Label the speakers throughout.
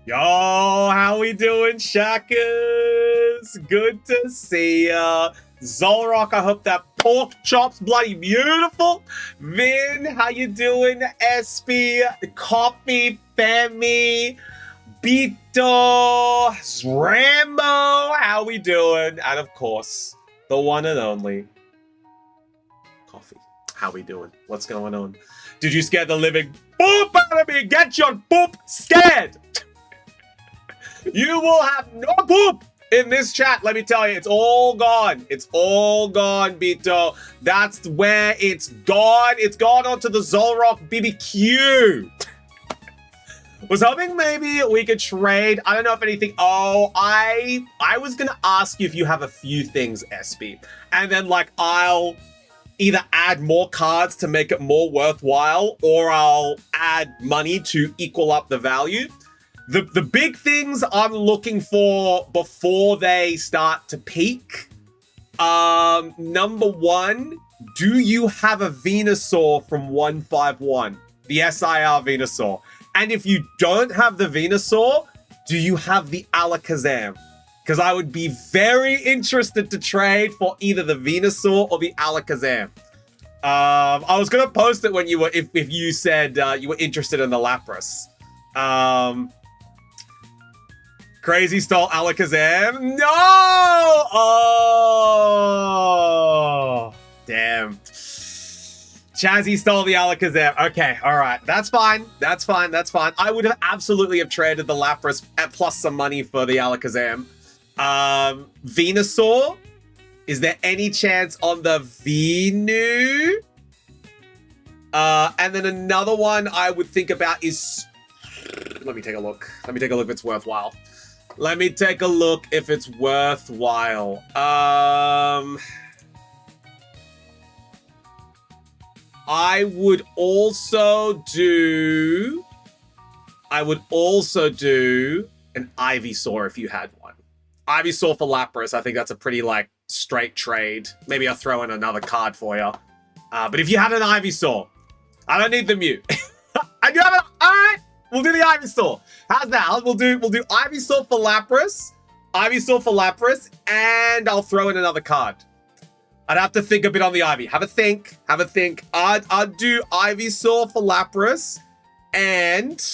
Speaker 1: Yo, how we doing, Shackers? Good to see ya. Zolrock, I hope that pork chop's bloody beautiful. Vin, how you doing? SP, Coffee, Femi, Bito, Rambo, how we doing? And of course, the one and only Coffee. How we doing? What's going on? Did you scare the living boop out of me? Get your boop scared! You will have no poop in this chat. Let me tell you, it's all gone. It's all gone, Bito. That's where it's gone. It's gone onto the Zolrock BBQ. Was hoping maybe we could trade. I don't know if anything. Oh, I was gonna ask you if you have a few things, SB, and then like I'll either add more cards to make it more worthwhile, or I'll add money to equal up the value. The big things I'm looking for before they start to peak. Number one, do you have a Venusaur from 151? The SIR Venusaur. And if you don't have the Venusaur, do you have the Alakazam? Because I would be very interested to trade for either the Venusaur or the Alakazam. I was gonna post it when you were, if you said you were interested in the Lapras. Crazy stole Alakazam. No! Oh! Damn. Chazzy stole the Alakazam. Okay, all right. That's fine. That's fine. That's fine. I would have absolutely have traded the Lapras at plus some money for the Alakazam. Venusaur? Is there any chance on the Venu? And then another one I would think about is... Let me take a look. Let me take a look if it's worthwhile. Let me take a look if it's worthwhile. I would also do an Ivysaur if you had one. Ivysaur for Lapras, I think that's a pretty like straight trade. Maybe I'll throw in another card for you. But if you had an Ivysaur, I don't need the Mew. I do have an... All right. We'll do the Ivysaur. How's that? We'll do Ivysaur for Lapras. Ivysaur for Lapras. And I'll throw in another card. I'd have to think a bit on the Ivy. Have a think. Have a think. I'd do Ivysaur for Lapras. And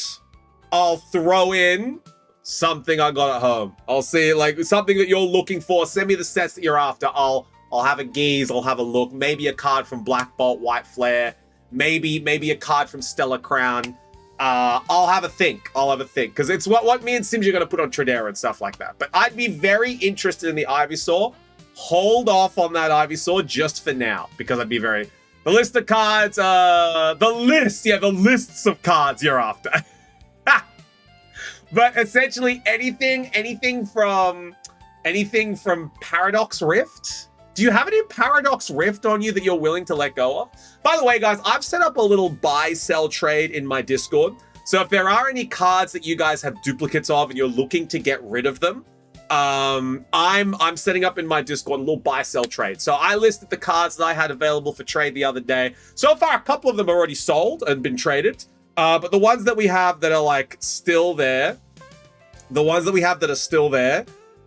Speaker 1: I'll throw in something I got at home. I'll see like something that you're looking for. Send me the sets that you're after. I'll have a gaze. I'll have a look. Maybe a card from Black Bolt, White Flare. Maybe a card from Stellar Crown. I'll have a think. Because it's what me and Sims are going to put on Tradera and stuff like that. But I'd be very interested in the Ivysaur. Hold off on that Ivysaur just for now. Because I'd be very... The list of cards, the lists of cards you're after. But essentially anything from Paradox Rift. Do you have any Paradox Rift on you that you're willing to let go of? By the way, guys, I've set up a little buy-sell trade in my Discord. So if there are any cards that you guys have duplicates of and you're looking to get rid of them, I'm setting up in my Discord a little buy-sell trade. So I listed the cards that I had available for trade the other day. So far, a couple of them are already sold and been traded. But the ones that we have that are like still there,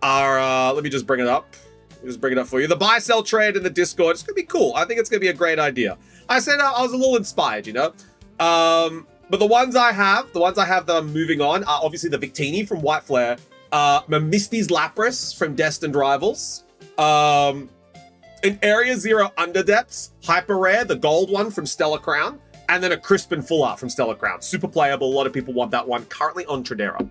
Speaker 1: are, let me just bring it up. Just bring it up for you. The buy-sell trade in the Discord. It's going to be cool. I think it's going to be a great idea. I said I was a little inspired, you know? But the ones I have that I'm moving on are obviously the Victini from White Flare, Misty's Lapras from Destined Rivals, an Area Zero Underdepths, Hyper Rare, the gold one from Stellar Crown, and then a Crispin Full Art from Stellar Crown. Super playable. A lot of people want that one. Currently on Tradera.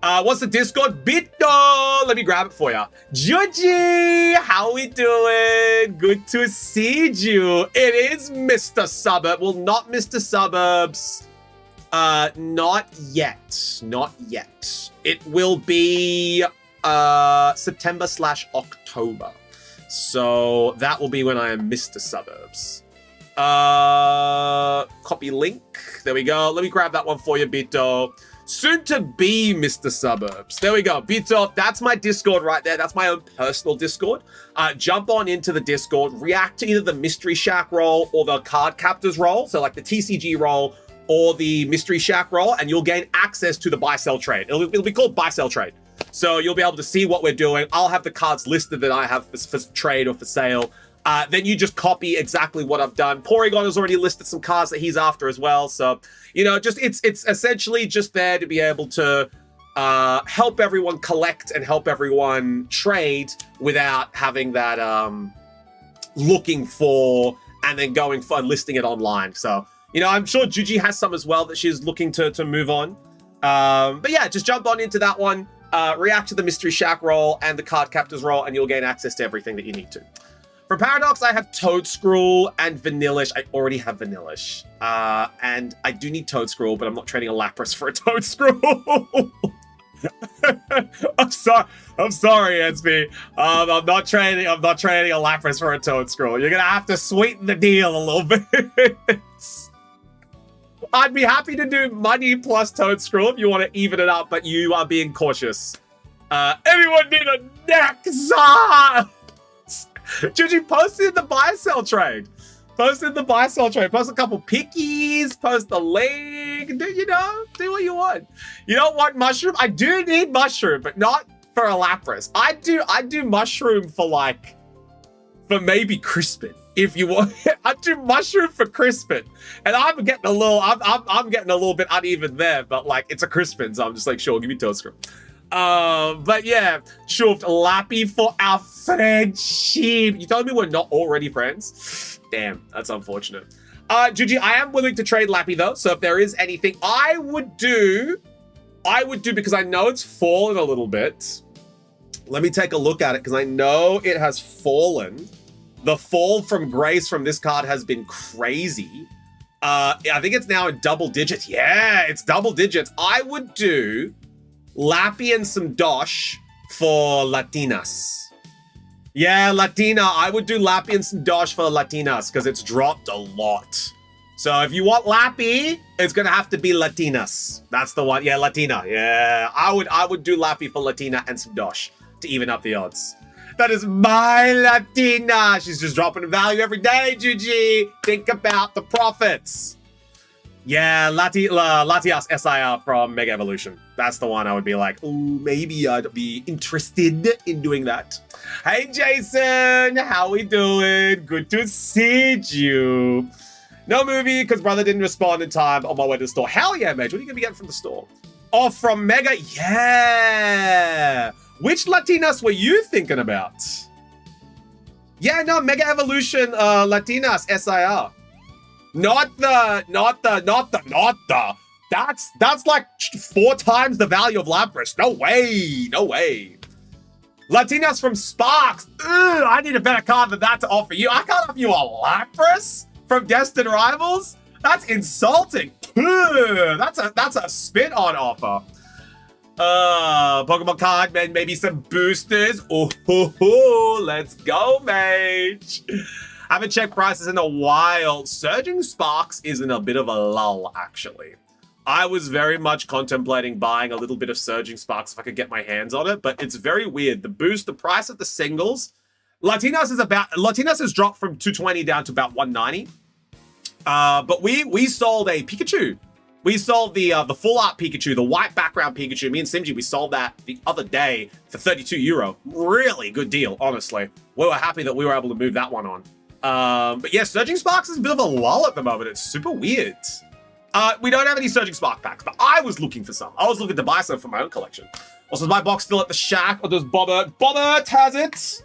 Speaker 1: What's the Discord? Bito! Let me grab it for ya. Juji! How we doing? Good to see you. It is Mr. Suburb. Well, not Mr. Suburbs. Not yet. Not yet. It will be September/October. So that will be when I am Mr. Suburbs. Copy link. There we go. Let me grab that one for you, Bito. Soon to be Mr. Suburbs. There we go. Bito, that's my Discord right there. That's my own personal Discord. Jump on into the Discord, react to either the Mystery Shack role or the Card Captors role. So like the TCG role or the Mystery Shack roll, and you'll gain access to the buy-sell trade. It'll be called buy-sell trade. So you'll be able to see what we're doing. I'll have the cards listed that I have for trade or for sale. Then you just copy exactly what I've done. Porygon has already listed some cards that he's after as well. So, you know, just it's essentially just there to be able to help everyone collect and help everyone trade without having that looking for and then going for and listing it online. So, you know, I'm sure Juji has some as well that she's looking to move on. But yeah, just jump on into that one. React to the Mystery Shack roll and the Card Captors roll, and you'll gain access to everything that you need to. For Paradox, I have Toadscruel and Vanillish. I already have Vanillish. And I do need Toadscruel, but I'm not trading a Lapras for a Toadscruel. I'm sorry, Ensby. I'm not trading a Lapras for a Toadscruel. You're gonna have to sweeten the deal a little bit. I'd be happy to do money plus Toadscruel if you want to even it up, but you are being cautious. Anyone need a Nexus? Juju posted the buy-sell trade. Post a couple pickies. Post the link. Do what you want. You don't want Mushroom? I do need Mushroom, but not for a Lapras. I do Mushroom for maybe Crispin. If you want, I do Mushroom for Crispin, and I'm getting a little bit uneven there, but like it's a Crispin, so I'm just like, sure, give me Toadscruel. But yeah, Shuft, Lappy for our friendship. You telling me we're not already friends? Damn, that's unfortunate. Juji, I am willing to trade Lappy though, so if there is anything I would do because I know it's fallen a little bit. Let me take a look at it because I know it has fallen. The fall from grace from this card has been crazy. I think it's now in double digits. Yeah, it's double digits. I would do Lappy and some Dosh for Latinas. Yeah, Latina. I would do Lappy and some Dosh for Latinas because it's dropped a lot. So if you want Lappy, it's gonna have to be Latinas. That's the one. Yeah, Latina. Yeah, I would do Lappy for Latina and some Dosh to even up the odds. That is my Latina. She's just dropping in value every day, Juji. Think about the profits. Yeah, Latias SIR from Mega Evolution. That's the one I would be like, ooh, maybe I'd be interested in doing that. Hey, Jason. How we doing? Good to see you. No movie because brother didn't respond in time on my way to the store. Hell yeah, mate. What are you going to be getting from the store? Oh, from Mega? Yeah. Which Latinas were you thinking about? Yeah, no, Mega Evolution Latinas SIR. Not the. That's like 4 times the value of Lapras. No way. Latinas from Sparks. Ugh, I need a better card than that to offer you. I can't offer you a Lapras from Destined Rivals. That's insulting. Ugh, that's a spit on offer. Pokemon card, man, maybe some boosters. Oh, let's go, mate. I haven't checked prices in a while. Surging Sparks is in a bit of a lull, actually. I was very much contemplating buying a little bit of Surging Sparks if I could get my hands on it, but it's very weird. The price of the singles, Latinas has dropped from 220 down to about 190. But we sold a Pikachu. We sold the full art Pikachu, the white background Pikachu. Me and Simji, we sold that the other day for €32. Really good deal, honestly. We were happy that we were able to move that one on. But yeah, Surging Sparks is a bit of a lull at the moment. It's super weird. We don't have any Surging Spark packs, but I was looking for some. I was looking to buy some for my own collection. Also, is my box still at the shack, or does Bobbert? Bobbert has it.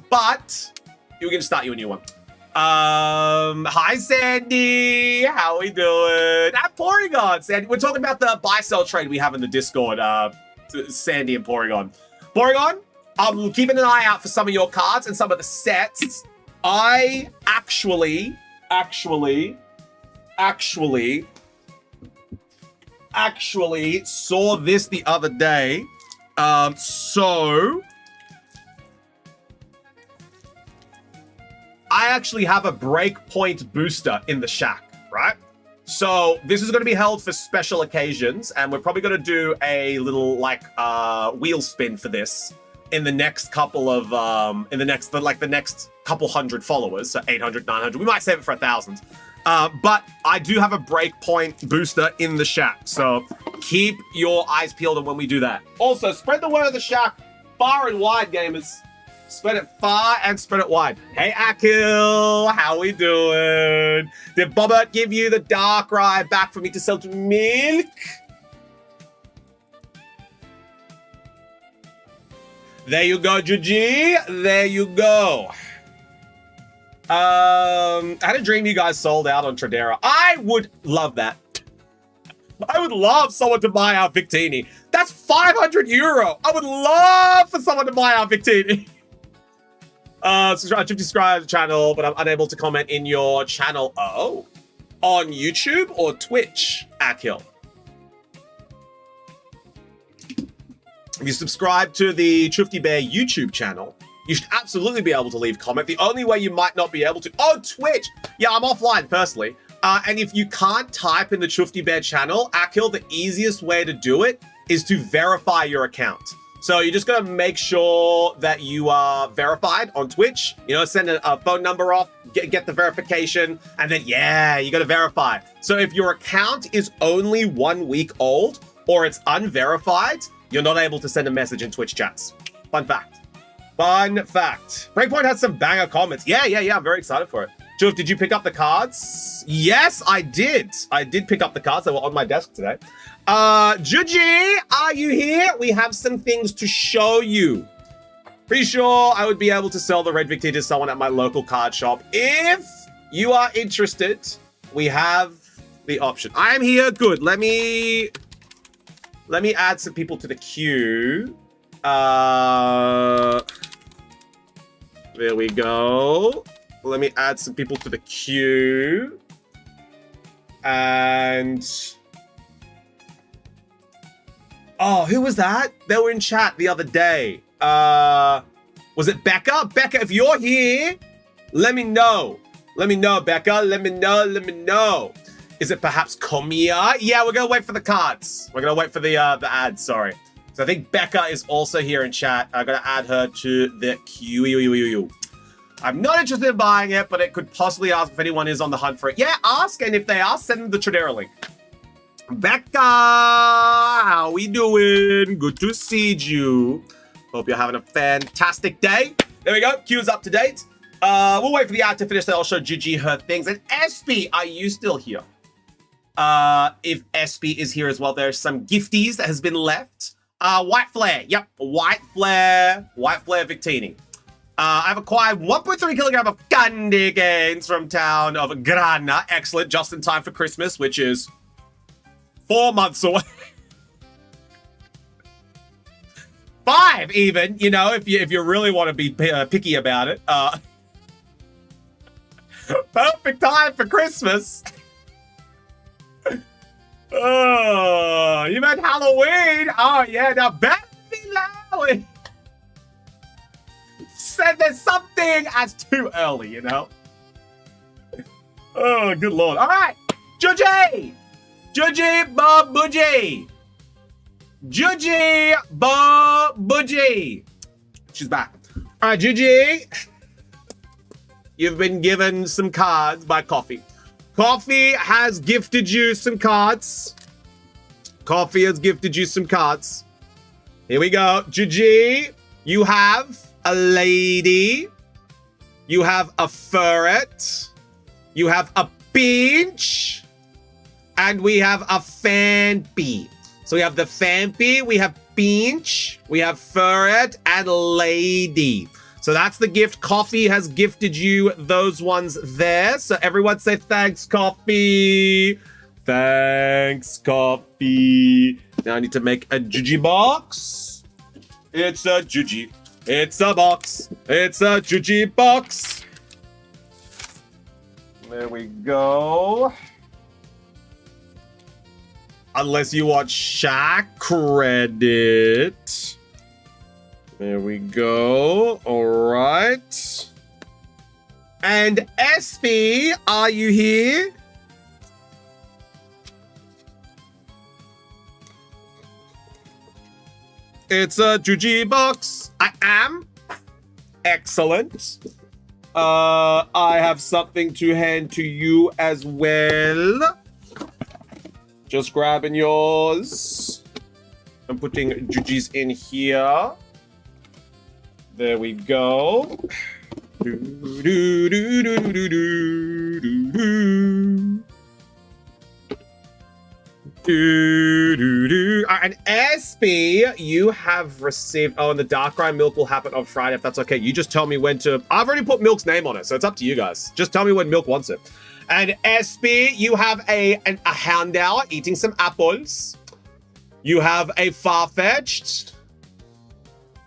Speaker 1: But we can start you a new one. Hi Sandy, how we doing? At Porygon, Sandy. We're talking about the buy-sell trade we have in the Discord. Sandy and Porygon. Porygon, I'm keeping an eye out for some of your cards and some of the sets. I actually saw this the other day. So I actually have a breakpoint booster in the shack, right? So this is going to be held for special occasions, and we're probably going to do a little like wheel spin for this in the next couple of the next couple hundred followers, so 800, 900. We might save it for 1,000. But I do have a breakpoint booster in the shack, so keep your eyes peeled on when we do that. Also, spread the word of the shack far and wide, gamers. Spread it far and spread it wide. Hey, Akil, how we doing? Did Bobbert give you the dark ride back for me to sell to milk? There you go, GG. There you go. I had a dream you guys sold out on Tradera. I would love that. I would love someone to buy our Victini. That's 500 euro. I would love for someone to buy our Victini. Subscribe to the channel, but I'm unable to comment in your channel. Oh, on YouTube or Twitch, Akil? If you subscribe to the Trufty Bear YouTube channel, you should absolutely be able to leave comment. The only way you might not be able to... Oh, Twitch! Yeah, I'm offline, personally. And if you can't type in the Trufty Bear channel, Akil, the easiest way to do it is to verify your account. So you just got to make sure that you are verified on Twitch. You know, send a phone number off, get the verification, and then, yeah, you got to verify. So if your account is only 1 week old or it's unverified, you're not able to send a message in Twitch chats. Fun fact. Fun fact. Breakpoint has some banger comments. Yeah, I'm very excited for it. Juve, did you pick up the cards? Yes, I did. I did pick up the cards. They were on my desk today. Juji, are you here? We have some things to show you. Pretty sure I would be able to sell the Red Victini to someone at my local card shop. If you are interested, we have the option. I am here. Good. Let me add some people to the queue. There we go. Let me add some people to the queue. And... oh, who was that? They were in chat the other day. Was it Becca? Becca, if you're here, let me know. Let me know, Becca. Let me know. Is it perhaps Komiya? Yeah, we're going to wait for the cards. We're going to wait for the ads, sorry. So I think Becca is also here in chat. I'm going to add her to the queue. I'm not interested in buying it, but it could possibly ask if anyone is on the hunt for it. Yeah, ask, and if they are, send them the Tradera link. Becca, how we doing? Good to see you. Hope you're having a fantastic day. There we go. Queue's up to date. We'll wait for the ad to finish. I'll show Gigi her things. And SP, are you still here? If SP is here as well, there's some gifties that has been left. White Flare. Yep, White Flare Victini. I've acquired 1.3 kilogram of candy canes from town of Grana. Excellent, just in time for Christmas, which is 4 months away. 5 even, you know, if you really want to be picky about it. Perfect time for Christmas. Oh, you meant Halloween? Oh yeah, now better be loud. Said there's something as too early, you know. Oh, good lord. All right, Juji Babuji. Juji Babuji. She's back. All right, Juji. You've been given some cards by Coffee. Coffee has gifted you some cards. Here we go. Juji, you have a lady. You have a ferret. You have a pinch. And we have a fanpy. So we have the fanpy, we have pinch, we have ferret, and lady. So that's the gift. Coffee has gifted you those ones there. So everyone say thanks, Coffee. Thanks, Coffee. Now I need to make a Juji box. It's a Juji. It's a box. It's a Juji box. There we go. Unless you want Shack credit. There we go. All right. And SP, are you here? It's a Juji box. I am. Excellent. I have something to hand to you as well. Just grabbing yours. I'm putting Juji's in here. There we go. And SB, you have received... Oh, and the Darkrai milk will happen on Friday, if that's okay. You just tell me when to... I've already put Milk's name on it, so it's up to you guys. Just tell me when Milk wants it. And SB, you have a Houndour eating some apples. You have a Farfetch'd.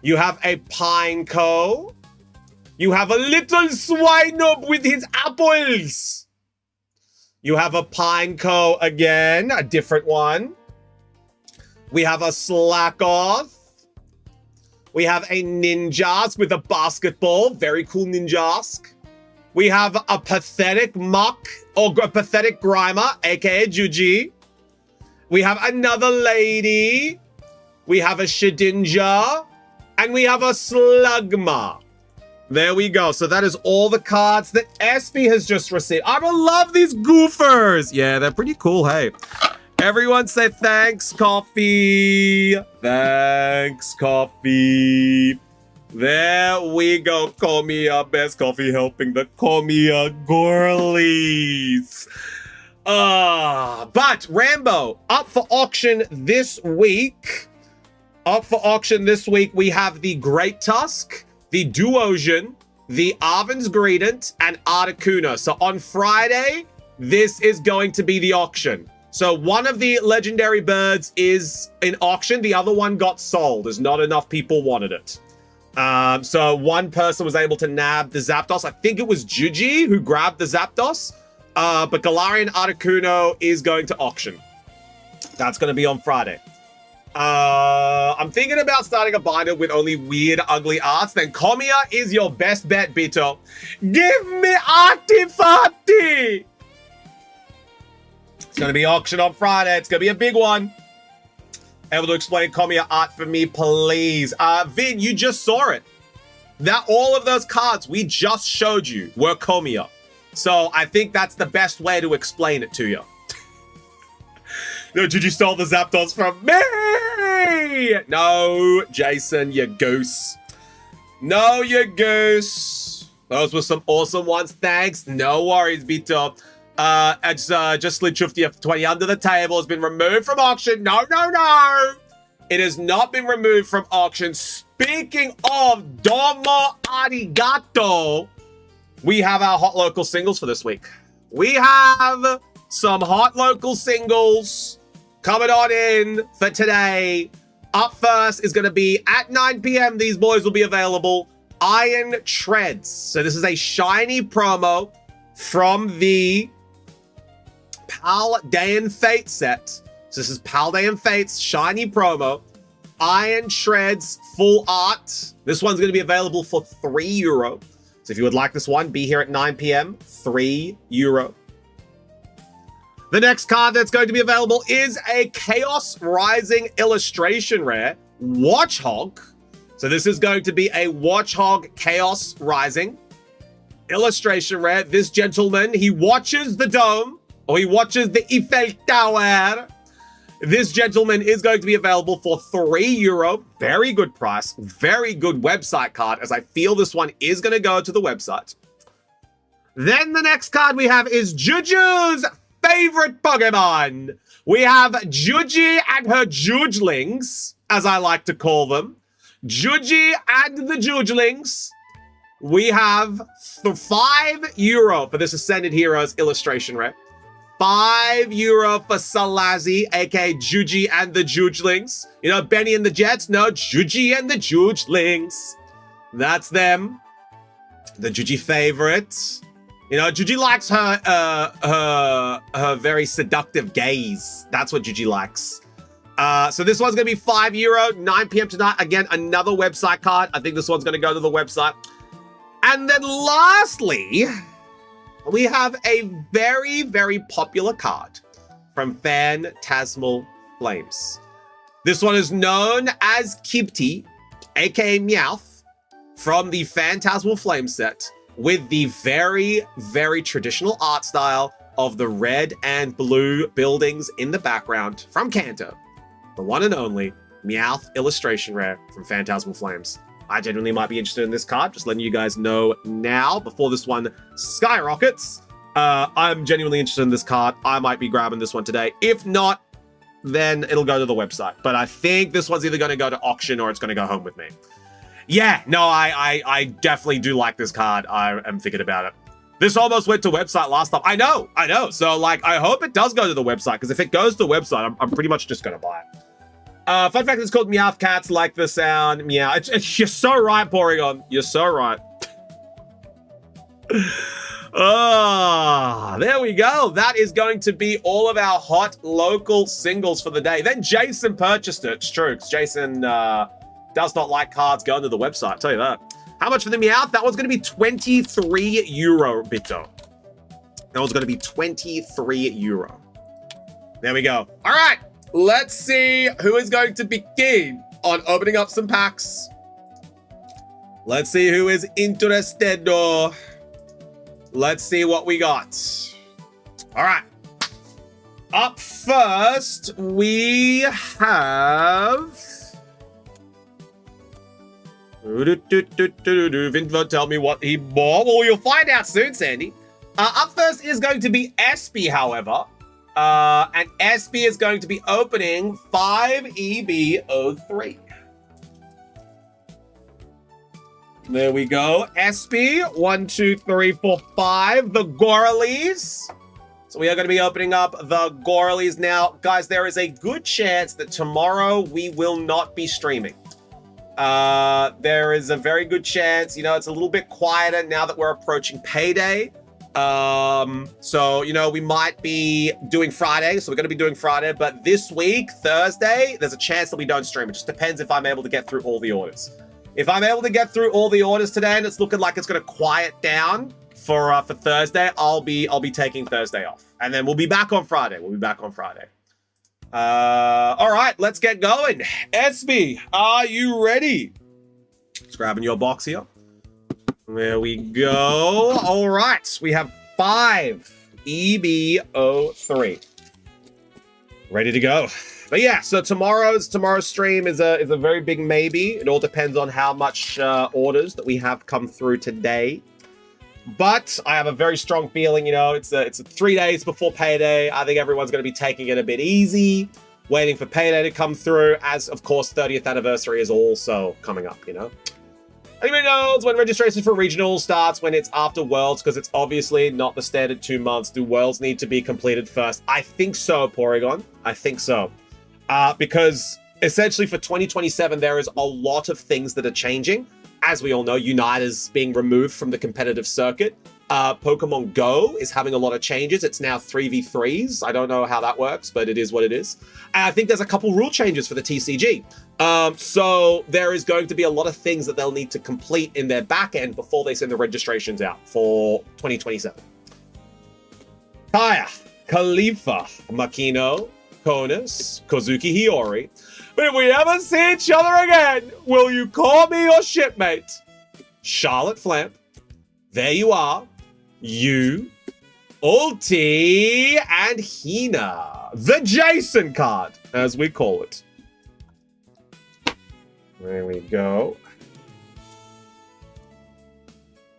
Speaker 1: You have a Pineco. You have a little Swinub with his apples. You have a Pineco again, a different one. We have a Slackoth. We have a Ninjask with a basketball. Very cool Ninjask. We have a Pathetic Muck, or a Pathetic Grimer, aka Juji. We have another lady. We have a Shedinja. And we have a Slugma. There we go. So that is all the cards that SB has just received. I love these goofers. Yeah, they're pretty cool, hey. Everyone say thanks, Coffee. Thanks, Coffee. There we go. Komiya, best coffee helping the Komiya girlies. But Rambo, up for auction this week. We have the Great Tusk, the Duosion, the Arven's Greedent, and Articuno. So on Friday, this is going to be the auction. So one of the legendary birds is in auction. The other one got sold as not enough people wanted it. So one person was able to nab the Zapdos. I think it was Juji who grabbed the Zapdos. But Galarian Articuno is going to auction. That's going to be on Friday. I'm thinking about starting a binder with only weird, ugly arts. Then Komiya is your best bet, Bito. Give me Artifati! It's going to be auction on Friday. It's going to be a big one. Able to explain Komiya art for me, please. Vin, you just saw it. That all of those cards we just showed you were Komiya. So I think that's the best way to explain it to you. No, Juju stole the Zapdos from me! No, Jason, you goose. No, you goose. Those were some awesome ones. Thanks. No worries, Bito. It's just slid Shufty F20 under the table. Has been removed from auction. No. It has not been removed from auction. Speaking of Domo Arigato, we have our hot local singles for this week. We have some hot local singles coming on in for today. Up first is going to be at 9 p.m. These boys will be available. Iron Treads. So this is a shiny promo from the Paldean Fate set. So this is Paldean Fate's shiny promo. Iron Treads full art. This one's going to be available for €3. So if you would like this one, be here at 9 p.m. €3. The next card that's going to be available is a Chaos Rising illustration rare, Watchhog. So this is going to be a Watchhog Chaos Rising illustration rare. This gentleman, he watches the dome, or he watches the Eiffel Tower. This gentleman is going to be available for €3. Very good price. Very good website card, as I feel this one is going to go to the website. Then the next card we have is Juju's favorite Pokemon. We have Juji and her Jugelings, as I like to call them. Juji and the Jugelings. We have €5 for this Ascended Heroes illustration rare. €5 for Salazi, aka Juji and the Jugelings. You know, Benny and the Jets? No, Juji and the Jugelings. That's them. The Juji favorites. You know, Juji likes her very seductive gaze. That's what Juji likes. So this one's going to be €5, 9 p.m. tonight. Again, another website card. I think this one's going to go to the website. And then lastly, we have a very, very popular card from Phantasmal Flames. This one is known as Kibti, aka Meowth, from the Phantasmal Flame set. with the very, very traditional art style of the red and blue buildings in the background from Kanto, the one and only Meowth illustration rare from Phantasmal Flames. I genuinely might be interested in this card, just letting you guys know now before this one skyrockets. I'm genuinely interested in this card. I might be grabbing this one today. If not, then it'll go to the website. But I think this one's either going to go to auction or it's going to go home with me. Yeah, no, I definitely do like this card. I am thinking about it. This almost went to website last time. I know. So, like, I hope it does go to the website, because if it goes to the website, I'm pretty much just going to buy it. Fun fact, it's called Meowth Cats, like the sound. Meow. You're so right, Porygon. You're so right. There we go. That is going to be all of our hot local singles for the day. Then Jason purchased it. It's true, because Jason does not like cards going to the website. I'll tell you that. How much for the Meowth? That one's going to be 23 euro, Bito. That one's going to be 23 euro. There we go. All right. Let's see who is going to be keen on opening up some packs. Let's see who is interested. Let's see what we got. All right. Up first, we have... Vinvo, tell me what he bought. Well, you'll find out soon, Sandy. Up first is going to be Espy, however. And Espy is going to be opening 5EB03. There we go. Espy, 1, 2, 3, 4, 5. The Goralies. So we are going to be opening up the Goralies now. Guys, there is a good chance that tomorrow we will not be streaming. There is a very good chance, it's a little bit quieter now that we're approaching payday. So, we might be doing Friday. So we're going to be doing Friday, but this week, Thursday, there's a chance that we don't stream. It just depends if I'm able to get through all the orders. If I'm able to get through all the orders today and it's looking like it's going to quiet down for Thursday, I'll be taking Thursday off, and then we'll be back on Friday. All right, let's get going. Espy, are you ready? Just grabbing your box here. There we go. All right, we have 5 EB03 ready to go. But yeah, so tomorrow's stream is a very big maybe. It all depends on how much orders that we have come through today. But I have a very strong feeling, it's 3 days before payday. I think everyone's going to be taking it a bit easy, waiting for payday to come through, as of course 30th anniversary is also coming up, Anybody knows when registration for regional starts, when it's after Worlds, because it's obviously not the standard 2 months. Do Worlds need to be completed first? I think so, Porygon. I think so. Because essentially for 2027, there is a lot of things that are changing. As we all know, Unite is being removed from the competitive circuit. Pokemon Go is having a lot of changes. It's now 3v3s. I don't know how that works, but it is what it is. And I think there's a couple rule changes for the TCG. So there is going to be a lot of things that they'll need to complete in their back end before they send the registrations out for 2027. Kaya, Khalifa, Makino, Konus, Kozuki Hiyori. But if we ever see each other again, will you call me your shipmate? Charlotte Flamp. There you are. You, Ulti, and Hina. The Jason card, as we call it. There we go.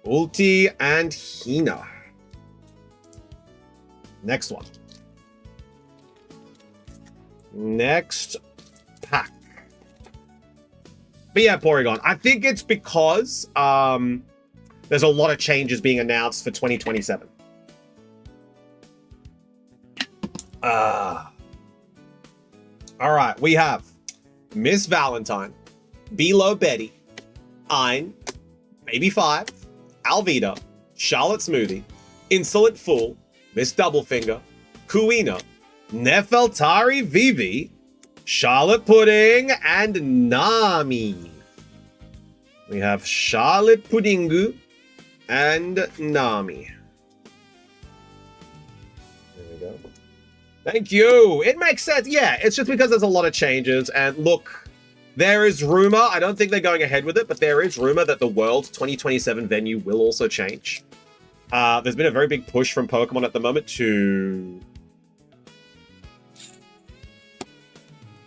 Speaker 1: Ulti and Hina. Next one. Next pack. But yeah, Porygon. I think it's because there's a lot of changes being announced for 2027. All right, we have Miss Valentine, Below Betty, Ein, Baby 5, Alvida, Charlotte Smoothie, Insolent Fool, Miss Doublefinger, Kuina, Nefeltari Vivi, Charlotte Pudding, and Nami. We have Charlotte Puddingu and Nami. There we go. Thank you. It makes sense. Yeah, it's just because there's a lot of changes. And look, There is rumor, I don't think they're going ahead with it, but there is rumor that the World 2027 venue will also change. There's been a very big push from Pokemon at the moment to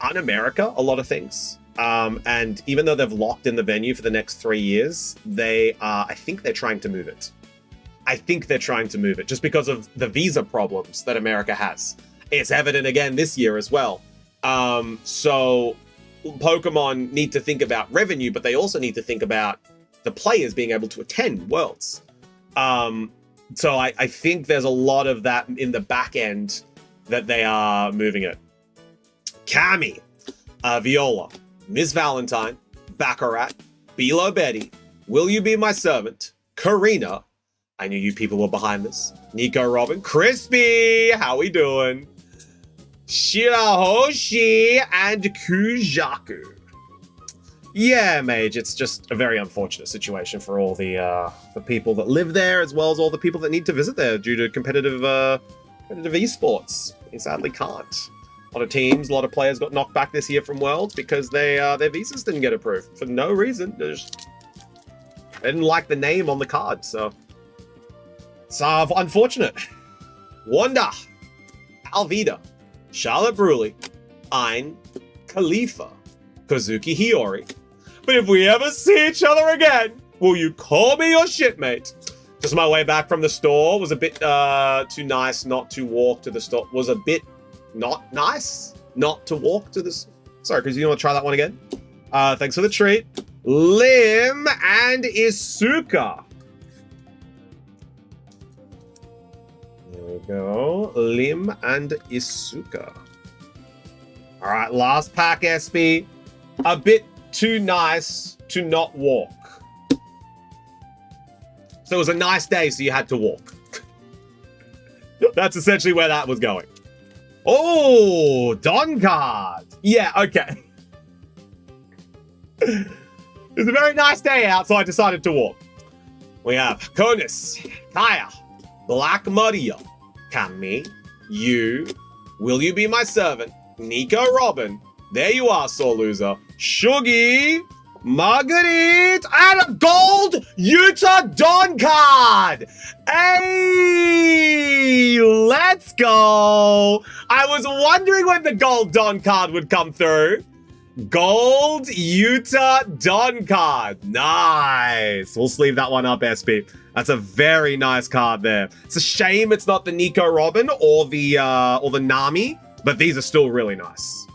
Speaker 1: un-America a lot of things. And even though they've locked in the venue for the next 3 years, I think they're trying to move it. I think they're trying to move it just because of the visa problems that America has. It's evident again this year as well. So Pokemon need to think about revenue, but they also need to think about the players being able to attend Worlds. So I think there's a lot of that in the back end that they are moving it. Cammy, Viola, Miss Valentine, Baccarat, Bilo Betty, Will You Be My Servant, Karina, I knew you people were behind this, Nico Robin, Crispy, how we doing? Shirahoshi, and Kujaku. Yeah, Mage, it's just a very unfortunate situation for all the people that live there, as well as all the people that need to visit there due to competitive esports. They sadly can't. A lot of teams, a lot of players got knocked back this year from Worlds because their visas didn't get approved for no reason. They didn't like the name on the card, so it's unfortunate. Wanda, Alvida, Charlotte Bruley, Ein, Khalifa, Kazuki Hiyori. But if we ever see each other again, will you call me your shitmate? Just my way back from the store was a bit too nice not to walk to the store. Was a bit not nice not to walk to this. Sorry, Chris, you want to try that one again? Thanks for the treat. Lim and Isuka. There we go. Lim and Isuka. All right, last pack, SB. A bit too nice to not walk. So it was a nice day, so you had to walk. That's essentially where that was going. Oh, Don card. Yeah, okay. It was a very nice day out, so I decided to walk. We have Konus, Kaya, Black Mario, Kami, you, Will You Be My Servant, Nico Robin, there you are, sore loser, Shuggy, Marguerite, and a gold Utah Dawn card! Hey, let's go! I was wondering when the gold Dawn card would come through. Gold Utah Dawn card. Nice. We'll sleeve that one up, SB. That's a very nice card there. It's a shame it's not the Nico Robin or the Nami, but these are still really nice.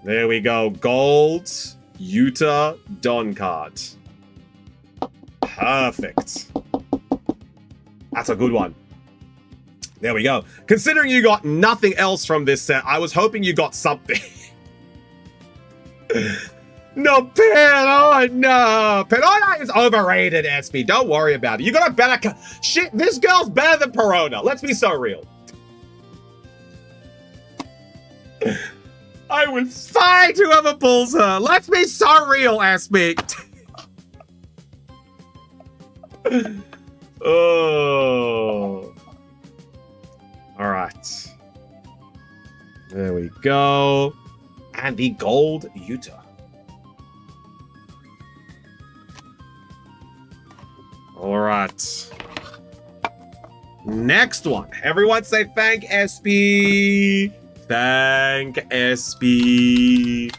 Speaker 1: There we go. Gold Utah Dawn card. Perfect. That's a good one. There we go. Considering you got nothing else from this set, I was hoping you got something. No, Perona! No! Perona is overrated, SB. Don't worry about it. You got a better... Shit, this girl's better than Perona. Let's be so real. I will fight whoever pulls her. Let's be so real, SB. Oh. All right. There we go. And the gold Utah. All right. Next one. Everyone say thank SB. Thank SB.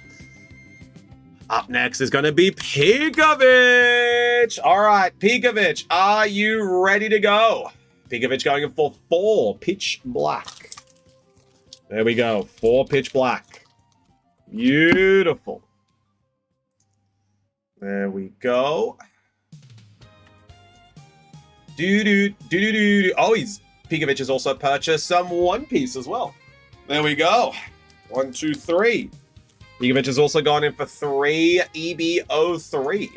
Speaker 1: Up next is going to be Pikovich. All right, Pikovich, are you ready to go? Pikovich going in for 4 pitch black. There we go. 4 pitch black. Beautiful. There we go. Oh, Pikovich has also purchased some One Piece as well. There we go. 1, 2, 3. Pikovich has also gone in for 3 EB03.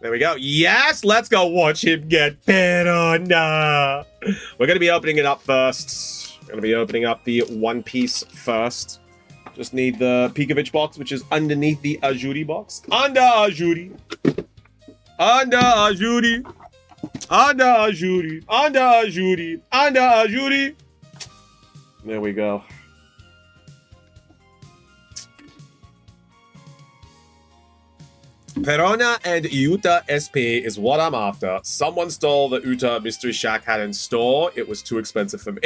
Speaker 1: There we go. Yes, let's go watch him get Perona. We're going to be opening it up first. We're going to be opening up the One Piece first. Just need the Pikovich box, which is underneath the Ajuri box. Under Ajuri. Under Ajuri. Under Ajuri. Under Ajuri. Under Ajuri. There we go. Perona and Utah SP is what I'm after. Someone stole the Utah Mystery Shack had in store. It was too expensive for me.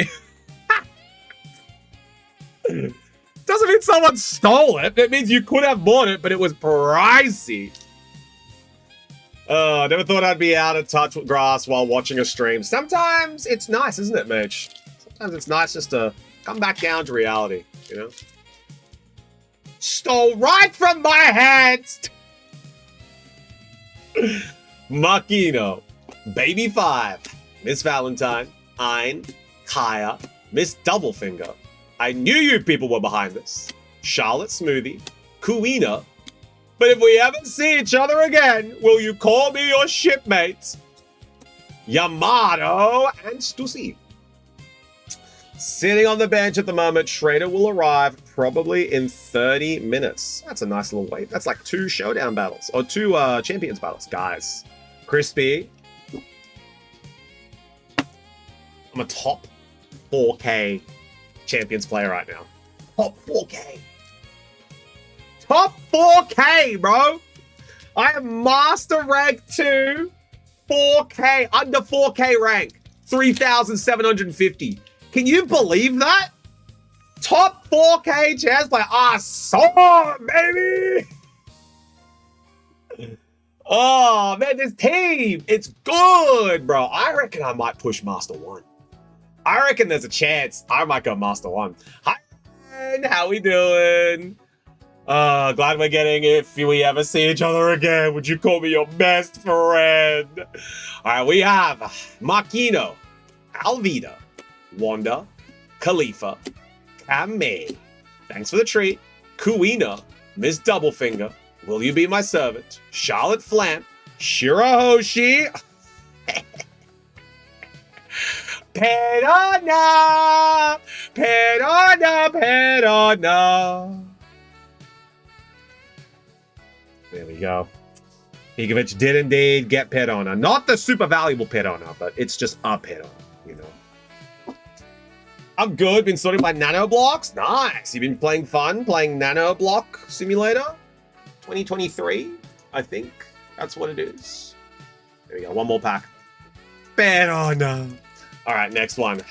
Speaker 1: Doesn't mean someone stole it. It means you could have bought it, but it was pricey. I never thought I'd be out of touch with grass while watching a stream. Sometimes it's nice, isn't it, Mitch? Sometimes it's nice just to come back down to reality, you know? Stole right from my hands! Makino, Baby 5, Miss Valentine, Ein, Kaya, Miss Doublefinger. I knew you people were behind this. Charlotte Smoothie, Kuina. But if we ever see each other again, will you call me your shipmates? Yamato and Stussy. Sitting on the bench at the moment, Schrader will arrive probably in 30 minutes. That's a nice little wait. That's like 2 showdown battles, or 2 champions battles. Guys, Crispy. I'm a top 4K champions player right now. Top 4K. Top 4K, bro. I am Master Rank 2, 4K, under 4K rank, 3,750. Can you believe that? Top 4K chance player. So, baby. Oh, man, this team, it's good, bro. I reckon I might push Master 1. I reckon there's a chance I might go Master 1. Hi, man. How we doing? Glad we're getting it. If we ever see each other again, would you call me your best friend? All right, we have Makino, Alvida, Wanda, Khalifa, Kame. Thanks for the treat. Kuina, Miss Doublefinger, Will You Be My Servant, Charlotte Flamp, Shirahoshi, Perona, Perona, Perona. There we go. Higovich did indeed get Perona. Not the super valuable Perona, but it's just a Perona, you know. I'm good. Been sorting my nano blocks. Nice. You've been playing fun, playing Nano Block Simulator 2023, I think. That's what it is. There we go. One more pack. Perona. All right, next one.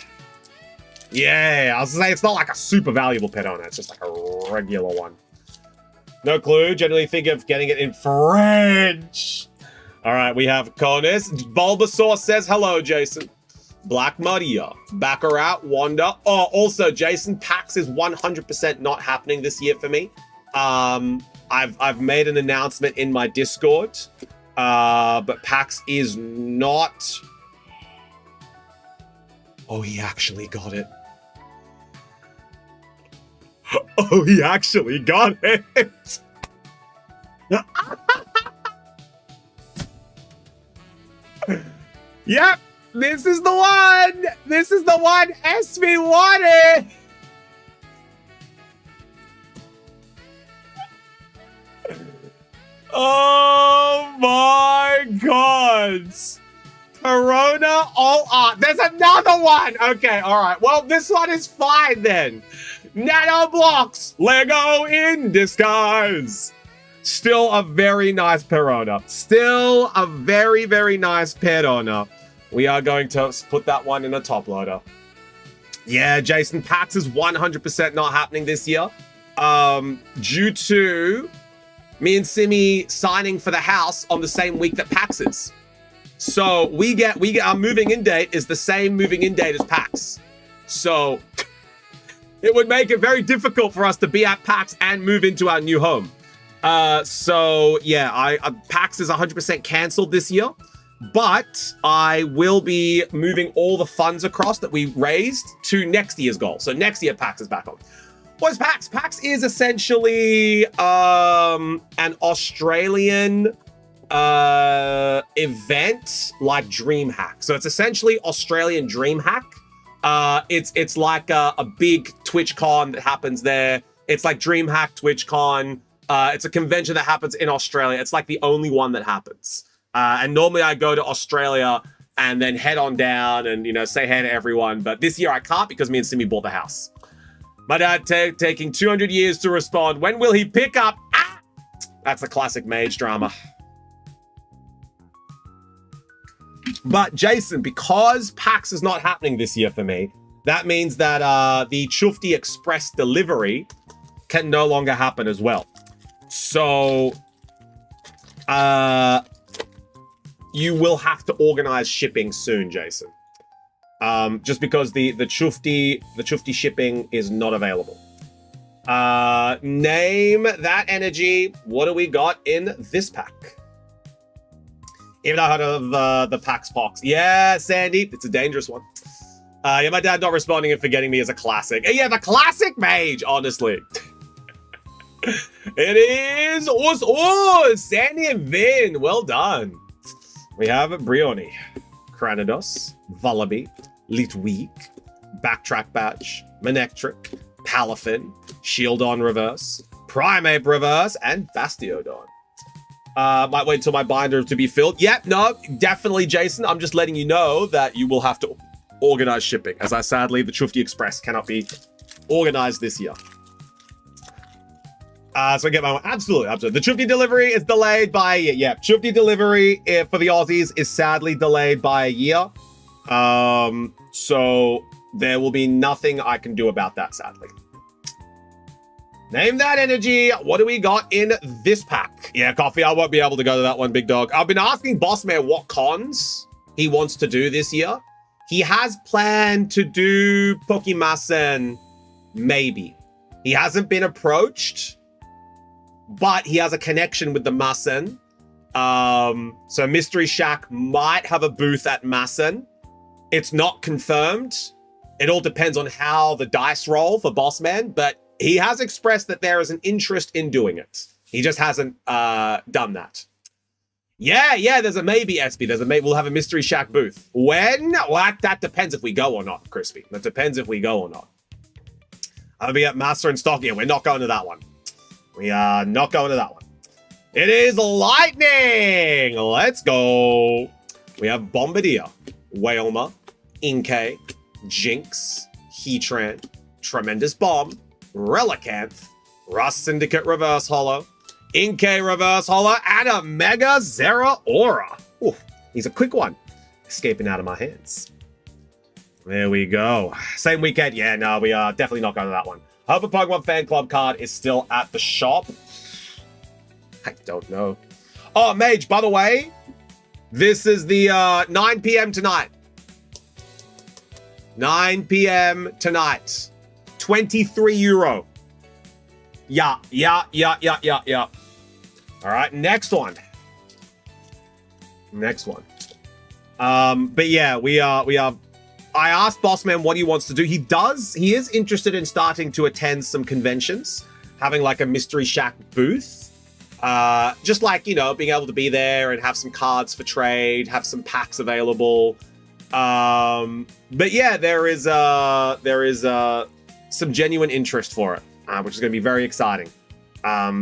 Speaker 1: Yeah, I was gonna say it's not like a super valuable Perona. It's just like a regular one. No clue. Generally think of getting it in French. All right, we have Conis. Bulbasaur says hello, Jason. Black Maria. Baccarat. Wanda. Oh, also, Jason, PAX is 100% not happening this year for me. I've made an announcement in my Discord, but PAX is not... Oh, he actually got it. Oh, he actually got it. Yep, this is the one. This is the one SV wanted. Oh my God. Corona all art. There's another one. Okay, all right. Well, this one is fine then. Nano blocks. Lego in disguise. Still a very nice Perona. Still a very, very nice Perona. We are going to put that one in a top loader. Yeah, Jason, PAX is 100% not happening this year. Due to me and Simi signing for the house on the same week that PAX is. So we get our moving in date is the same moving in date as PAX. So it would make it very difficult for us to be at PAX and move into our new home. So yeah, PAX is 100% canceled this year, but I will be moving all the funds across that we raised to next year's goal. So next year PAX is back on. What is PAX? PAX is essentially an Australian event like DreamHack. So it's essentially Australian DreamHack. It's like a big TwitchCon that happens there. It's like DreamHack TwitchCon. It's a convention that happens in Australia. It's like the only one that happens. And normally I go to Australia and then head on down and, you know, say hey to everyone. But this year I can't because me and Simi bought the house. My dad taking 200 years to respond. When will he pick up? Ah! That's a classic mage drama. But Jason, because PAX is not happening this year for me, that means that the Chufti Express delivery can no longer happen as well. So, you will have to organize shipping soon, Jason. Just because the Chufti shipping is not available. Name that energy. What do we got in this pack? Even I heard of the PAX Pox. Yeah, Sandy, it's a dangerous one. Yeah, my dad not responding and forgetting me is a classic. Yeah, the classic mage, honestly. It is Sandy and Vin. Well done. We have Brioni, Cranidos, Vullaby, Litwick, Backtrack Badge, Manectric, Palafin, Shieldon Reverse, Primeape Reverse, and Bastiodon. Might wait until my binder to be filled. Yep, no, definitely, Jason. I'm just letting you know that you will have to organize shipping, as sadly, the Chufti Express cannot be organized this year. So I get my one. Absolutely. The Chufti delivery is delayed by a year. Yeah, Chufti delivery for the Aussies is sadly delayed by a year. So there will be nothing I can do about that, sadly. Name that energy. What do we got in this pack? Yeah, Coffee, I won't be able to go to that one, big dog. I've been asking Bossman what cons he wants to do this year. He has planned to do Pokémasen, maybe. He hasn't been approached, but he has a connection with the Masen. So Mystery Shack might have a booth at Masen. It's not confirmed. It all depends on how the dice roll for Bossman, but he has expressed that there is an interest in doing it. He just hasn't done that. Yeah, there's a maybe, SB. There's a maybe. We'll have a Mystery Shack booth. When? Well, that depends if we go or not, Crispy. That depends if we go or not. I'll be at Master and Stock. Yeah, we're not going to that one. We are not going to that one. It is Lightning. Let's go. We have Bombardier, Wailmer, Inkay, Jinx, Heatran, Tremendous Bomb, Relicanth, Rust Syndicate Reverse Holo, Inkay Reverse Holo, and a Mega Zeraora. Ooh, he's a quick one. Escaping out of my hands. There we go. Same weekend. Yeah, no, we are definitely not going to that one. Hope a Pokemon Fan Club card is still at the shop. I don't know. Oh, Mage, by the way, this is the 9 p.m. tonight. 9 p.m. tonight. 23 euro. Yeah. All right, next one. But yeah, we are. I asked Bossman what he wants to do. He is interested in starting to attend some conventions, having like a Mystery Shack booth. Just like, you know, being able to be there and have some cards for trade, have some packs available. But yeah, there is some genuine interest for it, which is going to be very exciting.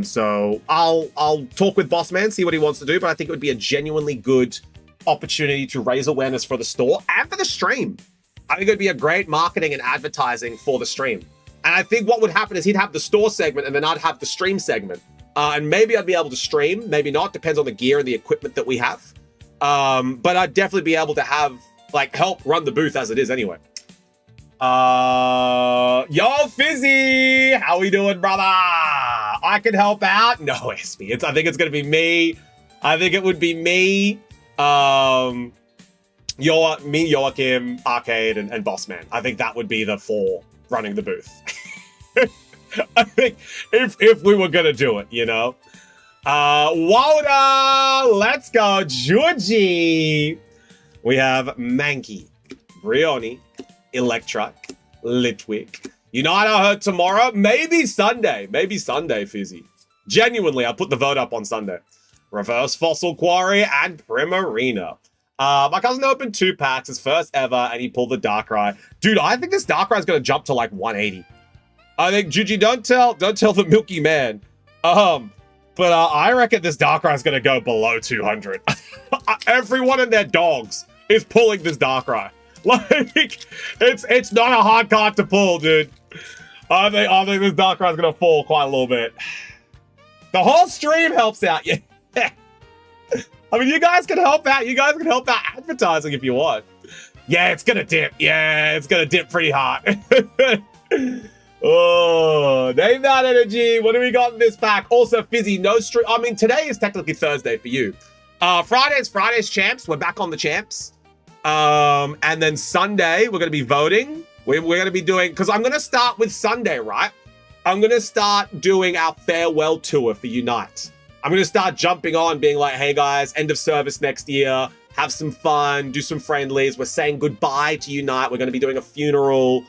Speaker 1: So I'll talk with Bossman, see what he wants to do, but I think it would be a genuinely good opportunity to raise awareness for the store and for the stream. I think it would be a great marketing and advertising for the stream. And I think what would happen is he'd have the store segment and then I'd have the stream segment. And maybe I'd be able to stream, maybe not, depends on the gear and the equipment that we have. But I'd definitely be able to have, like, help run the booth as it is anyway. Yo, Fizzy! How we doing, brother? I can help out? No, SB. I think it's going to be me. I think it would be me, Joachim, Arcade, and Bossman. I think that would be the four running the booth. I think if we were going to do it, you know? Woda! Let's go, Georgie! We have Mankey, Brioni, Electrak, Litwick. You know what I heard tomorrow? Maybe Sunday, Fizzy. Genuinely, I'll put the vote up on Sunday. Reverse Fossil Quarry and Primarina. My cousin opened 2 packs, his first ever, and he pulled the Darkrai. Dude, I think this Darkrai is going to jump to like 180. I think, Juji, don't tell the Milky Man. But I reckon this Darkrai is going to go below 200. Everyone and their dogs is pulling this Darkrai. Like, it's not a hard card to pull, dude. I think this Darkrai's gonna fall quite a little bit. The whole stream helps out. Yeah. I mean, you guys can help out. You guys can help out advertising if you want. Yeah, it's gonna dip. Yeah, it's gonna dip pretty hard. Oh, name that energy. What do we got in this pack? Also, Fizzy, no stream. I mean, today is technically Thursday for you. Friday's champs. We're back on the champs. And then Sunday, we're gonna be voting. We're gonna be doing, because I'm gonna start with Sunday, right? I'm gonna start doing our farewell tour for Unite. I'm gonna start jumping on, being like, hey guys, end of service next year. Have some fun, do some friendlies. We're saying goodbye to Unite. We're gonna be doing a funeral.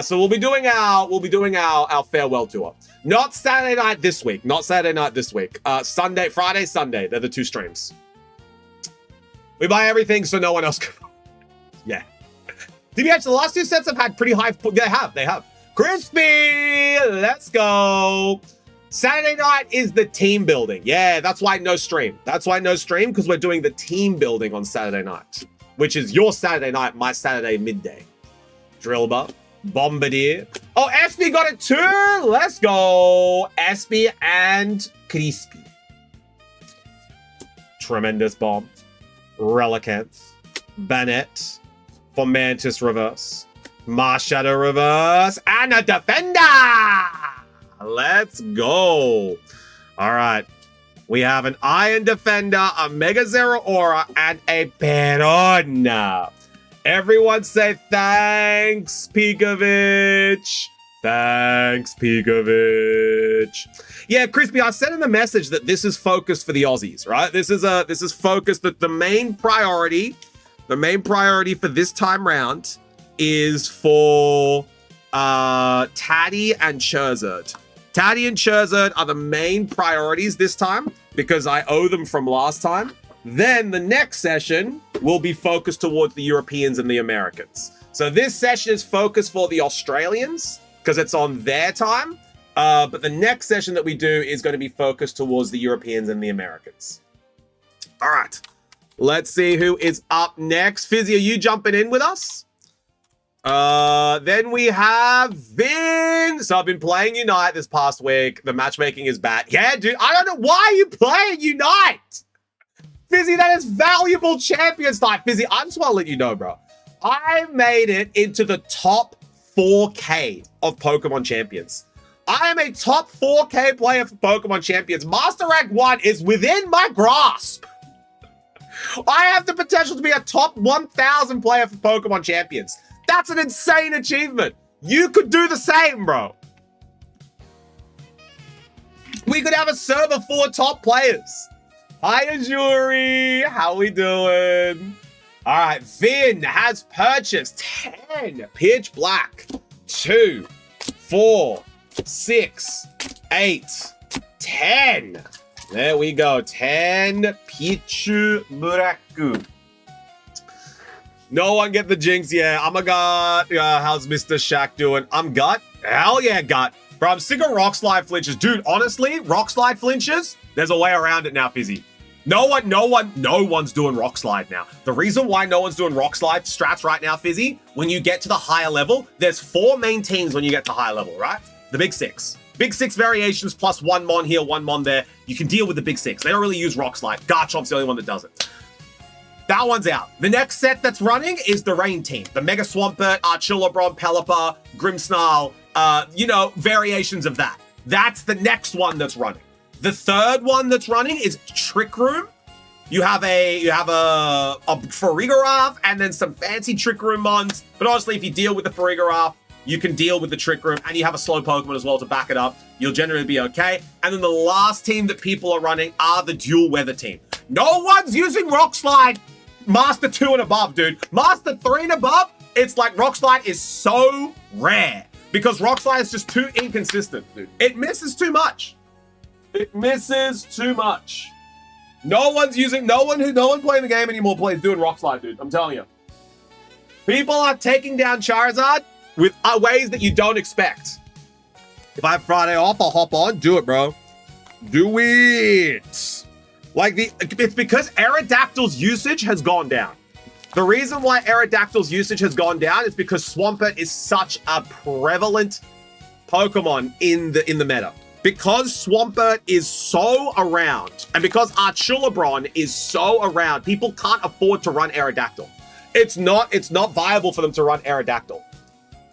Speaker 1: So we'll be doing our farewell tour. Not Saturday night this week. Not Saturday night this week. Friday, Sunday. They're the two streams. We buy everything so no one else can. Yeah. DBH, the last two sets have had pretty high. They have. Crispy, let's go. Saturday night is the team building. Yeah, that's why no stream. Because we're doing the team building on Saturday night, which is your Saturday night, my Saturday midday. Drillbar. Bombardier. Oh, Espy got it too. Let's go. Espy and Crispy. Tremendous bomb. Relicanth. Bennett. Fomantis reverse. Marshadow reverse. And a defender. Let's go. All right. We have an Iron Defender, a Mega Zero Aura, and a Perona. Everyone say thanks, Pikovic. Thanks, Pikovic. Yeah, Crispy, I said in the message that this is focused for the Aussies, right? This is focused, that the main priority for this time round is for Taddy and Charizard. Taddy and Charizard are the main priorities this time because I owe them from last time. Then the next session will be focused towards the Europeans and the Americans. So this session is focused for the Australians because it's on their time. But the next session that we do is going to be focused towards the Europeans and the Americans. All right. Let's see who is up next. Fizzy, are you jumping in with us? Then we have Vin. So I've been playing Unite this past week. The matchmaking is bad. Yeah, dude. I don't know. Why are you playing Unite? Fizzy, that is valuable champions type. Fizzy, I just want to let you know, bro. I made it into the top 4K of Pokemon champions. I am a top 4K player for Pokemon champions. Master Rank 1 is within my grasp. I have the potential to be a top 1,000 player for Pokemon champions. That's an insane achievement. You could do the same, bro. We could have a server full of top players. Hi, Azuri. How we doing? All right, Vin has purchased 10 Pitch Black, 2, 4, 6, 8, 10. There we go. 10 Pichu Muraku. No one get the jinx. Yeah, I'm a gut. How's Mr. Shaq doing? I'm gut. Hell yeah, gut. Bro, I'm sick of Rock Slide flinches. Dude, honestly, Rock Slide flinches, there's a way around it now, Fizzy. No one's doing Rock Slide now. The reason why no one's doing Rock Slide strats right now, Fizzy, when you get to the higher level, there's 4 main teams when you get to higher level, right? The big 6. Big 6 variations plus 1 mon here, 1 mon there. You can deal with the big 6. They don't really use Rock Slide. Garchomp's the only one that does it. That one's out. The next set that's running is the Rain team. The Mega Swampert, Archilobron, Pelipper, Grimmsnarl, variations of that. That's the next one that's running. The third one that's running is Trick Room. You have a Farigiraf and then some fancy Trick Room mons. But honestly, if you deal with the Farigiraf, you can deal with the Trick Room, and you have a slow Pokemon as well to back it up. You'll generally be okay. And then the last team that people are running are the Dual Weather team. No one's using Rock Slide Master 2 and above, dude. Master 3 and above, it's like Rock Slide is so rare because Rock Slide is just too inconsistent, dude. It misses too much. It misses too much. No one playing the game anymore plays doing Rock Slide, dude. I'm telling you. People are taking down Charizard with ways that you don't expect. If I have Friday off, I'll hop on. Do it, bro. Do it. It's because Aerodactyl's usage has gone down. The reason why Aerodactyl's usage has gone down is because Swampert is such a prevalent Pokemon in the meta. Because Swampert is so around, and because Archulabron is so around, people can't afford to run Aerodactyl. It's not viable for them to run Aerodactyl.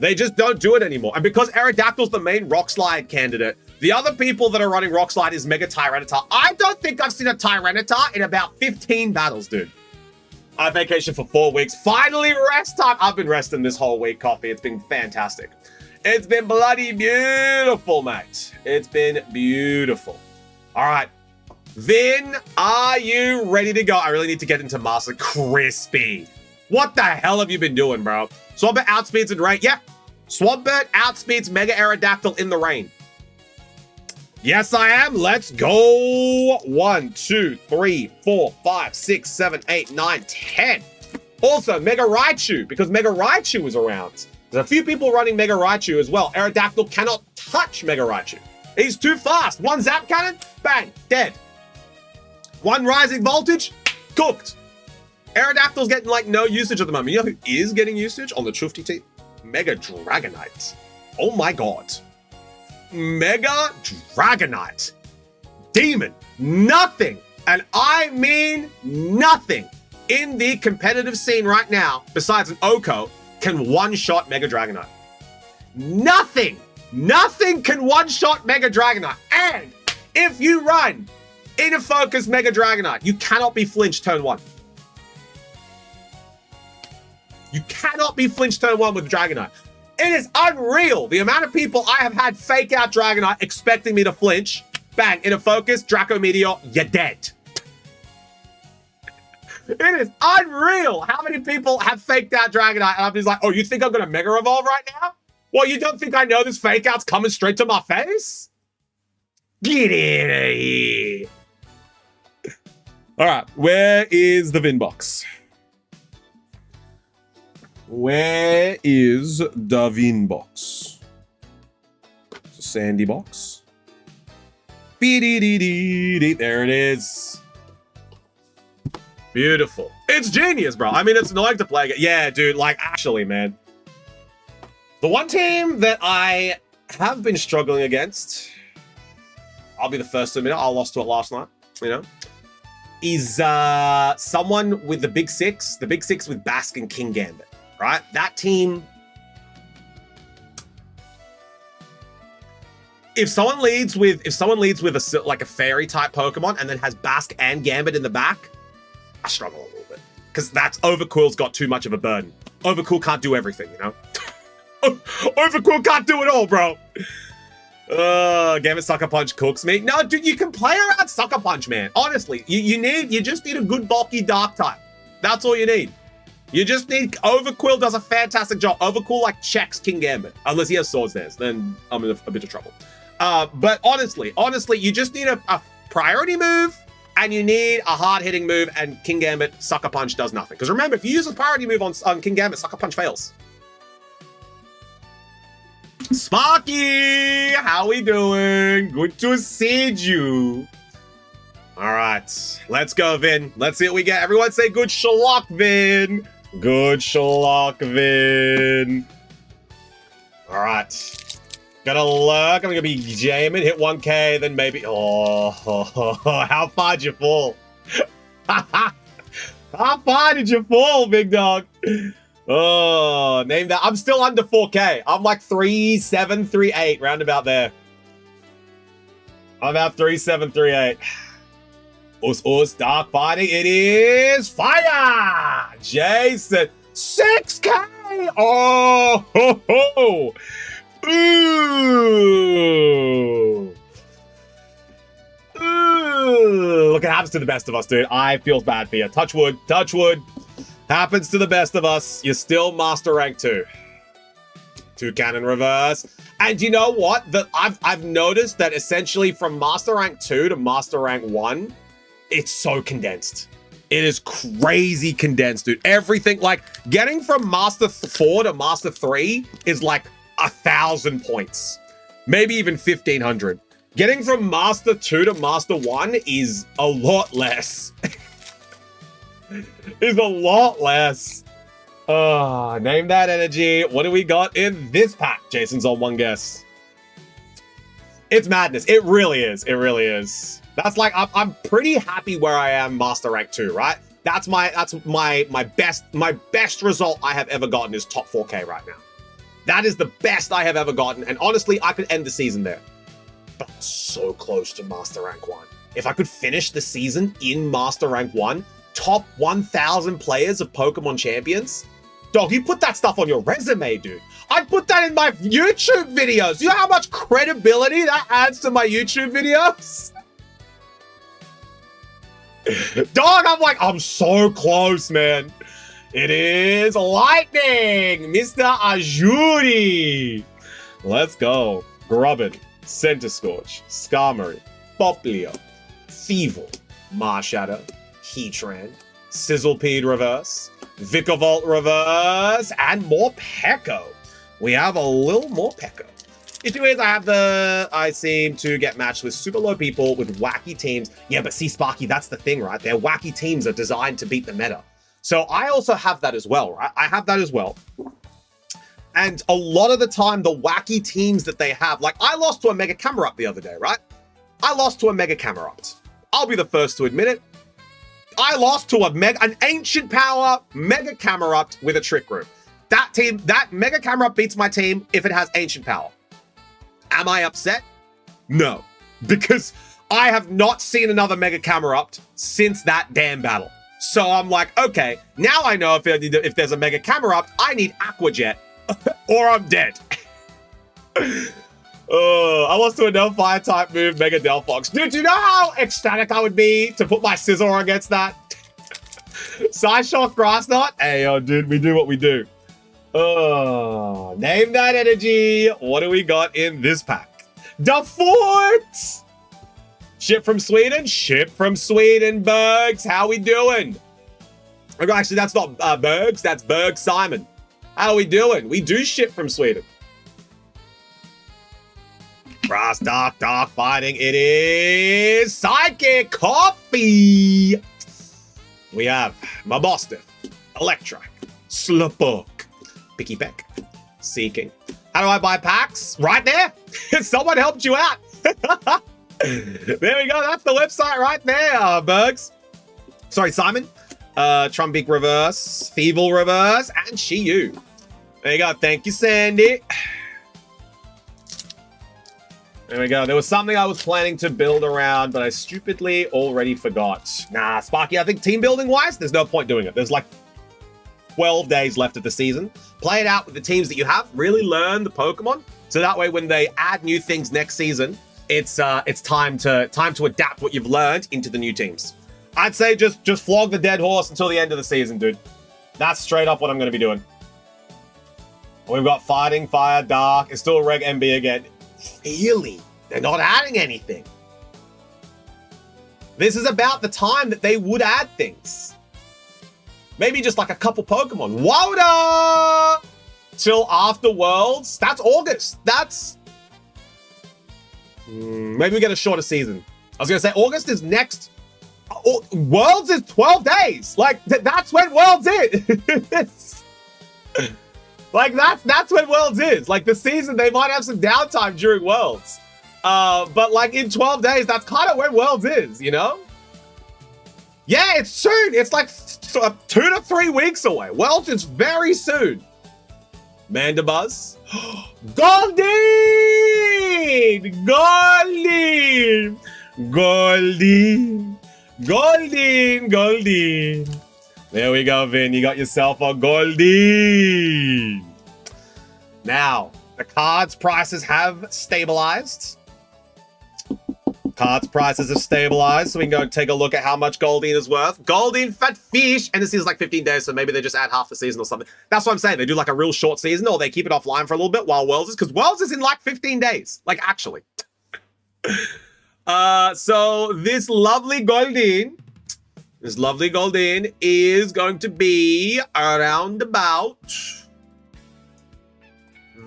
Speaker 1: They just don't do it anymore. And because Aerodactyl's the main Rock Slide candidate, the other people that are running Rock Slide is Mega Tyranitar. I don't think I've seen a Tyranitar in about 15 battles, dude. I vacation for 4 weeks. Finally rest time. I've been resting this whole week, Coffee. It's been fantastic. It's been bloody beautiful, mate. It's been beautiful. All right. Vin, are you ready to go? I really need to get into Master Crispy. What the hell have you been doing, bro? Swampert outspeeds in rain. Yep. Swampert outspeeds Mega Aerodactyl in the rain. Yes, I am. Let's go. 1, 2, 3, 4, 5, 6, 7, 8, 9, 10. Also, Mega Raichu, because Mega Raichu is around. There's a few people running Mega Raichu as well. Aerodactyl cannot touch Mega Raichu. He's too fast. One Zap Cannon, bang, dead. One Rising Voltage, cooked. Aerodactyl's getting like no usage at the moment. You know who is getting usage on the Chufty team? Mega Dragonite. Oh my god. Mega Dragonite. Demon. Nothing, and I mean nothing, in the competitive scene right now, besides an Oko, can one-shot Mega Dragonite. Nothing. Nothing can one-shot Mega Dragonite. And if you run Inner Focus Mega Dragonite, you cannot be flinched turn 1. You cannot be flinched turn 1 with Dragonite. It is unreal the amount of people I have had fake out Dragonite expecting me to flinch. Bang, Inner Focus, Draco Meteor, you're dead. It is unreal how many people have faked out Dragonite, and I'm just like, oh, you think I'm going to Mega Evolve right now? Well, you don't think I know this fake out's coming straight to my face? Get in here. All right, where is the Vin box? Where is the Vin box? It's a sandy box. There it is. Beautiful. It's genius, bro. I mean, it's annoying to play. Yeah, dude, like, actually, man. The one team that I have been struggling against, I'll be the first to admit it, I lost to it last night, you know, is someone with the Big Six with Basque and King Gambit, right? That team, if someone leads with a fairy type Pokemon and then has Basque and Gambit in the back, I struggle a little bit, because that's Overcool's got too much of a burden. Overcool can't do everything, you know? Overcool can't do it all, bro. Gambit Sucker Punch cooks me. No, dude, you can play around Sucker Punch, man. Honestly, you just need a good bulky dark type. That's all you need. You just need, Overcool does a fantastic job. Overcool like checks King Gambit, unless he has Swords Dance, then I'm in a bit of trouble. But honestly, you just need a priority move, and you need a hard-hitting move, and King Gambit Sucker Punch does nothing. Because remember, if you use a priority move on King Gambit, Sucker Punch fails. Sparky, how we doing? Good to see you. All right, let's go, Vin. Let's see what we get. Everyone say good shalock, Vin. Good shalock, Vin. All right. Gonna lurk. I'm gonna be jamming. Hit 1K, then maybe. Oh, how far did you fall? How far did you fall, big dog? Oh, name that. I'm still under 4K. I'm like 3.7, 3.8, round about there. I'm about 3.7, 3.8. Us, dark fighting. It is fire. Jason, 6K. Oh, ho, ho. Ooh. Ooh. Look, it happens to the best of us, dude. I feel bad for you. Touch wood. Touch wood. Happens to the best of us. You're still Master Rank 2. 2 cannon reverse. And you know what? I've noticed that essentially from Master Rank 2 to Master Rank 1, it's so condensed. It is crazy condensed, dude. Everything, like, getting from Master 4 to Master 3 is like 1,000 points, maybe even 1,500. Getting from Master 2 to Master 1 is a lot less. Is a lot less. Name that energy. What do we got in this pack? Jason's on one guess. It's madness. It really is. It really is. That's like, I'm pretty happy where I am Master Rank 2, right? That's my best result I have ever gotten is top 4K right now. That is the best I have ever gotten. And honestly, I could end the season there. But I'm so close to Master Rank 1. If I could finish the season in Master Rank 1, top 1,000 players of Pokemon Champions, dog, you put that stuff on your resume, dude. I'd put that in my YouTube videos. You know how much credibility that adds to my YouTube videos? Dog, I'm so close, man. It is Lightning, Mr. Ajuri. Let's go. Grubbin, Centiskorch, Skarmory, Poplio, Thievul, Marshadow, Heatran, Sizzlepede Reverse, Vikavolt Reverse, and Morpeko. We have a little Morpeko. Issue is I seem to get matched with super low people with wacky teams. Yeah, but see, Sparky, that's the thing, right? Their wacky teams are designed to beat the meta. So I also have that as well, right? I have that as well. And a lot of the time, the wacky teams that they have, like I lost to a Mega Camerupt the other day, right? I lost to a Mega Camerupt. I'll be the first to admit it. I lost to an Ancient Power Mega Camerupt with a Trick Room. That Mega Camerupt beats my team if it has Ancient Power. Am I upset? No, because I have not seen another Mega Camerupt since that damn battle. So I'm like, okay, now I know if there's a Mega Camerupt, I need Aqua Jet or I'm dead. I lost to a no fire type move, Mega Delphox. Dude, do you know how ecstatic I would be to put my Scizor against that? Psyshock Grass Knot? Hey, yo, dude, we do what we do. Name that energy. What do we got in this pack? The Fort! Ship from Sweden? Ship from Sweden, Bergs. How we doing? Actually, that's not Bergs. That's Berg Simon. How we doing? We do ship from Sweden. Brass, dark fighting. It is Psychic Coffee. We have Mabostiff, Electric, Slowpoke, Picky Peck, Seeking. How do I buy packs? Right there. Someone helped you out. There we go. That's the website right there, Bergs. Sorry, Simon. Trumbeak Reverse, Thievul Reverse, and Shiyu. There you go. Thank you, Sandy. There we go. There was something I was planning to build around, but I stupidly already forgot. Nah, Sparky, I think team building wise, there's no point doing it. There's like 12 days left of the season. Play it out with the teams that you have. Really learn the Pokemon. So that way, when they add new things next season, it's time to adapt what you've learned into the new teams. I'd say just flog the dead horse until the end of the season, dude. That's straight up what I'm going to be doing. We've got Fighting, Fire, Dark. It's still Reg MB again. Really? They're not adding anything. This is about the time that they would add things. Maybe just like a couple Pokemon. Water! Till after Worlds. That's August. That's... maybe we get a shorter season. I was going to say August is next. Worlds is 12 days. Like, that's when Worlds is. Like, that's when Worlds is. Like, the season, they might have some downtime during Worlds. But, like, in 12 days, that's kind of when Worlds is, you know? Yeah, it's soon. It's like 2 to 3 weeks away. Worlds is very soon. Mandibuzz. Goldeen! Goldeen! Goldeen! Goldeen! Goldeen! There we go, Vin. You got yourself a Goldeen. Now, the cards prices have stabilized. Cards prices have stabilized, so we can go and take a look at how much Goldeen is worth. Goldeen Fat Fish, and this is like 15 days, so maybe they just add half the season or something. That's what I'm saying. They do like a real short season, or they keep it offline for a little bit while Worlds is, because Worlds is in like 15 days. Like, actually. So this lovely Goldeen is going to be around about...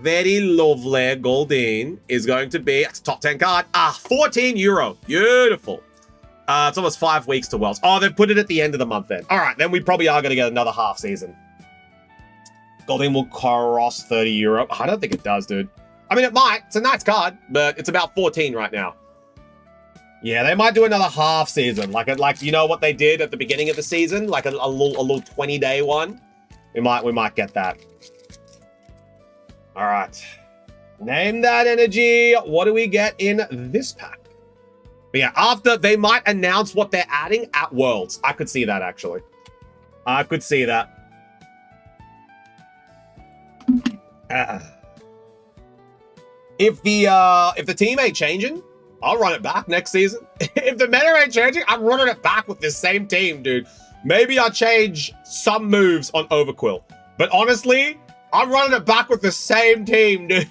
Speaker 1: very lovely Goldeen is going to be... it's a top 10 card. €14. Beautiful. It's almost 5 weeks to Worlds. Oh, they've put it at the end of the month then. All right, then we probably are going to get another half season. Goldeen will cross €30. I don't think it does, dude. I mean, it might. It's a nice card, but it's about 14 right now. Yeah, they might do another half season, like you know what they did at the beginning of the season, like a little 20-day one. We might get that. All right, name that energy. What do we get in this pack? But yeah, after they might announce what they're adding at Worlds. I could see that actually. I could see that. If the team ain't changing, I'll run it back next season. If the meta ain't changing, I'm running it back with this same team, dude. Maybe I'll change some moves on Overquill. But honestly, I'm running it back with the same team, dude.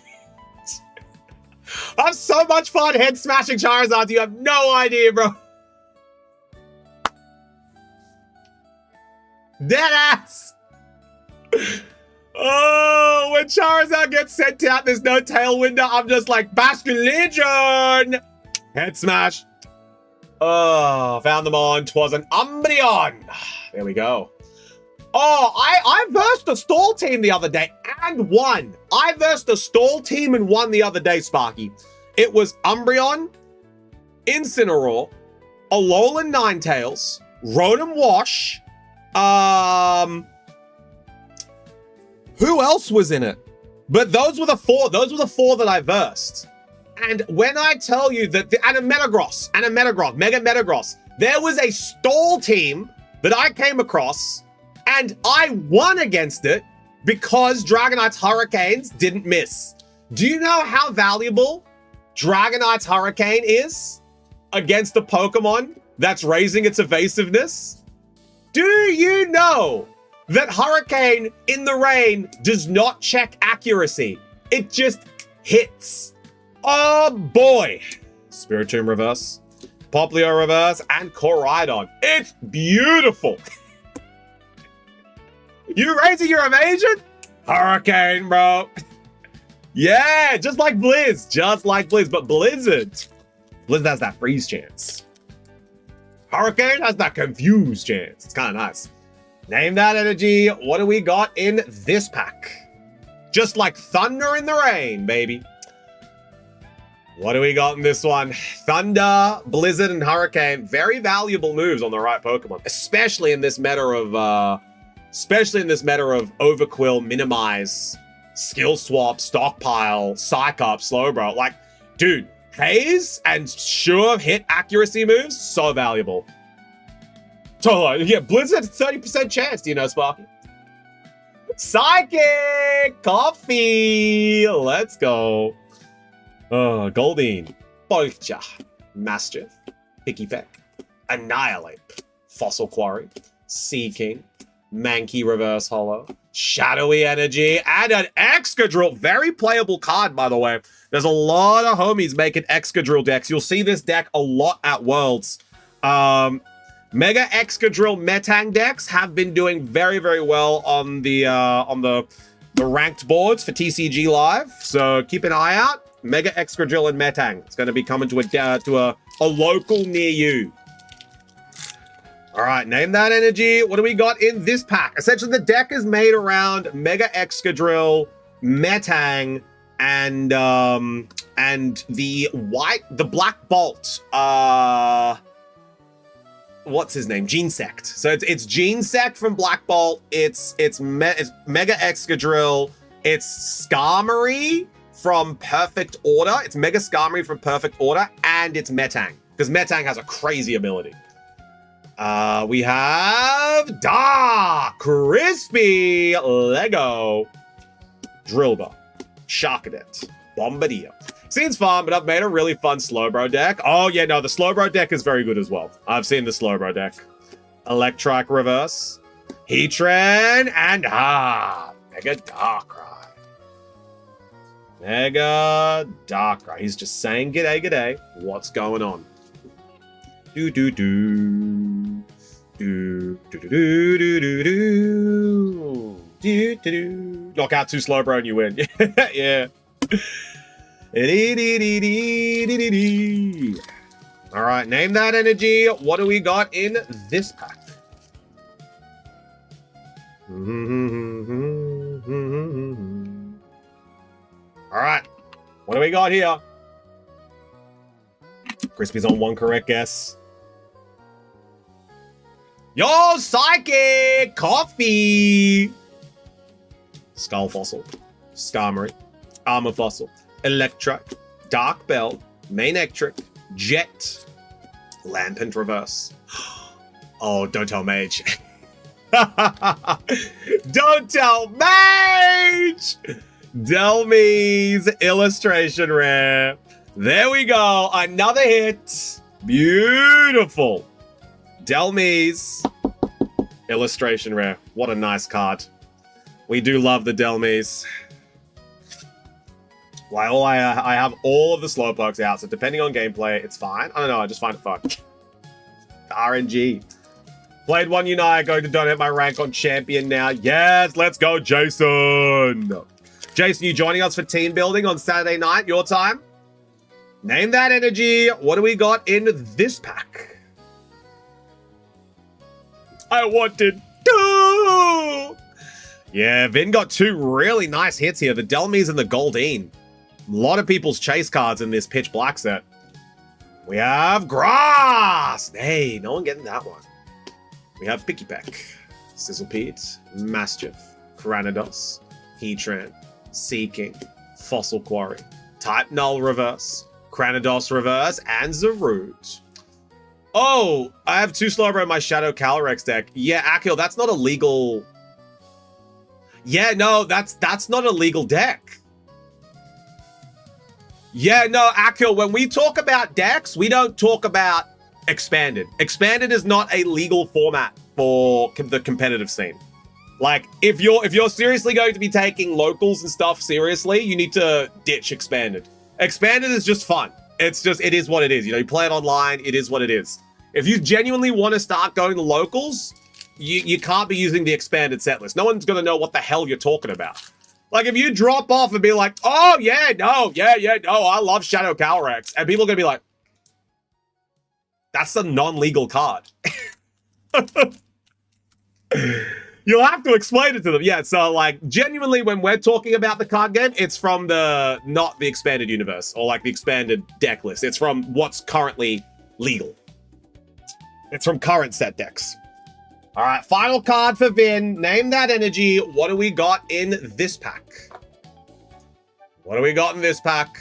Speaker 1: I have so much fun head smashing Charizard. You have no idea, bro. Deadass. Oh, when Charizard gets sent out, there's no Tailwinder. I'm just like, Bastion Legion. Head smash. Oh, found them on. 'Twas an Umbreon. There we go. Oh, I versed a stall team the other day and won. I versed a stall team and won the other day, Sparky. It was Umbreon, Incineroar, Alolan Ninetales, Rotom Wash. Who else was in it? But those were the four that I versed. And when I tell you that, and a Metagross, Mega Metagross, there was a stall team that I came across, and I won against it because Dragonite's Hurricanes didn't miss. Do you know how valuable Dragonite's Hurricane is against a Pokemon that's raising its evasiveness? Do you know that Hurricane in the rain does not check accuracy? It just hits. Oh boy. Spiritomb reverse, Poplio reverse, and Koraidon. It's beautiful. You raising your evasion? Hurricane, bro. Yeah, just like Blizz. But Blizzard has that freeze chance. Hurricane has that confuse chance. It's kind of nice. Name that energy. What do we got in this pack? Just like thunder in the rain, baby. What do we got in this one? Thunder, Blizzard, and Hurricane. Very valuable moves on the right Pokemon, especially in this meta of Overquill, Minimize, Skill Swap, Stockpile, Psych Up, Slowbro. Like, dude, Haze and sure hit accuracy moves, so valuable. So, yeah, Blizzard, 30% chance, do you know, Sparky? Psychic! Coffee! Let's go. Goldeen, Bolcha, Mastiff, Pikipek, Annihilate, Fossil Quarry, Seaking, Mankey Reverse Hollow, Shadowy Energy, and an Excadrill. Very playable card, by the way. There's a lot of homies making Excadrill decks. You'll see this deck a lot at Worlds. Mega Excadrill Metang decks have been doing very, very well on the ranked boards for TCG Live. So keep an eye out. Mega Excadrill and Metang. It's going to be coming to a local near you. All right, name that energy. What do we got in this pack? Essentially, the deck is made around Mega Excadrill, Metang, and the Black Bolt. What's his name? Genesect. So it's Genesect from Black Bolt. It's Mega Excadrill. It's Skarmory from Perfect Order. It's Mega Skarmory from Perfect Order, and it's Metang, because Metang has a crazy ability. We have Dark Crispy Lego Drillbur, Sharkadet, Bombardier. Seems fun, but I've made a really fun Slowbro deck. Oh yeah, no, the Slowbro deck is very good as well. I've seen the Slowbro deck. Electrike Reverse, Heatran, and Mega Darkrai. Mega Darkrai. He's just saying g'day, g'day. What's going on? Do do do do do do do do do do do. Knock out 2 Slowbro and you win. Yeah. All right, name that energy. What do we got in this pack? All right, What do we got here? Crispy's on one correct guess. Yo, Psychic! Coffee! Skull Fossil. Skarmory. Armor Fossil. Electro. Dark Bell. Manectric. Jet. Lampent Reverse. Oh, don't tell Mage. Don't tell Mage! Delmy's Illustration Rare. There we go. Another hit. Beautiful. Delmy's Illustration Rare. What a nice card. We do love the Delmy's. Well, I have all of the Slowpokes out, so depending on gameplay, it's fine. I don't know, I just find it fun. RNG. Played one Unite, going to donate my rank on champion now. Yes, let's go, Jason. Jason, you joining us for team building on Saturday night, your time? Name that energy. What do we got in this pack? I wanted two. Yeah, Vin got two really nice hits here. The Delmy's and the Goldeen. A lot of people's chase cards in this Pitch Black set. We have Grass. Hey, no one getting that one. We have Pikipek, Sizzlepede, Maschiff, Cranidos, Heatran, Seaking, Fossil Quarry, Type Null Reverse, Cranidos Reverse, and Zarude. Oh, I have two Slowbro in my Shadow Calyrex deck. Yeah, Akil, that's not a legal... Yeah, no, that's not a legal deck. Yeah, no, Akil, when we talk about decks, we don't talk about Expanded. Expanded is not a legal format for the competitive scene. Like, if you're seriously going to be taking locals and stuff seriously, you need to ditch Expanded. Expanded is just fun. It's just, it is what it is. You know, you play it online, it is what it is. If you genuinely want to start going to locals, you can't be using the Expanded set list. No one's going to know what the hell you're talking about. Like, if you drop off and be like, oh, yeah, no, I love Shadow Calyrex, and people are going to be like, that's a non-legal card. You'll have to explain it to them. Yeah, so, like, genuinely, when we're talking about the card game, it's from not the Expanded universe, or, like, the Expanded deck list. It's from what's currently legal. It's from current set decks. All right, final card for Vin. Name that energy. What do we got in this pack? What do we got in this pack?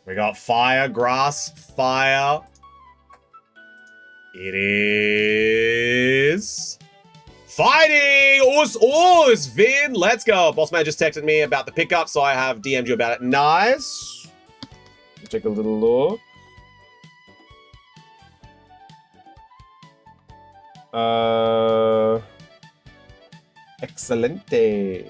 Speaker 1: We got Fire, Grass, Fire. It is... Fighting! Us, Vin. Let's go. Boss man just texted me about the pickup, so I have DM'd you about it. Nice. Take a little look. Excelente.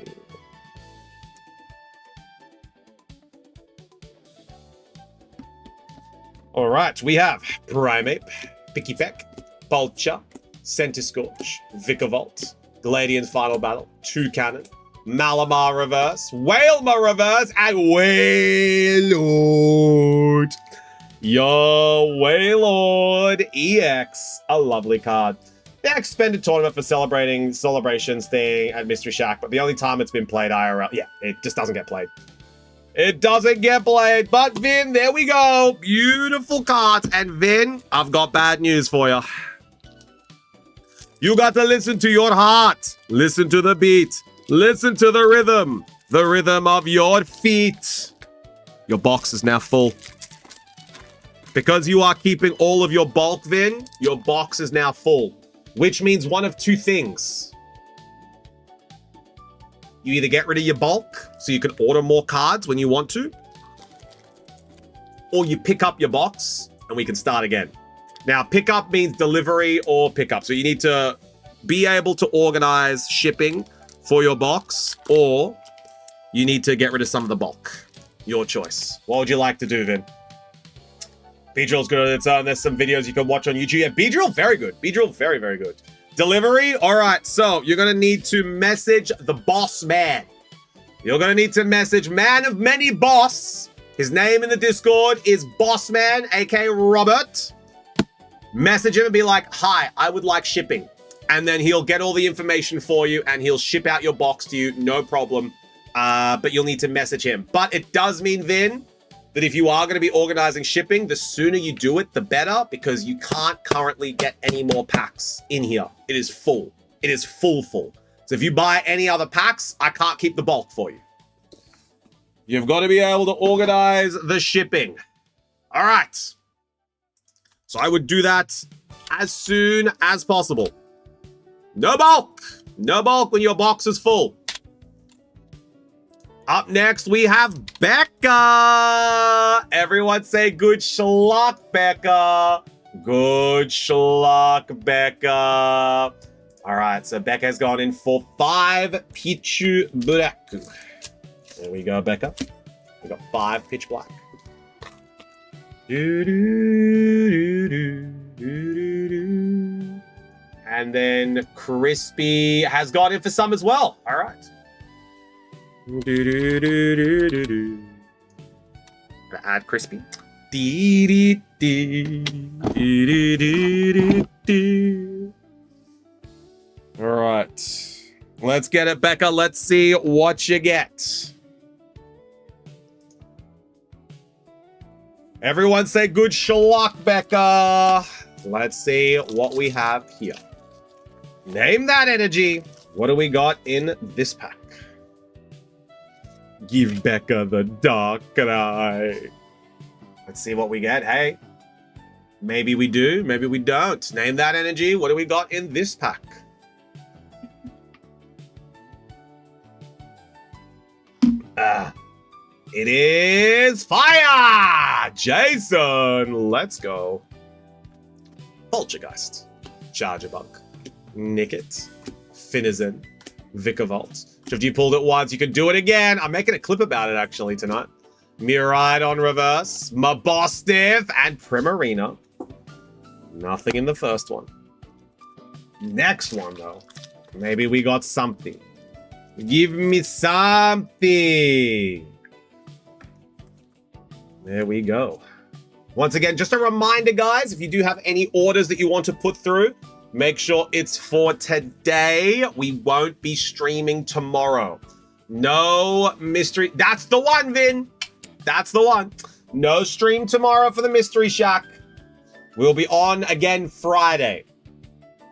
Speaker 1: All right, we have Primeape, Pikipek, Vulture, Centiskorch, Vikavolt, Gladian's Final Battle, Toucannon, Malamar Reverse, Wailmer Reverse, and Wailord. Yo, Wailord EX, a lovely card. The expended tournament for celebrations thing at Mystery Shack, but the only time it's been played IRL, yeah, it just doesn't get played. It doesn't get played, but Vin, there we go. Beautiful cards, and Vin, I've got bad news for you. You got to listen to your heart. Listen to the beat. Listen to the rhythm of your feet. Your box is now full. Because you are keeping all of your bulk, Vin, your box is now full. Which means one of two things. You either get rid of your bulk, so you can order more cards when you want to, or you pick up your box, and we can start again. Now, pickup means delivery or pickup. So you need to be able to organize shipping for your box, or you need to get rid of some of the bulk. Your choice. What would you like to do, Vin? B-Drill's good on its own. There's some videos you can watch on YouTube. Yeah, B-Drill, very good. B-Drill, very, very good. Delivery, all right. So you're going to need to message the boss man. You're going to need to message Man of Many Boss. His name in the Discord is Bossman, aka Robert. Message him and be like, hi, I would like shipping. and then he'll get all the information for you, and he'll ship out your box to you, no problem. But you'll need to message him. But it does mean, Vin, that if you are going to be organizing shipping, the sooner you do it, the better, because you can't currently get any more packs in here. It is full. It is full. So if you buy any other packs, I can't keep the bulk for you. You've got to be able to organize the shipping. All right. So I would do that as soon as possible. No bulk. No bulk when your box is full. Up next, we have Becca. Everyone say good schluck, Becca. Good schluck, Becca. All right, so Becca's gone in for 5 Pichu Black. There we go, Becca. We got 5 pitch black. And then Crispy has gone in for some as well. All right. Gonna add Crispy. All right. Let's get it, Becca. Let's see what you get. Everyone say good schluck, Becca. Let's see what we have here. Name that energy. What do we got in this pack? Give Becca the dark eye. Let's see what we get. Hey, maybe we do, maybe we don't. Name that energy. What do we got in this pack? It is fire! Jason, let's go. Poltergeist, Charjabug, Nickit, Finizen, Vicavolt. So if you pulled it once, you can do it again. I'm making a clip about it actually tonight. Miride on reverse, Mabostiff, and Primarina. Nothing in the first one. Next one though. Maybe we got something. Give me something. There we go. Once again, just a reminder, guys, if you do have any orders that you want to put through, make sure it's for today. We won't be streaming tomorrow. No mystery. That's the one, Vin. That's the one. No stream tomorrow for the Mystery Shack. We'll be on again Friday.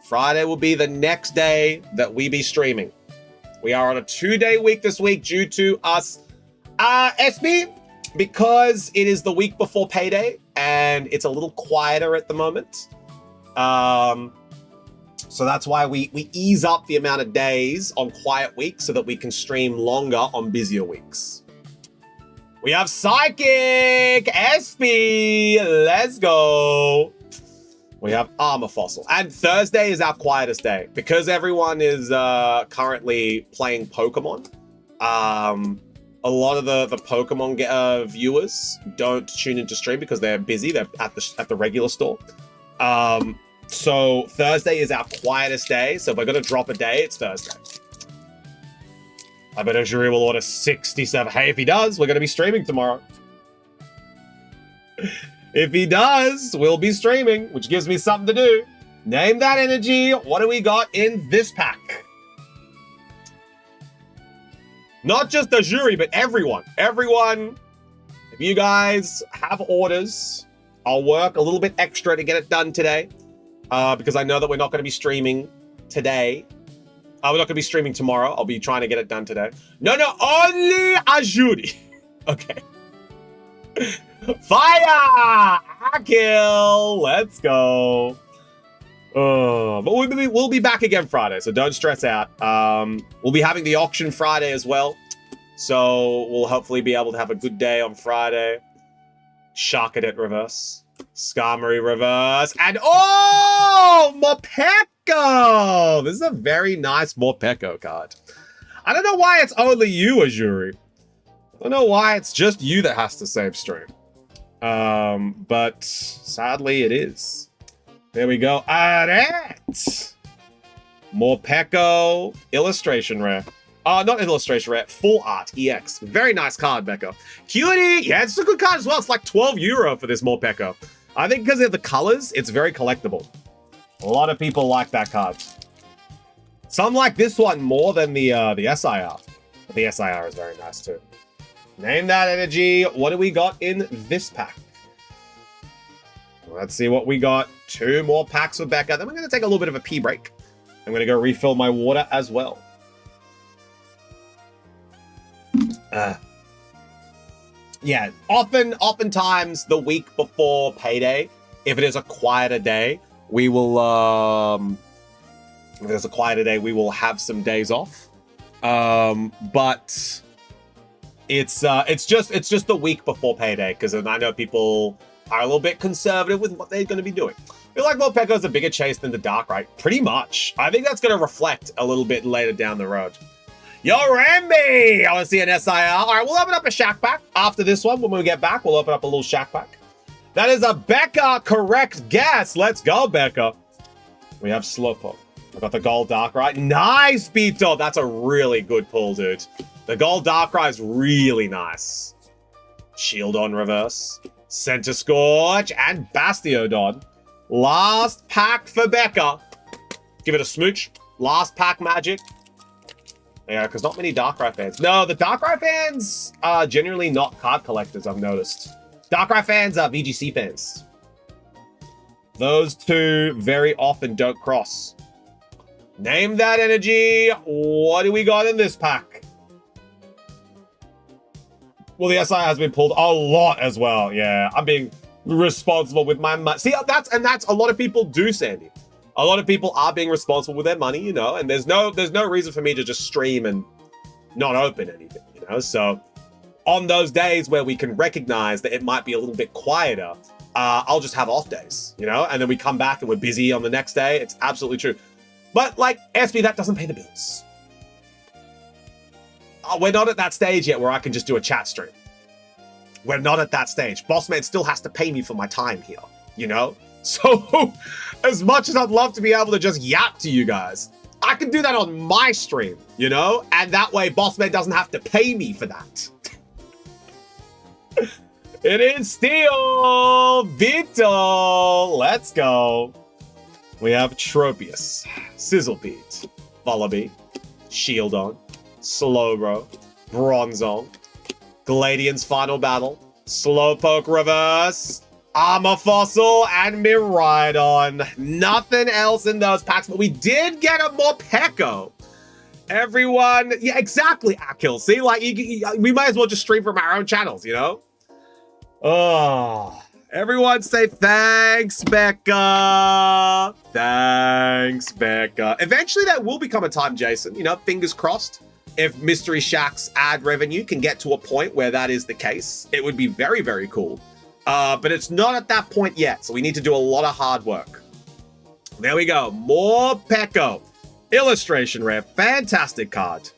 Speaker 1: Friday will be the next day that we be streaming. We are on a 2-day week this week due to us, SB, because it is the week before payday and it's a little quieter at the moment. So that's why we ease up the amount of days on quiet weeks so that we can stream longer on busier weeks. We have Psychic SB. Let's go. We have Armor Fossil. And Thursday is our quietest day because everyone is currently playing Pokemon. A lot of the Pokemon viewers don't tune into stream because they're busy. They're at the regular store. So Thursday is our quietest day. So if we're going to drop a day, it's Thursday. I bet Ajuri will order 67. Hey, if he does, we're going to be streaming tomorrow. If he does, we'll be streaming, which gives me something to do. Name that energy. What do we got in this pack? Not just Ajuri, but everyone. Everyone, if you guys have orders, I'll work a little bit extra to get it done today. Because I know that we're not going to be streaming today. We're not going to be streaming tomorrow. I'll be trying to get it done today. No, only Ajuri. Okay. Fire! Kill! Let's go. But we'll be back again Friday, so don't stress out. We'll be having the auction Friday as well. So we'll hopefully be able to have a good day on Friday. Sharkadet reverse. Skarmory reverse. And Morpeko! This is a very nice Morpeko card. I don't know why it's only you, Ajuri. I don't know why it's just you that has to save stream. But sadly it is. There we go. Alright. Morpeko illustration rare. Not illustration rare, full art EX. Very nice card, Becca. Cutie! Yeah, it's a good card as well. It's like €12 for this Morpeko. I think because of the colors, it's very collectible. A lot of people like that card. Some like this one more than the SIR. The SIR is very nice too. Name that energy. What do we got in this pack? Let's see what we got. 2 more packs for Becca. Then we're going to take a little bit of a pee break. I'm going to go refill my water as well. Yeah, oftentimes the week before payday, if it is a quieter day, we will if there's a quieter day, we will have some days off. But it's just the week before payday, because I know people are a little bit conservative with what they're going to be doing. I feel like Morpeko is a bigger chase than the Darkrai. Pretty much. I think that's going to reflect a little bit later down the road. Yo, Ramby! I want to see an SIR. All right, we'll open up a Shack Pack after this one. When we get back, we'll open up a little Shack Pack. That is a Becca correct guess. Let's go, Becca. We have Slowpoke. I got the Gold Darkrai. Nice, Beetle. That's a really good pull, dude. The Gold Darkrai is really nice. Shield on reverse. Center Scorch and Bastiodon. Last pack for Becca. Give it a smooch. Last pack magic. Yeah, because not many Darkrai fans. No, the Darkrai fans are generally not card collectors, I've noticed. Darkrai fans are VGC fans. Those two very often don't cross. Name that energy. What do we got in this pack? Well, the SI has been pulled a lot as well. Yeah, I'm being responsible with my money. See, that's a lot of people do, Sandy. A lot of people are being responsible with their money, you know, and there's no reason for me to just stream and not open anything, you know. So on those days where we can recognize that it might be a little bit quieter, I'll just have off days, you know, and then we come back and we're busy on the next day. It's absolutely true. But like SB, that doesn't pay the bills. We're not at that stage yet where I can just do a chat stream. We're not at that stage. Bossman still has to pay me for my time here, you know? So as much as I'd love to be able to just yap to you guys, I can do that on my stream, you know? And that way Bossman doesn't have to pay me for that. It is Steel Beetle. Let's go. We have Tropius, Sizzlebeat, Vullaby, Shieldon, Slowbro, Bronzong, Gladian's Final Battle, Slowpoke Reverse, Armor Fossil, and Miraidon. Nothing else in those packs, but we did get a Morpeko. Everyone, yeah, exactly, Akil. See, like, we might as well just stream from our own channels, you know? Oh, everyone say thanks, Becca. Thanks, Becca. Eventually, that will become a time, Jason. You know, fingers crossed. If Mystery Shack's ad revenue can get to a point where that is the case, it would be very, very cool. But it's not at that point yet, so we need to do a lot of hard work. There we go. Morpeko. Illustration rare. Fantastic card.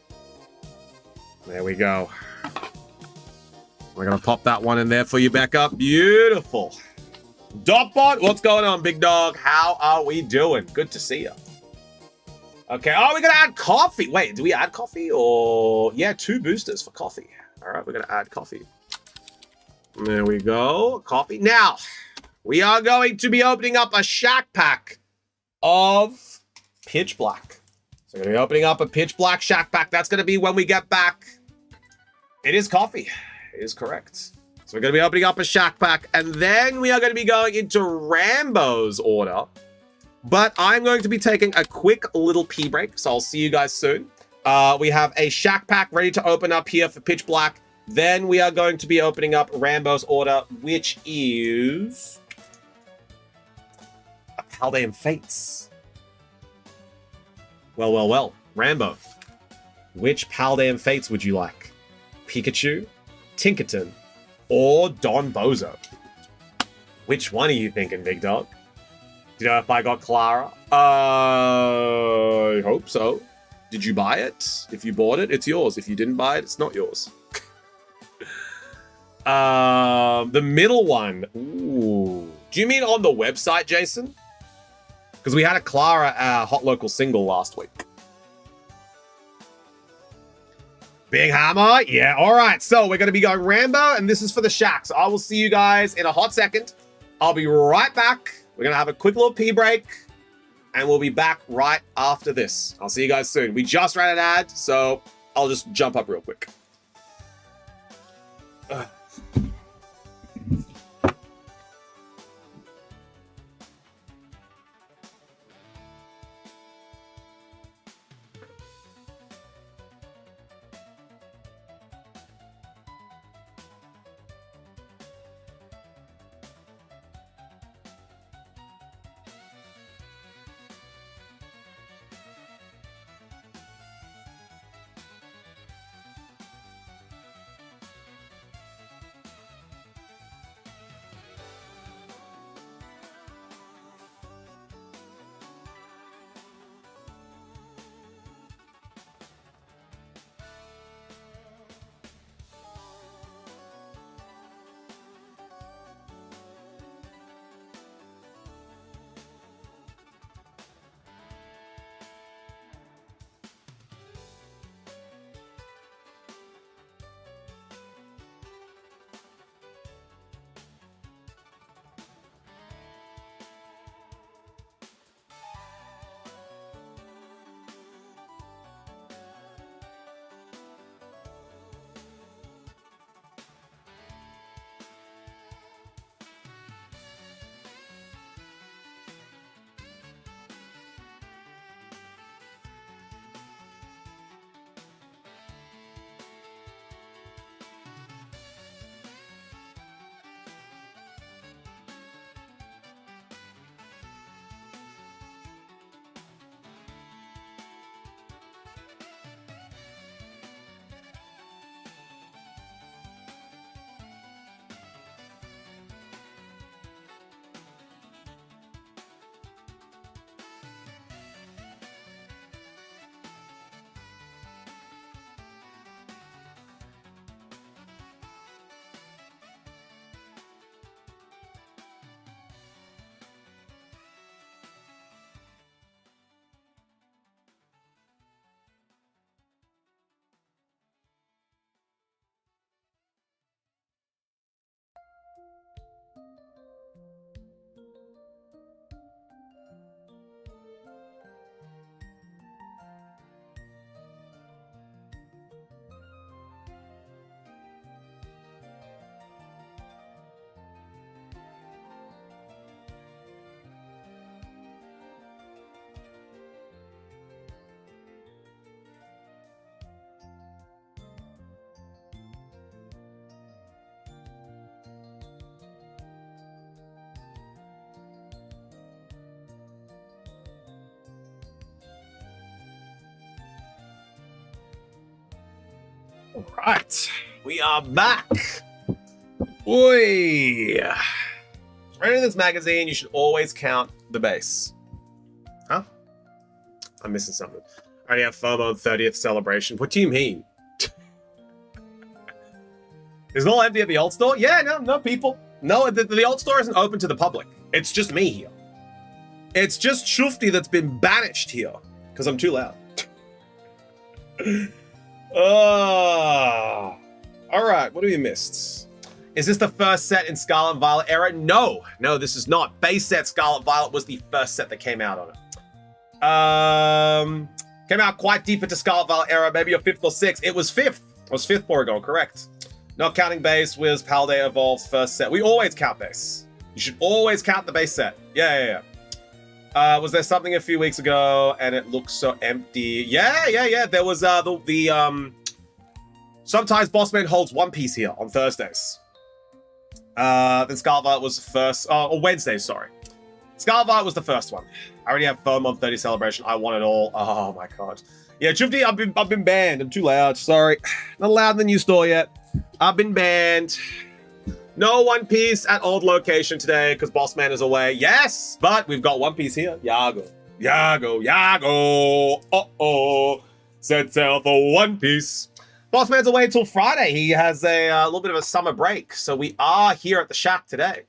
Speaker 1: There we go. We're going to pop that one in there for you, Becca. Beautiful. Dotbot, what's going on, big dog? How are we doing? Good to see you. Okay. Oh, we're going to add coffee. Wait, do we add coffee? Or, yeah, 2 boosters for coffee. All right, we're going to add coffee. There we go. Coffee. Now, we are going to be opening up a Shack Pack of Pitch Black. So we're going to be opening up a Pitch Black Shack Pack. That's going to be when we get back. It is coffee. It is correct. So we're going to be opening up a Shack Pack, and then we are going to be going into Rambo's order. But I'm going to be taking a quick little pee break, so I'll see you guys soon. We have a Shack Pack ready to open up here for Pitch Black. Then we are going to be opening up Rambo's order, which is a Paldean Fates. Well, well, well. Rambo, which Paldean Fates would you like? Pikachu, Tinkerton, or Don Bozo? Which one are you thinking, big dog? Do you know if I got Clara? I hope so. Did you buy it? If you bought it, it's yours. If you didn't buy it, it's not yours. The middle one. Ooh. Do you mean on the website, Jason? Because we had a Clara Hot Local single last week. Big Hammer. Yeah, all right. So we're going to be going Rambo, and this is for the Shack. So I will see you guys in a hot second. I'll be right back. We're going to have a quick little pee break, and we'll be back right after this. I'll see you guys soon. We just ran an ad, so I'll just jump up real quick. All right, we are back. Oi. Reading this magazine, you should always count the base. Huh? I'm missing something. I already have FOMO on 30th celebration. What do you mean? Is it all empty at the old store? Yeah, no people. No, the old store isn't open to the public. It's just me here. It's just Shufti that's been banished here because I'm too loud. All right, what have we missed? Is this the first set in Scarlet Violet era? No, this is not. Base set Scarlet Violet was the first set that came out on it. Came out quite deep into Scarlet Violet era, maybe a 5th or 6th. It was 5th. It was 5th Porygon, correct. Not counting base was Paldea Evolved's first set. We always count base. You should always count the base set. Yeah. Was there something a few weeks ago and it looks so empty? Yeah. There was sometimes Bossman holds One Piece here on Thursdays. Then Scarlet Violet was first, or Wednesday, sorry. Scarlet Violet was the first one. I already have FOMO on 30 celebration. I want it all. Oh my god. Yeah, Chufti, I've been banned. I'm too loud. Sorry, not allowed in the new store yet. I've been banned. No One Piece at old location today because Bossman is away. Yes, but we've got One Piece here. Yago. Set sail for One Piece. Bossman's away till Friday. He has a little bit of a summer break. So we are here at the shack today.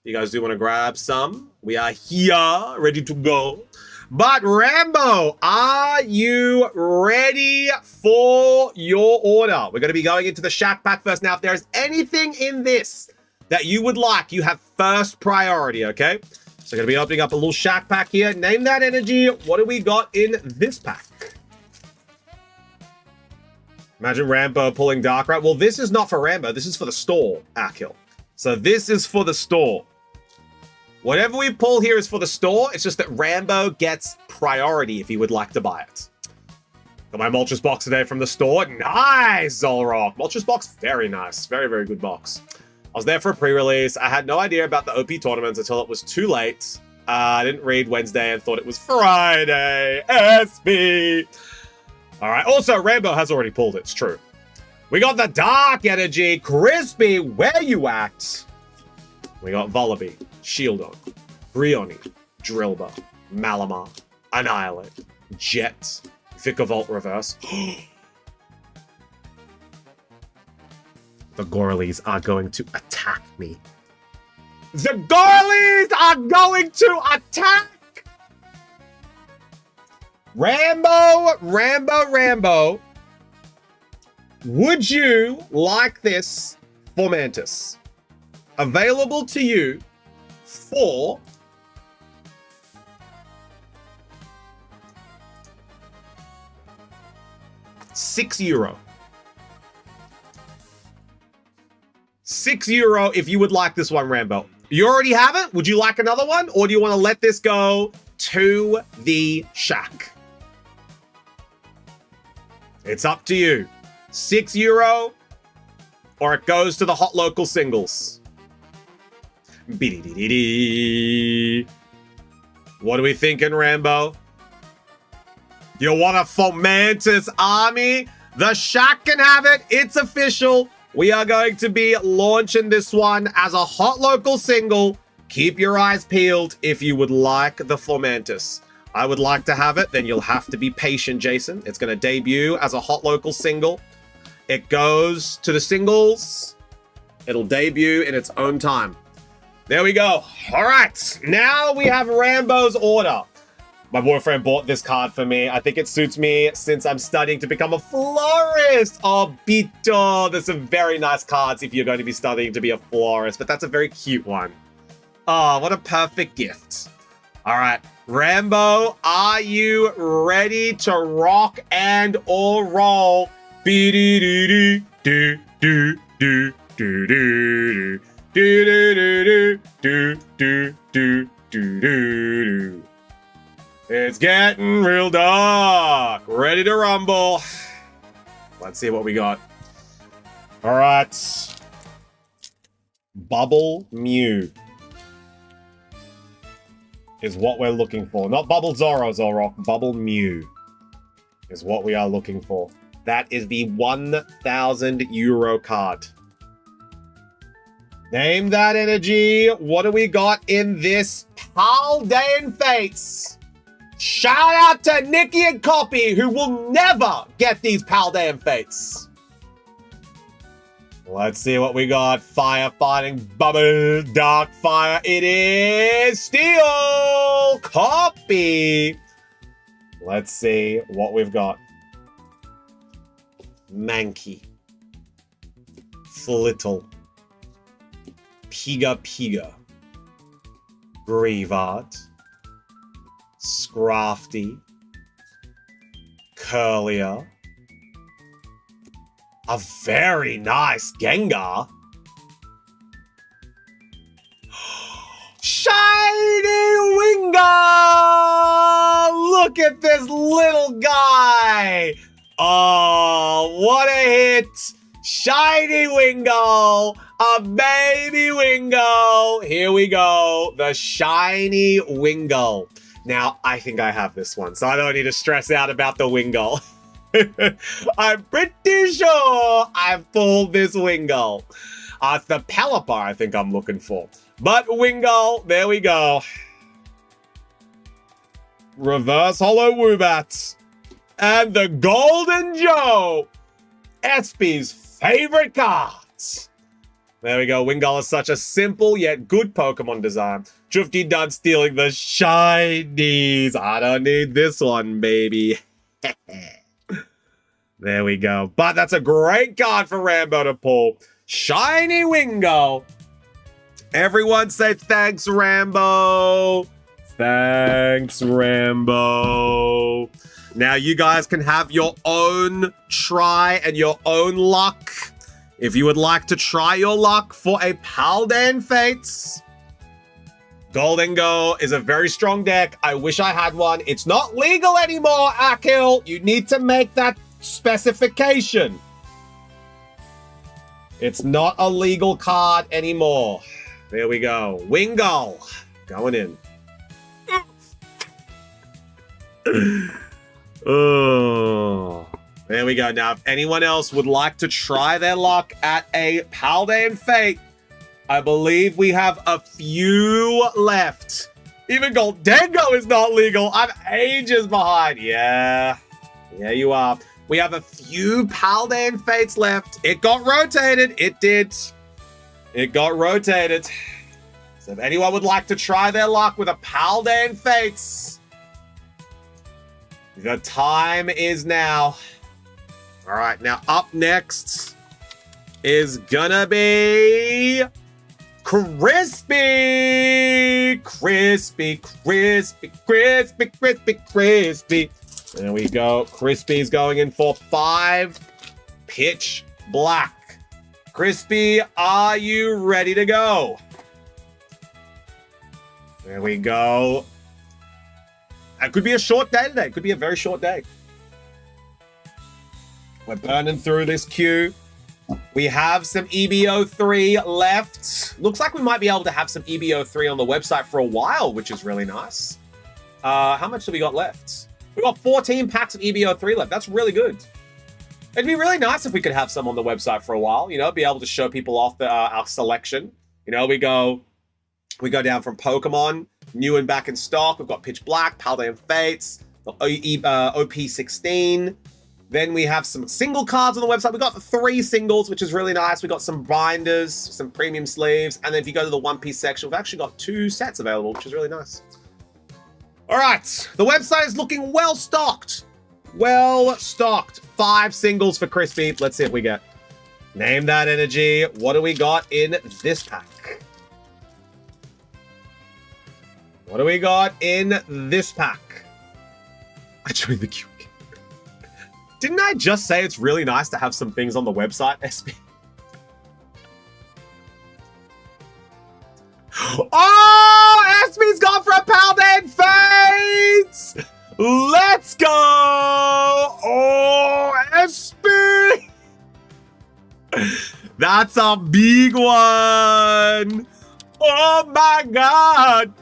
Speaker 1: You guys do want to grab some? We are here, ready to go. But Rambo, are you ready for your order? We're going to be going into the shack pack first. Now, if there is anything in this that you would like, you have first priority, okay? So going to be opening up a little shack pack here. Name that energy. What do we got in this pack? Imagine Rambo pulling Darkrai. Well, this is not for Rambo. This is for the store, Akil. So this is for the store. Whatever we pull here is for the store. It's just that Rambo gets priority if he would like to buy it. Got my Moltres box today from the store. Nice, Zolrock. Moltres box, very nice. Very, very good box. I was there for a pre-release. I had no idea about the OP tournaments until it was too late. I didn't read Wednesday and thought it was Friday. SP. All right. Also, Rambo has already pulled it. It's true. We got the Dark Energy. Crispy, where you at? We got Volibee, Shieldon, Brioni, Drillbur, Malamar, Annihilate, Jet, Vikavolt Reverse. The Gorleys are going to attack me. The Gorleys are going to attack! Rambo. Would you like this Formantis? Available to you for €6. €6 if you would like this one, Rambo. You already have it? Would you like another one? Or do you want to let this go to the shack? It's up to you. €6 or it goes to the hot local singles. What are we thinking, Rambo? You want a Fomantis army? The shack can have it. It's official. We are going to be launching this one as a hot local single. Keep your eyes peeled if you would like the Fomantis. I would like to have it, then you'll have to be patient, Jason. It's going to debut as a hot local single. It goes to the singles. It'll debut in its own time. There we go. All right. Now we have Rambo's order. My boyfriend bought this card for me. I think it suits me since I'm studying to become a florist. Oh, Bito. There's some very nice cards if you're going to be studying to be a florist, but that's a very cute one. Oh, what a perfect gift. All right. Rambo, are you ready to rock and or roll? It's getting real dark. Ready to rumble. Let's see what we got. All right. Bubble Mew is what we're looking for. Not Bubble Zoro, Zoroark. Bubble Mew is what we are looking for. That is the €1,000 card. Name that energy. What do we got in this Paldean Fates? Shout out to Nikki and Copy, who will never get these Paldean Fates. Let's see what we got. Firefighting Bubble, Dark Fire. It is Steel Copy. Let's see what we've got. Mankey, Flittle, Piga, Greavard, Scrafty, Curlier, a very nice Gengar, Shiny Wingull! Look at this little guy! Oh, what a hit! Shiny Wingull! A baby Wingull! Here we go. The Shiny Wingull. Now, I think I have this one, so I don't need to stress out about the Wingull. I'm pretty sure I've pulled this Wingull. It's the Pelipper I think I'm looking for. But Wingull, there we go. Reverse Holo Woobat. And the Golden Joe. SP's favorite cards. There we go. Wingull is such a simple yet good Pokemon design. Drifty done stealing the shinies. I don't need this one, baby. There we go. But that's a great card for Rambo to pull. Shiny Wingull. Everyone say thanks, Rambo. Thanks, Rambo. Now you guys can have your own try and your own luck. If you would like to try your luck for a Paldean Fates, Golden Go is a very strong deck. I wish I had one. It's not legal anymore, Akil. You need to make that specification. It's not a legal card anymore. There we go. Wingull going in. Oh, there we go. Now, if anyone else would like to try their luck at a Paldean Fate, I believe we have a few left. Even Goldengo is not legal. I'm ages behind. Yeah, you are. We have a few Paldean Fates left. It got rotated. It did. It got rotated. So if anyone would like to try their luck with a Paldean Fates, the time is now. All right, now up next is gonna be Crispy. There we go. Crispy's going in for 5 pitch black. Crispy, are you ready to go? There we go. It could be a short day today. It could be a very short day. We're burning through this queue. We have some EBO3 left. Looks like we might be able to have some EBO3 on the website for a while, which is really nice. How much do we got left? We got 14 packs of EBO3 left. That's really good. It'd be really nice if we could have some on the website for a while, you know, be able to show people off our selection. You know, we go down from Pokemon, new and back in stock. We've got Pitch Black, Paldean Fates, the OP16. Then we have some single cards on the website. We got 3 singles, which is really nice. We got some binders, some premium sleeves. And then if you go to the One Piece section, we've actually got 2 sets available, which is really nice. All right, the website is looking well stocked. Well stocked. 5 singles for Crispy. Let's see if we get. Name that energy. What do we got in this pack? What do we got in this pack? I joined the queue. Didn't I just say it's really nice to have some things on the website, SB? Oh, SB's gone for a Paldean Fates! Let's go! Oh, SB! That's a big one! Oh my god!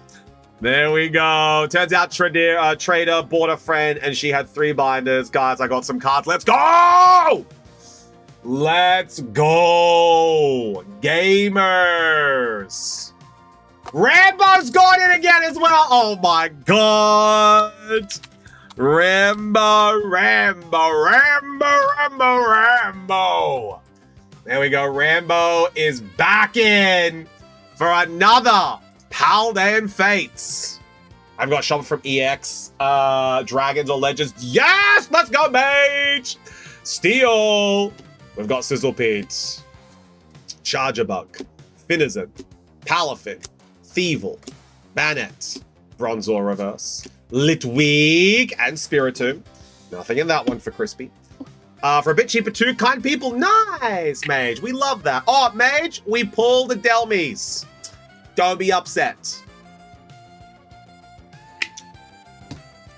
Speaker 1: There we go. Turns out Trader bought a friend and she had 3 binders. Guys, I got some cards. Let's go! Let's go! Gamers! Rambo's gone in again as well. Oh my god! Rambo. There we go. Rambo is back in for another Paldean Fates. I've got Shop from EX, Dragons or Legends. Yes! Let's go, Mage! Steel. We've got Sizzlepede, Chargerbug, Finizen, Palafin, Thievel, Banette, Bronzor Reverse, Litwig, and Spiritomb. Nothing in that one for Crispy. For a bit cheaper too, Kind People. Nice, Mage. We love that. Oh, Mage, we pulled the Delmies. Don't be upset.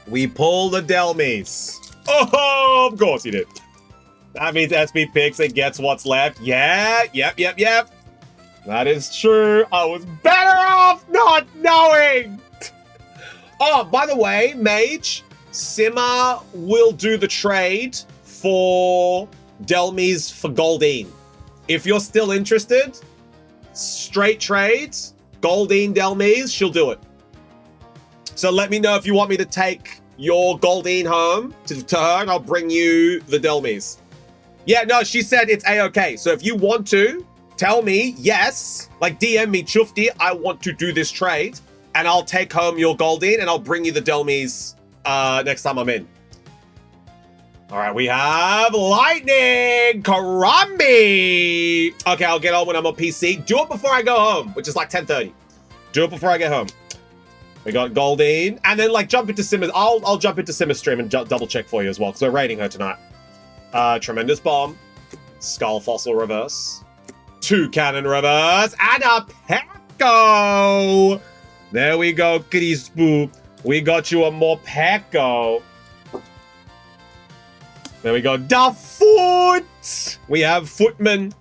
Speaker 1: We pull the Delmies. Oh, of course you did. That means SB picks and gets what's left. Yeah, yep. That is true. I was better off not knowing. Oh, by the way, Mage, Simmer will do the trade for Delmies for Goldeen. If you're still interested, straight trades, Goldeen Delmies, she'll do it. So let me know if you want me to take your Goldeen home to her and I'll bring you the Delmies. Yeah, no, she said it's A-okay. So if you want to, tell me, yes, like DM me, Chufti, I want to do this trade and I'll take home your Goldeen and I'll bring you the Delmies next time I'm in. All right, we have Lightning Karambit. Okay, I'll get on when I'm on PC. Do it before I go home, which is like 10:30. Do it before I get home. We got Goldeen, and then like jump into Simmer's. I'll jump into Simmer's stream and double check for you as well because we're raiding her tonight. Tremendous Bomb, Skull Fossil reverse, 2 Cannon reverse, and a Pekko. There we go, Crispo. We got you a more Pekko. There we go, Da Foot. We have Footman.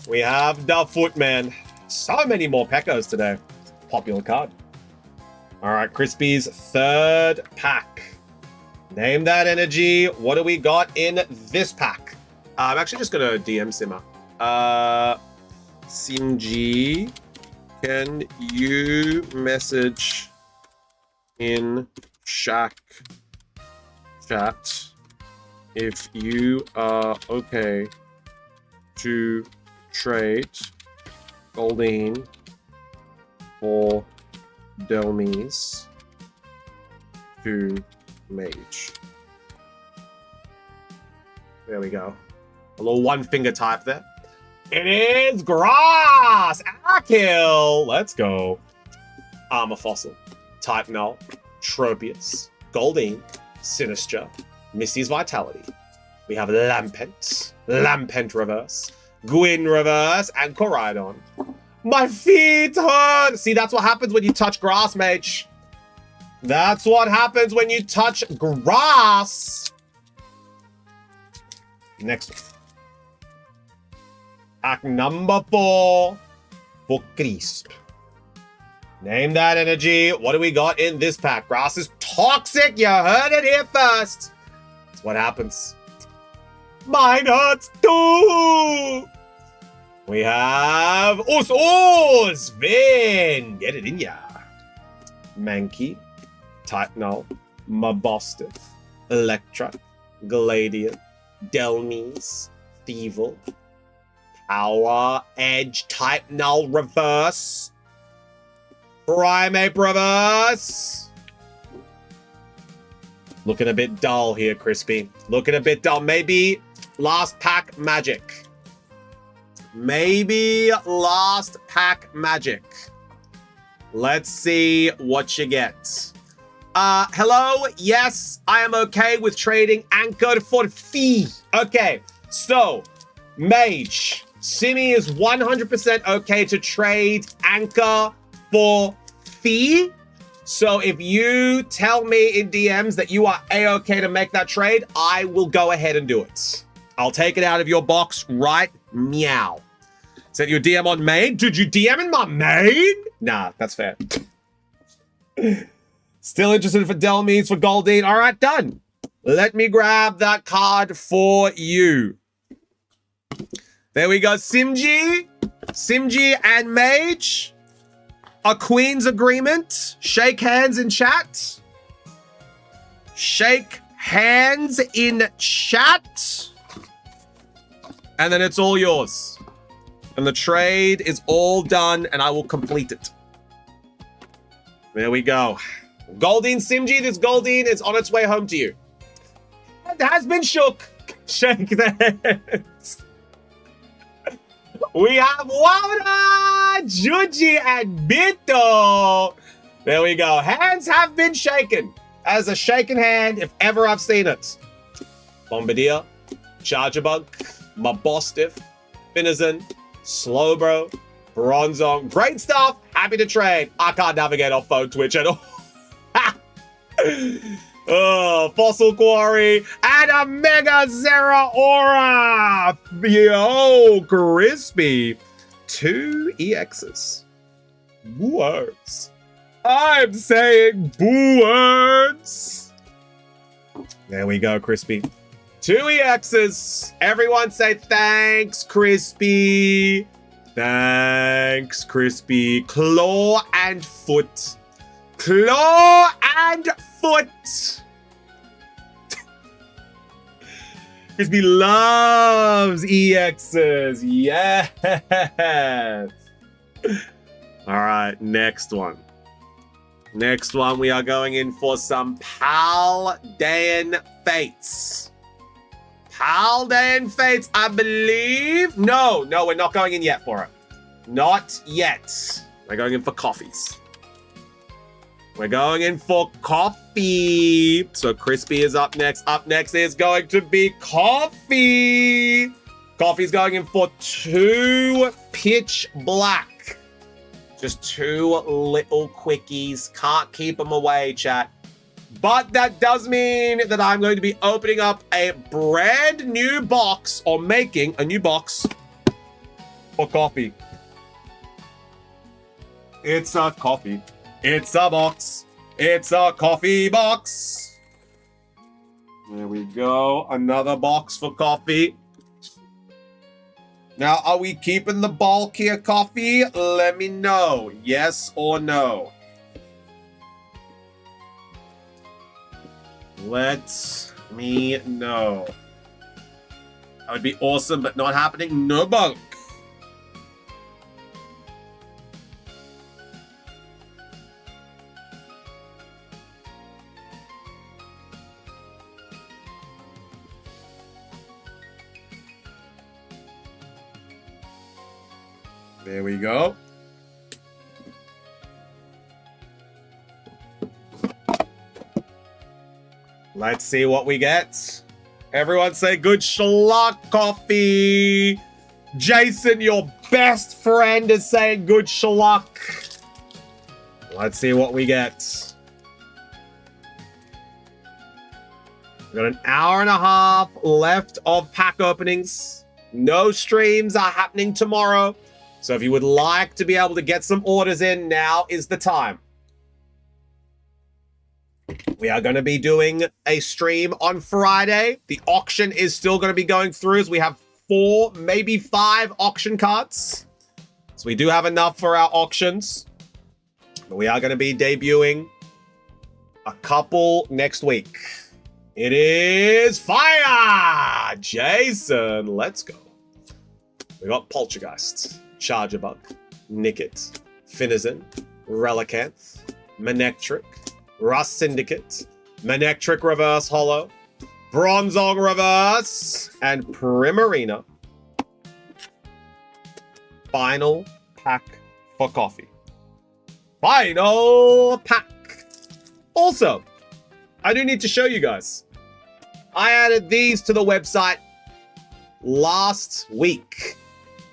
Speaker 1: We have Da Footman. So many more Pekkos today. Popular card. All right, Crispy's 3rd pack. Name that energy. What do we got in this pack? I'm actually just gonna DM Simmer. Simg, can you message in chat if you are okay to trade Goldeen for Delmies to Mage. There we go. A little 1-finger type there. It is Grass! Kill! Let's go. Armor Fossil. Type Null. Tropius. Goldeen. Sinistra. Misty's Vitality. We have Lampent. Lampent reverse. Gwyn reverse. And Koraidon. My feet hurt! See, that's what happens when you touch grass, mage. That's what happens when you touch grass. Next one. Pack number 4 for Crisp. Name that energy. What do we got in this pack? Grass is toxic. You heard it here first. That's what happens. Mine hurts too. We have Us Vin. Get it in ya. Mankey. Type Null. Mabostiff. Electra. Gladian. Delmies. Thievel. Power. Edge. Type Null. Reverse. Primeape reverse. Looking a bit dull here, Crispy. Looking a bit dull. Maybe last pack magic. Maybe last pack magic. Let's see what you get. Hello. Yes, I am okay with trading Anchor for fee. Okay, so Mage. Simi is 100% okay to trade Anchor for fee. So if you tell me in DMs that you are A-okay to make that trade, I will go ahead and do it. I'll take it out of your box right meow. Sent you a DM on main? Did you DM in my main? Nah, that's fair. Still interested for Delmies for Goldeen? All right, done. Let me grab that card for you. There we go. Simg and Mage. A Queen's agreement. Shake hands in chat. Shake hands in chat. And then it's all yours. And the trade is all done, and I will complete it. There we go. Goldeen Simg, this Goldeen is on its way home to you. It has been shook. Shake the hands. We have Wada, Juji, and Bito. There we go. Hands have been shaken. As a shaken hand, if ever I've seen it. Bombardier, Chargerbug, Mabostiff, Finizen, Slowbro, Bronzong. Great stuff. Happy to trade. I can't navigate off phone Twitch at all. Oh, Fossil Quarry and a Mega Zeraora. Yo, Crispy. 2 EXs. Words. I'm saying words. There we go, Crispy. 2 EXs. Everyone say thanks, Crispy. Thanks, Crispy. Claw and foot. Claw and foot. Crispy loves EXs. Yes. All right, next one. Next one, we are going in for some Paldean Fates. Paldean Fates, I believe. No, we're not going in yet for it. Not yet. We're going in for coffees. We're going in for coffee. So Crispy is up next. Up next is going to be coffee. Coffee's going in for 2 pitch black. Just 2 little quickies. Can't keep them away, chat. But that does mean that I'm going to be opening up a brand new box, or making a new box for coffee. It's a coffee. It's a box. It's a coffee box. There we go. Another box for coffee. Now, are we keeping the bulkier coffee? Let me know. Yes or no. Let me know. That would be awesome, but not happening. No bulk. There we go. Let's see what we get. Everyone say good schlock coffee. Jason, your best friend, is saying good schlock. Let's see what we get. We've got an hour and a half left of pack openings. No streams are happening tomorrow. So if you would like to be able to get some orders in, now is the time. We are going to be doing a stream on Friday. The auction is still going to be going through as we have 4, maybe 5 auction cards. So we do have enough for our auctions. But we are going to be debuting a couple next week. It is fire! Jason, let's go. We got Poltergeist, Chargebug, Nickit, Finizen, Relicanth, Manectric, Rust Syndicate, Manectric Reverse Hollow, Bronzong Reverse, and Primarina. Final pack for coffee. Final pack. Also, I do need to show you guys. I added these to the website last week.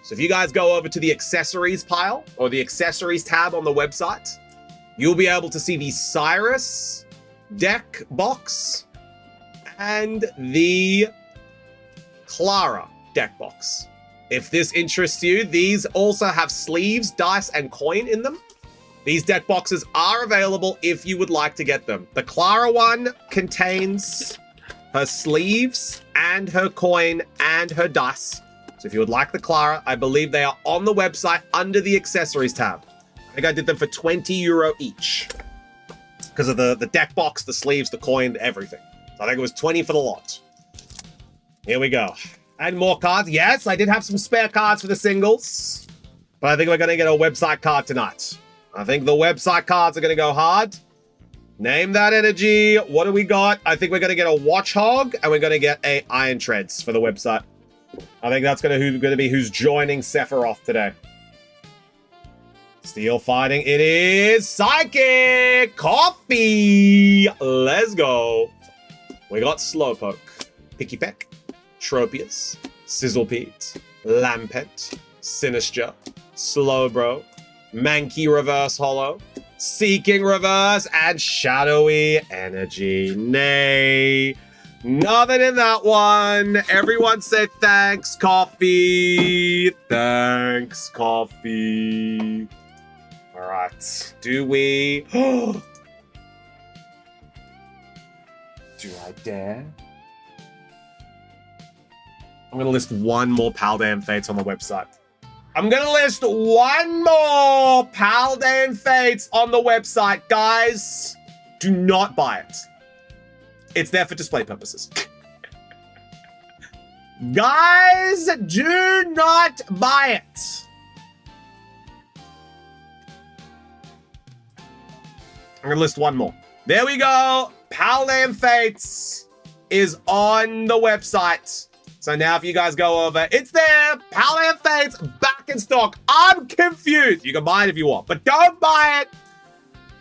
Speaker 1: So if you guys go over to the accessories pile or the accessories tab on the website, you'll be able to see the Cyrus deck box and the Clara deck box. If this interests you, these also have sleeves, dice, and coin in them. These deck boxes are available if you would like to get them. The Clara one contains her sleeves and her coin and her dice. So if you would like the Clara, I believe they are on the website under the accessories tab. I think I did them for €20 each because of the deck box, the sleeves, the coin, everything. So I think it was 20 for the lot. Here we go. And more cards. Yes, I did have some spare cards for the singles, but I think we're going to get a website card tonight. I think the website cards are going to go hard. Name that energy. What do we got? I think we're going to get a Watch Hog and we're going to get a Iron Treads for the website. I think that's going to be who's joining Sephiroth today. Steel Fighting. It is Psychic Coffee. Let's go. We got Slowpoke, Picky Peck, Tropius, Sizzlepete, Lampent, Sinister, Slowbro, Mankey Reverse Hollow, Seeking Reverse, and Shadowy Energy. Nay, nothing in that one. Everyone say thanks, Coffee. Thanks, Coffee. All right. Do we... Do I dare? I'm going to list one more Paldean Fates on the website. I'm going to list one more Paldean Fates on the website. Guys, do not buy it. It's there for display purposes. Guys, do not buy it. I'm going to list one more. There we go. Paldean Fates is on the website. So now if you guys go over, it's there. Paladin Fates back in stock. I'm confused. You can buy it if you want, but don't buy it.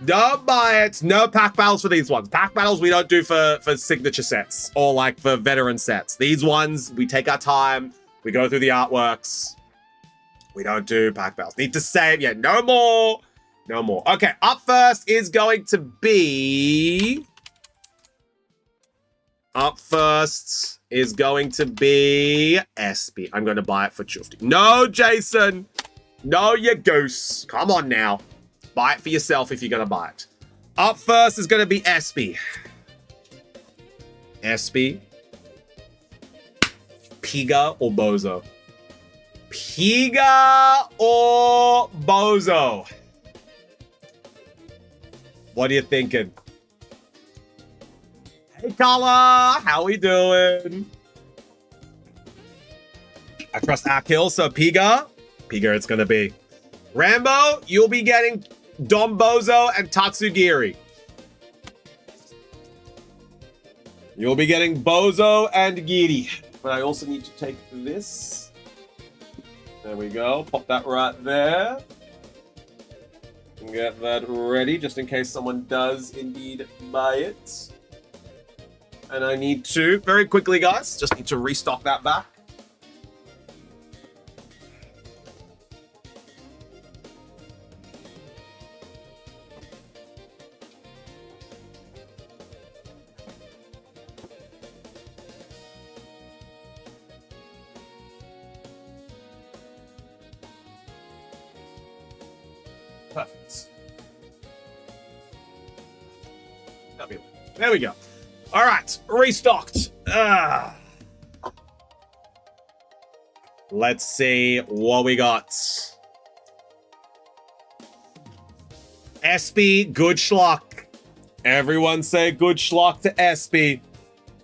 Speaker 1: Don't buy it. No pack battles for these ones. Pack battles we don't do for signature sets or like for veteran sets. These ones, we take our time. We go through the artworks. We don't do pack battles. Need to save. Yeah, no more. No more. Okay, up first is going to be... SB. I'm going to buy it for Chufty. No, Jason. No, you goose. Come on now. Buy it for yourself if you're going to buy it. Up first is going to be SB. SB. Piga or Bozo? Piga or Bozo? What are you thinking? Hey, Kala. How we doing? I trust Akil, so Piga. Piga it's going to be. Rambo, you'll be getting Dom Bozo and Tatsugiri. You'll be getting Bozo and Giri. But I also need to take this. There we go. Pop that right there. And get that ready, just in case someone does indeed buy it. And I need to, very quickly, guys, just need to restock that back. Perfect. There we go. All right, restocked. Let's see what we got. SB, good schlock. Everyone say good schlock to SB,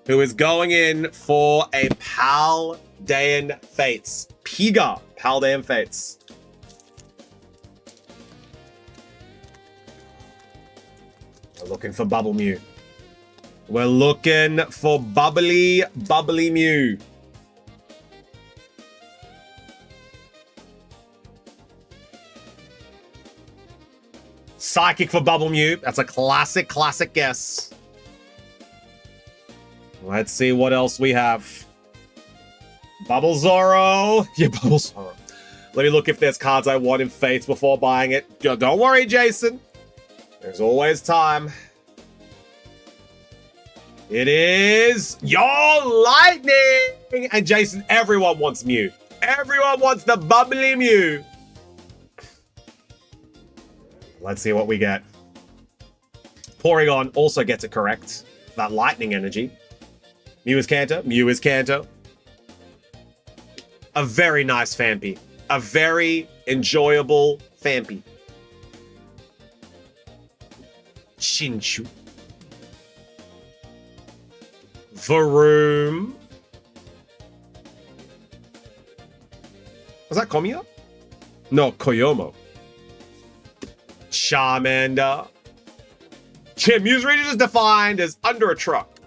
Speaker 1: who is going in for a Paldean Fates. Piga, Paldean Fates. We're looking for Bubble Mew. We're looking for bubbly Mew. Psychic for Bubble Mew. That's a classic guess. Let's see what else we have. Bubble Zoro. Yeah, Bubble Zoro. Let me look if there's cards I want in Fates before buying it. Don't worry, Jason. There's always time. It is your Lightning! And Jason, everyone wants Mew. Everyone wants the bubbly Mew. Let's see what we get. Porygon also gets it correct. That Lightning energy. Mew is Kanto. Mew is Kanto. A very nice Phanpy. A very enjoyable Phanpy. Chinchu. Varoom. Was that Komiya? No, Koyomo. Charmander. Mew's region is defined as under a truck.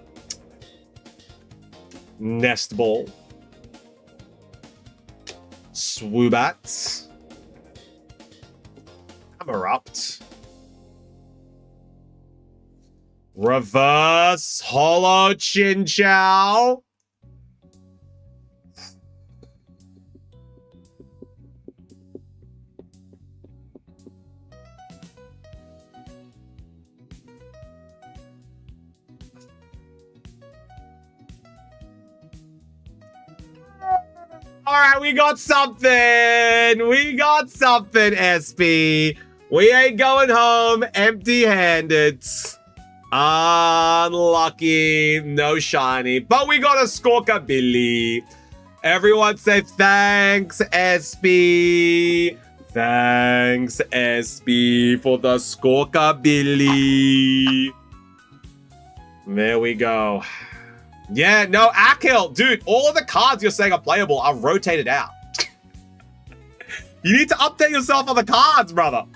Speaker 1: Nest Ball. Swoobat. Camerupt. Reverse Holo Chinchou. All right, we got something. We got something, SB. We ain't going home empty-handed. Unlucky, no shiny, but we got a Squawkabilly. Everyone say thanks, SB. Thanks, SB, for the Squawkabilly. There we go. Yeah, no, Akil, dude, all of the cards you're saying are playable are rotated out. You need to update yourself on the cards, brother.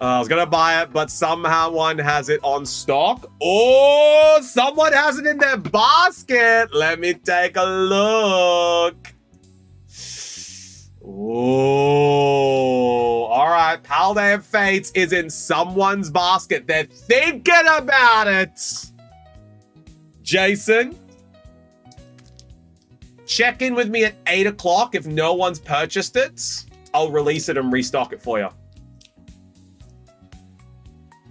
Speaker 1: I was gonna buy it, but somehow one has it on stock. Oh, someone has it in their basket. Let me take a look. Oh, all right. Paldean Fates is in someone's basket. They're thinking about it. Jason, check in with me at 8 o'clock. If no one's purchased it, I'll release it and restock it for you.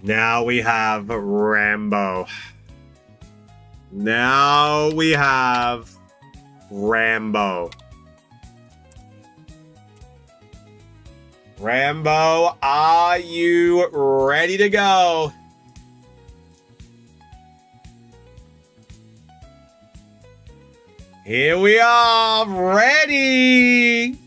Speaker 1: Now we have Rambo. Now we have Rambo. Rambo, are you ready to go? Here we are, ready.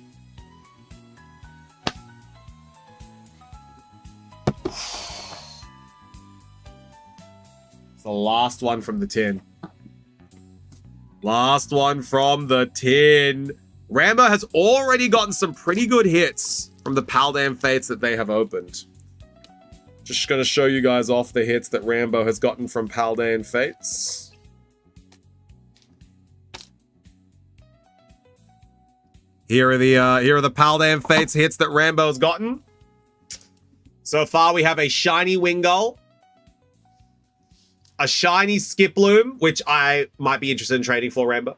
Speaker 1: It's the last one from the tin. Last one from the tin. Rambo has already gotten some pretty good hits from the Paldean Fates that they have opened. Just going to show you guys off the hits that Rambo has gotten from Paldean Fates. Here are the Paldean Fates hits that Rambo's gotten. So far, we have a shiny Wingull, a shiny Skiploom, which I might be interested in trading for, Rambo,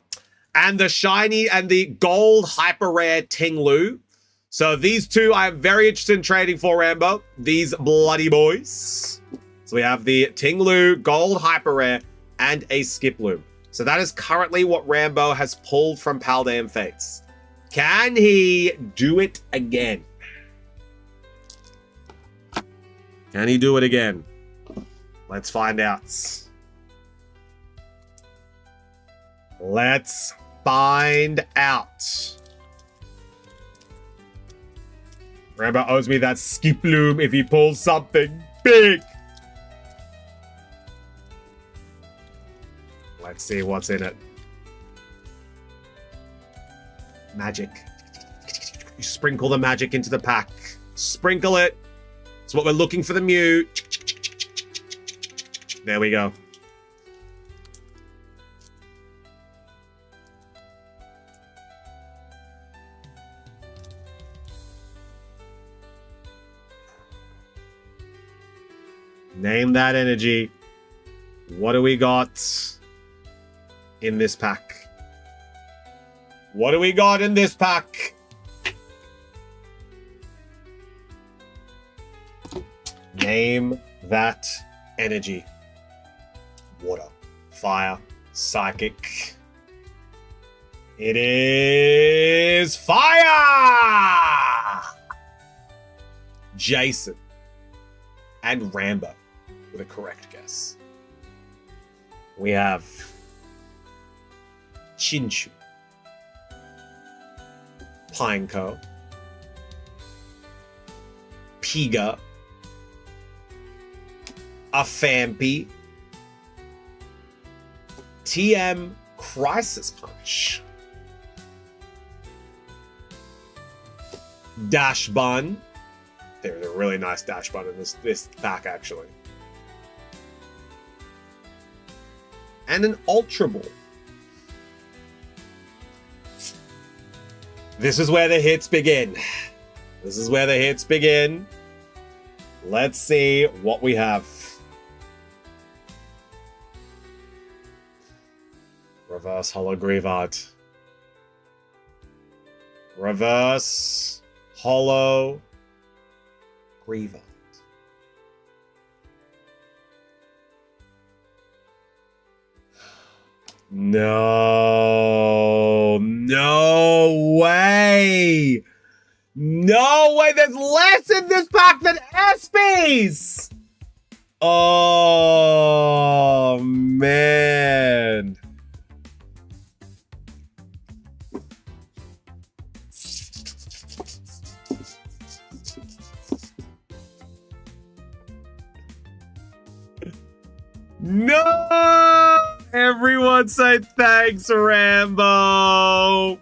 Speaker 1: and the shiny and the gold hyper rare Tinglu. So these two I'm very interested in trading for, Rambo. These bloody boys. So we have the Tinglu, gold hyper rare, and a Skiploom. So that is currently what Rambo has pulled from Paldean Fates. Can he do it again? Can he do it again? Let's find out. Let's find out. Rambo owes me that Skiploom if he pulls something big. Let's see what's in it. Magic. You sprinkle the magic into the pack. Sprinkle it. It's what we're looking for the Mew. There we go. Name that energy. What do we got in this pack? What do we got in this pack? Name that energy. Water, fire, psychic. It is fire! Jason and Rambo with a correct guess. We have Chinchu, Pineco, Piga, Afampi, TM Crisis Punch, Dash Bun. There's a really nice Dash Bun in this pack, actually. And an Ultra Ball. This is where the hits begin. This is where the hits begin. Let's see what we have. Reverse Holo Greavard. Reverse Holo Greavard. No. No way. No way. There's less in this pack than ESPYs. Oh, man. No! Everyone say thanks, Rambo.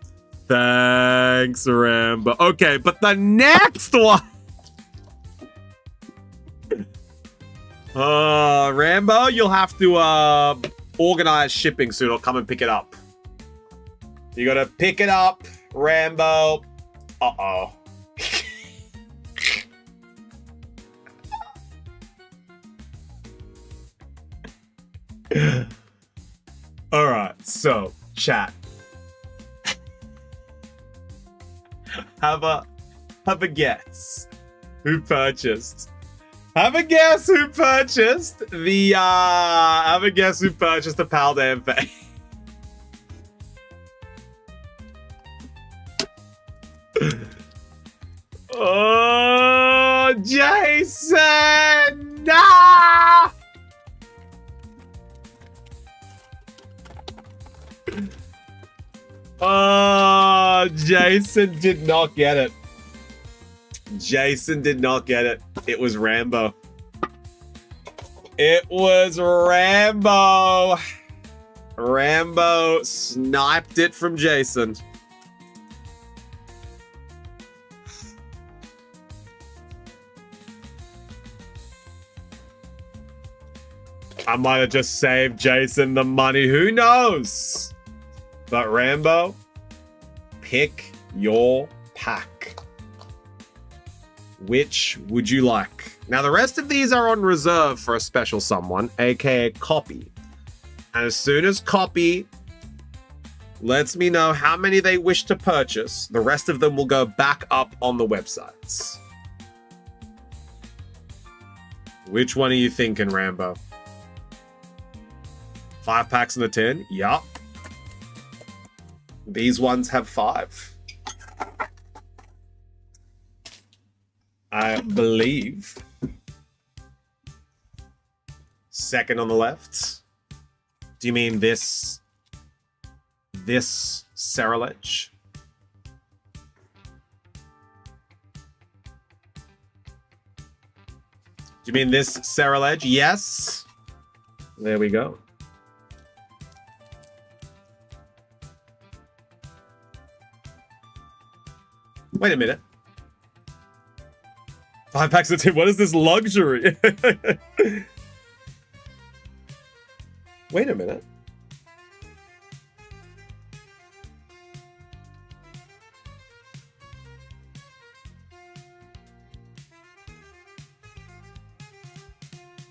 Speaker 1: Thanks, Rambo. Okay, but the next one. Rambo, you'll have to organize shipping soon or come and pick it up. You gotta pick it up, Rambo. Uh-oh. All right, so chat. Have a guess who purchased. Have a guess who purchased the Pal Damn Fay. Oh, Jason! Nah! Oh, Jason did not get it. Jason did not get it. It was Rambo. It was Rambo. Rambo sniped it from Jason. I might have just saved Jason the money. Who knows? But Rambo, pick your pack. Which would you like? Now, the rest of these are on reserve for a special someone, aka Copy. And as soon as Copy lets me know how many they wish to purchase, the rest of them will go back up on the websites. Which one are you thinking, Rambo? 5 packs and a 10? Yup. These ones have 5. I believe. Second on the left. Do you mean this Serralege? Do you mean this Serralege? Yes. There we go. Wait a minute. 5 packs of 10. What is this luxury? Wait a minute.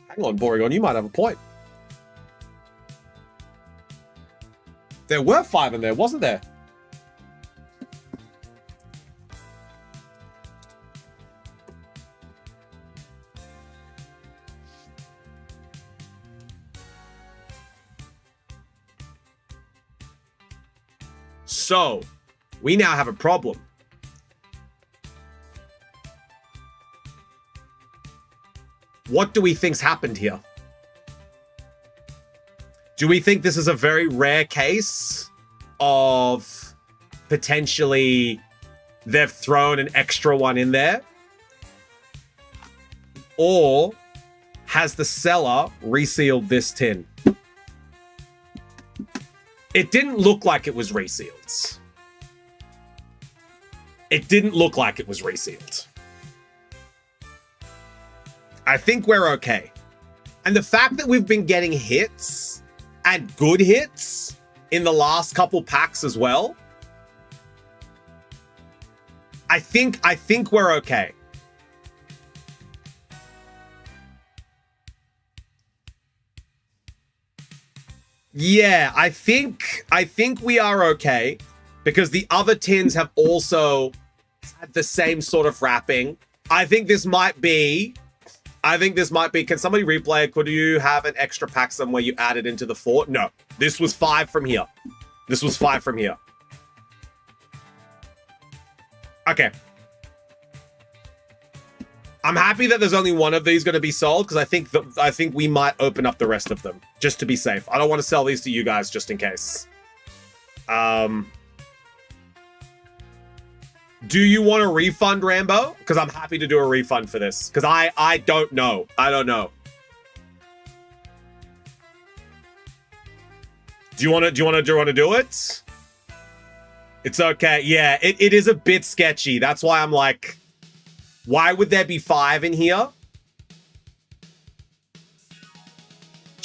Speaker 1: Hang on, Borygon, you might have a point. There were 5 in there, wasn't there? So, we now have a problem. What do we think's happened here? Do we think this is a very rare case of potentially they've thrown an extra one in there? Or has the seller resealed this tin? It didn't look like it was resealed. It didn't look like it was resealed. I think we're okay. And the fact that we've been getting hits and good hits in the last couple packs as well, I think we're okay. Yeah, I think we are okay because the other tins have also had the same sort of wrapping. I think this might be, can somebody replay? Could you have an extra pack somewhere you added into the fort? No, this was 5 from here. This was 5 from here. Okay. I'm happy that there's only one of these going to be sold because I think we might open up the rest of them just to be safe. I don't want to sell these to you guys just in case. Do you want a refund, Rambo? Because I'm happy to do a refund for this because I don't know. I don't know. Do you want to do it? It's okay. Yeah, it is a bit sketchy. That's why I'm like, why would there be 5 in here?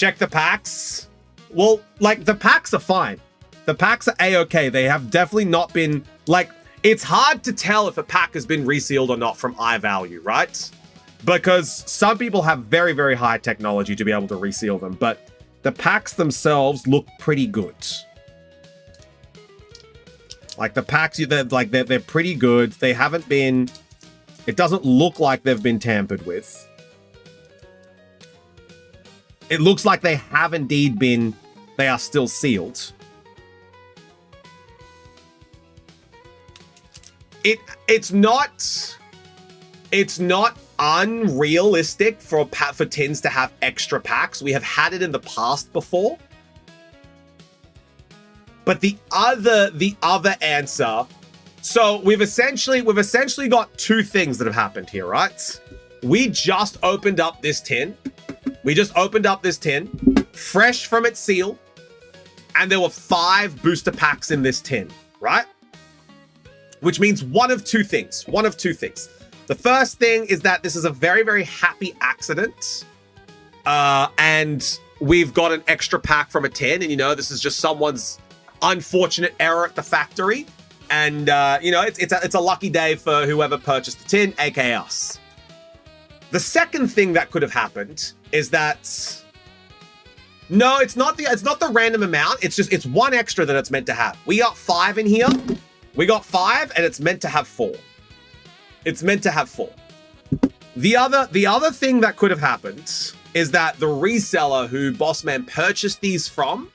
Speaker 1: Check the packs. Well, like, the packs are fine. The packs are A-okay. They have definitely not been, like, it's hard to tell if a pack has been resealed or not from iValue, right? Because some people have very, very high technology to be able to reseal them, but the packs themselves look pretty good. Like, the packs, they're pretty good. They haven't been, it doesn't look like they've been tampered with. It looks like they have indeed been, they are still sealed. It's not unrealistic for tins to have extra packs. We have had it in the past before. But the other answer, so we've essentially got two things that have happened here, right? We just opened up this tin. Fresh from its seal, and there were 5 booster packs in this tin, right? Which means one of two things. The first thing is that this is a very, very happy accident. And we've got an extra pack from a tin, and, you know, this is just someone's unfortunate error at the factory. And, you know, it's a lucky day for whoever purchased the tin, aka us. The second thing that could have happened is that, no, it's not the random amount. It's one extra that it's meant to have. We got 5 in here. We got 5, and it's meant to have 4. It's meant to have 4. The other thing that could have happened is that the reseller who Bossman purchased these from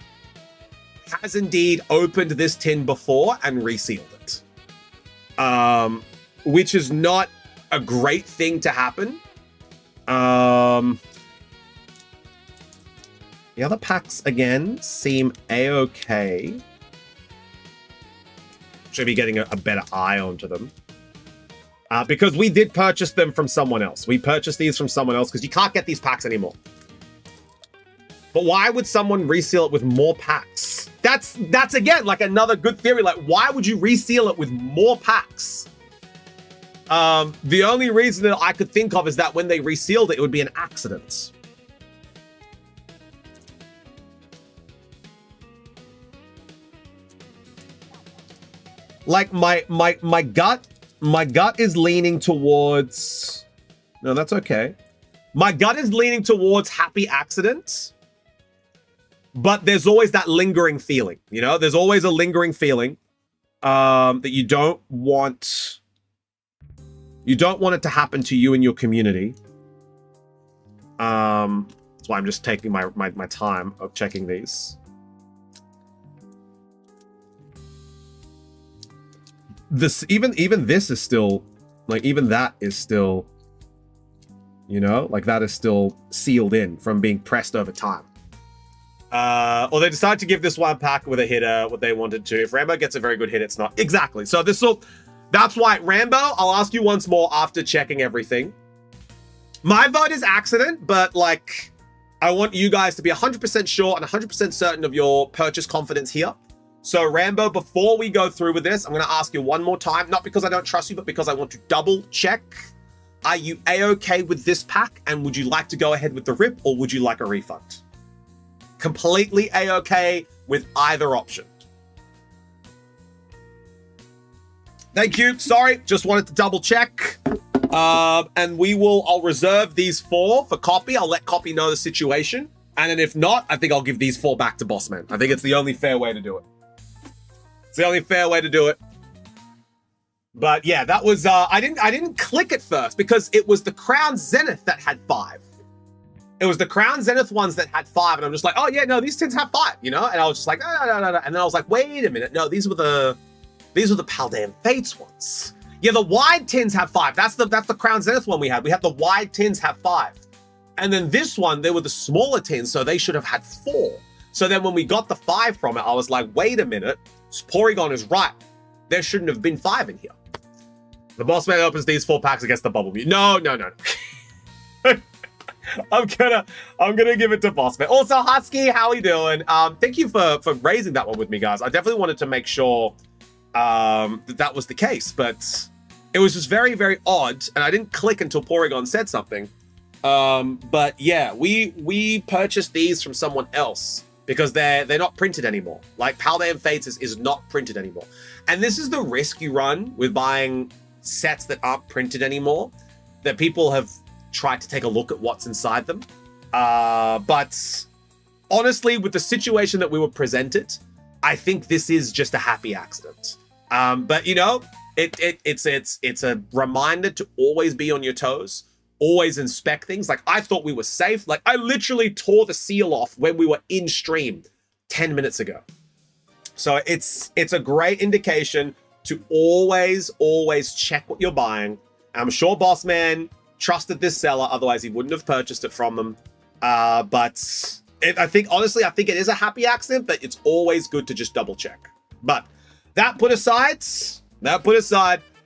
Speaker 1: has indeed opened this tin before and resealed it. Which is not a great thing to happen. The other packs, again, seem A-okay. Should be getting a better eye onto them. Because we did purchase them from someone else. We purchased these from someone else because you can't get these packs anymore. But why would someone reseal it with more packs? That's again, like, another good theory. Like, why would you reseal it with more packs? The only reason that I could think of is that when they resealed it, it would be an accident. Like, my gut is leaning towards, no, that's okay. My gut is leaning towards happy accidents, but there's always that lingering feeling, you know? There's always a lingering feeling that you don't want it to happen to you and your community. That's why I'm just taking my time of checking these. This even this is still, like, even that is still, you know, like, that is still sealed in from being pressed over time. Or they decided to give this one pack with a hitter what they wanted to. If Rambo gets a very good hit, it's not. Exactly. So that's why, Rambo, I'll ask you once more after checking everything. My vote is accident, but, like, I want you guys to be 100% sure and 100% certain of your purchase confidence here. So, Rambo, before we go through with this, I'm going to ask you one more time, not because I don't trust you, but because I want to double check. Are you A-okay with this pack? And would you like to go ahead with the rip, or would you like a refund? Completely A-okay with either option. Thank you. Sorry, just wanted to double check. And I'll reserve these 4 for Copy. I'll let Copy know the situation. And then if not, I think I'll give these 4 back to Bossman. I think it's the only fair way to do it. It's the only fair way to do it. But yeah, that was, I didn't click it first because it was the Crown Zenith that had 5. It was the Crown Zenith ones that had 5. And I'm just like, oh yeah, no, these tins have 5, you know? And I was just like, no. And then I was like, wait a minute. No, these were the Paldean Fates ones. Yeah, the wide tins have 5. That's the Crown Zenith one we had. We had the wide tins have 5. And then this one, they were the smaller tins, so they should have had 4. So then when we got the 5 from it, I was like, wait a minute. Porygon is right. There shouldn't have been 5 in here. The Bossman opens these 4 packs against the Bubble Mew. No. I'm gonna give it to Bossman. Also, Husky, how are you doing? Thank you for raising that one with me, guys. I definitely wanted to make sure that was the case, but it was just very, very odd, and I didn't click until Porygon said something. But yeah, we purchased these from someone else because they're not printed anymore. Like Paldean Fates is not printed anymore. And this is the risk you run with buying sets that aren't printed anymore, that people have tried to take a look at what's inside them. But honestly, with the situation that we were presented, I think this is just a happy accident. But you know, it's a reminder to always be on your toes, always inspect things. Like I thought we were safe. Like I literally tore the seal off when we were in stream 10 minutes ago. So it's a great indication to always check what you're buying. I'm sure Bossman trusted this seller, otherwise he wouldn't have purchased it from them. But I think it is a happy accident, but it's always good to just double check. But that put aside,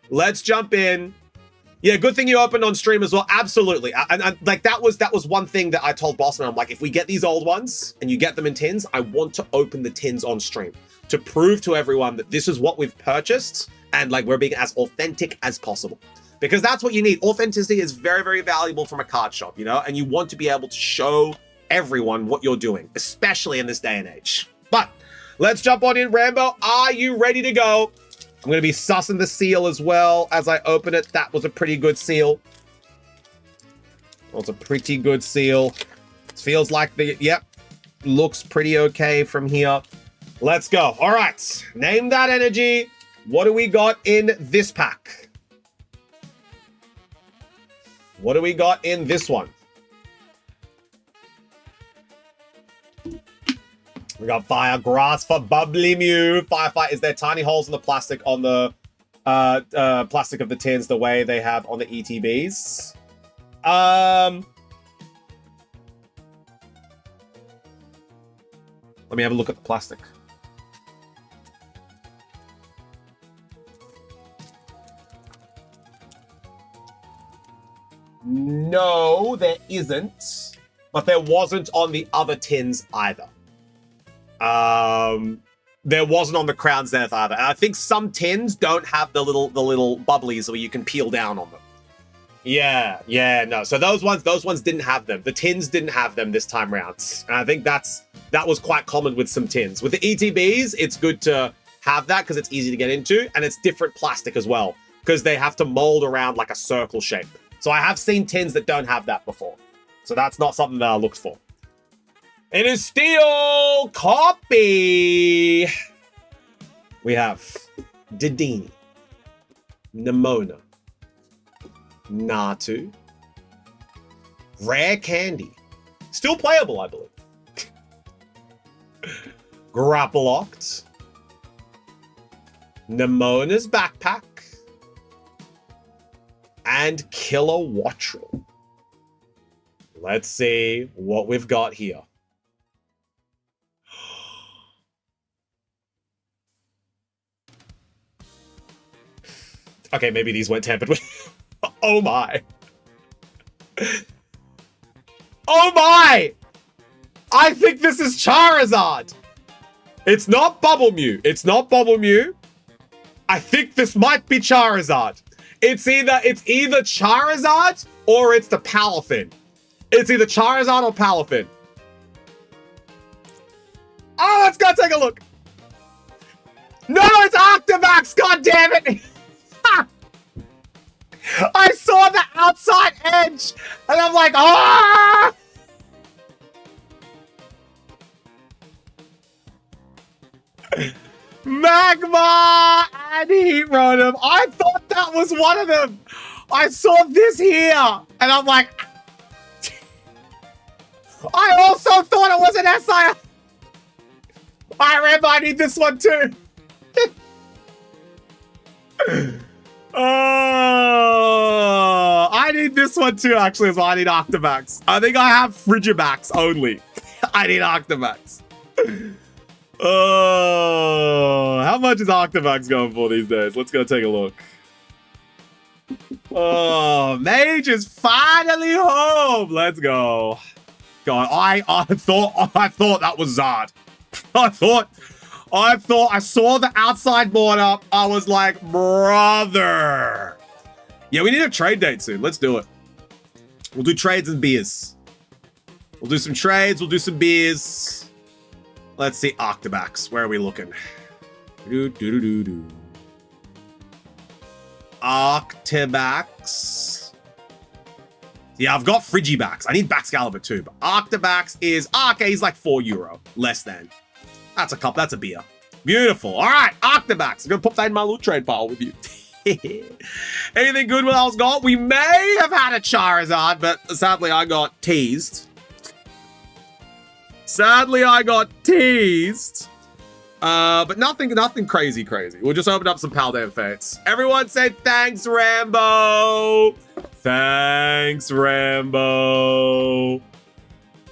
Speaker 1: let's jump in. Yeah, good thing you opened on stream as well. Absolutely. And like that was one thing that I told Bossman. I'm like, if we get these old ones and you get them in tins, I want to open the tins on stream to prove to everyone that this is what we've purchased and like we're being as authentic as possible. Because that's what you need. Authenticity is very, very valuable from a card shop, you know, and you want to be able to show everyone what you're doing, especially in this day and age. But let's jump on in. Rambo, are you ready to go? I'm going to be sussing the seal as well as I open it. That was a pretty good seal. That was a pretty good seal. It feels like yep, looks pretty okay from here. Let's go. All right, name that energy. What do we got in this pack? What do we got in this one? We got Fire Grass for Bubbly Mew. Firefight, is there tiny holes in the plastic on the plastic of the tins the way they have on the ETBs? Let me have a look at the plastic. No, there isn't. But there wasn't on the other tins either. There wasn't on the Crown Zenith either. And I think some tins don't have the little bubblies where you can peel down on them. Yeah, no. So those ones didn't have them. The tins didn't have them this time round. And I think that was quite common with some tins. With the ETBs, it's good to have that because it's easy to get into, and it's different plastic as well because they have to mold around like a circle shape. So I have seen tins that don't have that before. So that's not something that I looked for. It is steel copy. We have Dedenne, Nimona, Natu, Rare Candy, still playable, I believe. Grapplocked, Nimona's Backpack, and Killer Wattrel. Let's see what we've got here. Okay, maybe these weren't tampered with. Oh my. Oh my! I think this is Charizard. It's not Bubble Mew. It's not Bubble Mew. I think this might be Charizard. It's either Charizard or it's the Palafin. It's either Charizard or Palafin. Oh, let's go take a look. No, it's Octamax. God damn it. I saw the outside edge and I'm like, ah! Magma and Heat Rotom. I thought that was one of them. I saw this here and I'm like, I also thought it was an SI. I remember I need this one too. Oh, I need this one too, actually, as well. I need Octamax. I think I have Frigimax only. I need Octamax. Oh, how much is Octamax going for these days? Let's go take a look. Oh, Mage is finally home. Let's go. God, I thought that was Zard. I thought I saw the outside border. I was like, brother. Yeah, we need a trade date soon. Let's do it. We'll do trades and beers. We'll do some trades. We'll do some beers. Let's see. Octobacks. Where are we looking? Octobacks. Yeah, I've got Frigibacks. I need Baxcalibur too. But Octobacks is... okay, he's like €4. Less than. That's a cup. That's a beer. Beautiful. All right, Octobacks. I'm going to put that in my little trade pile with you. Anything good what else got? We may have had a Charizard, but sadly I got teased. But nothing crazy. We'll just open up some Paldean Fates. Everyone say thanks, Rambo. Thanks, Rambo.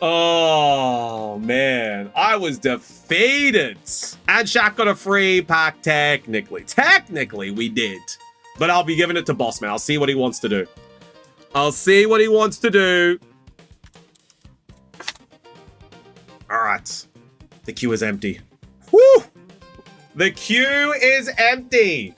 Speaker 1: Oh, man. I was defeated. And Shaq got a free pack, technically. Technically, we did. But I'll be giving it to Bossman. I'll see what he wants to do. All right. The queue is empty. Woo! The queue is empty.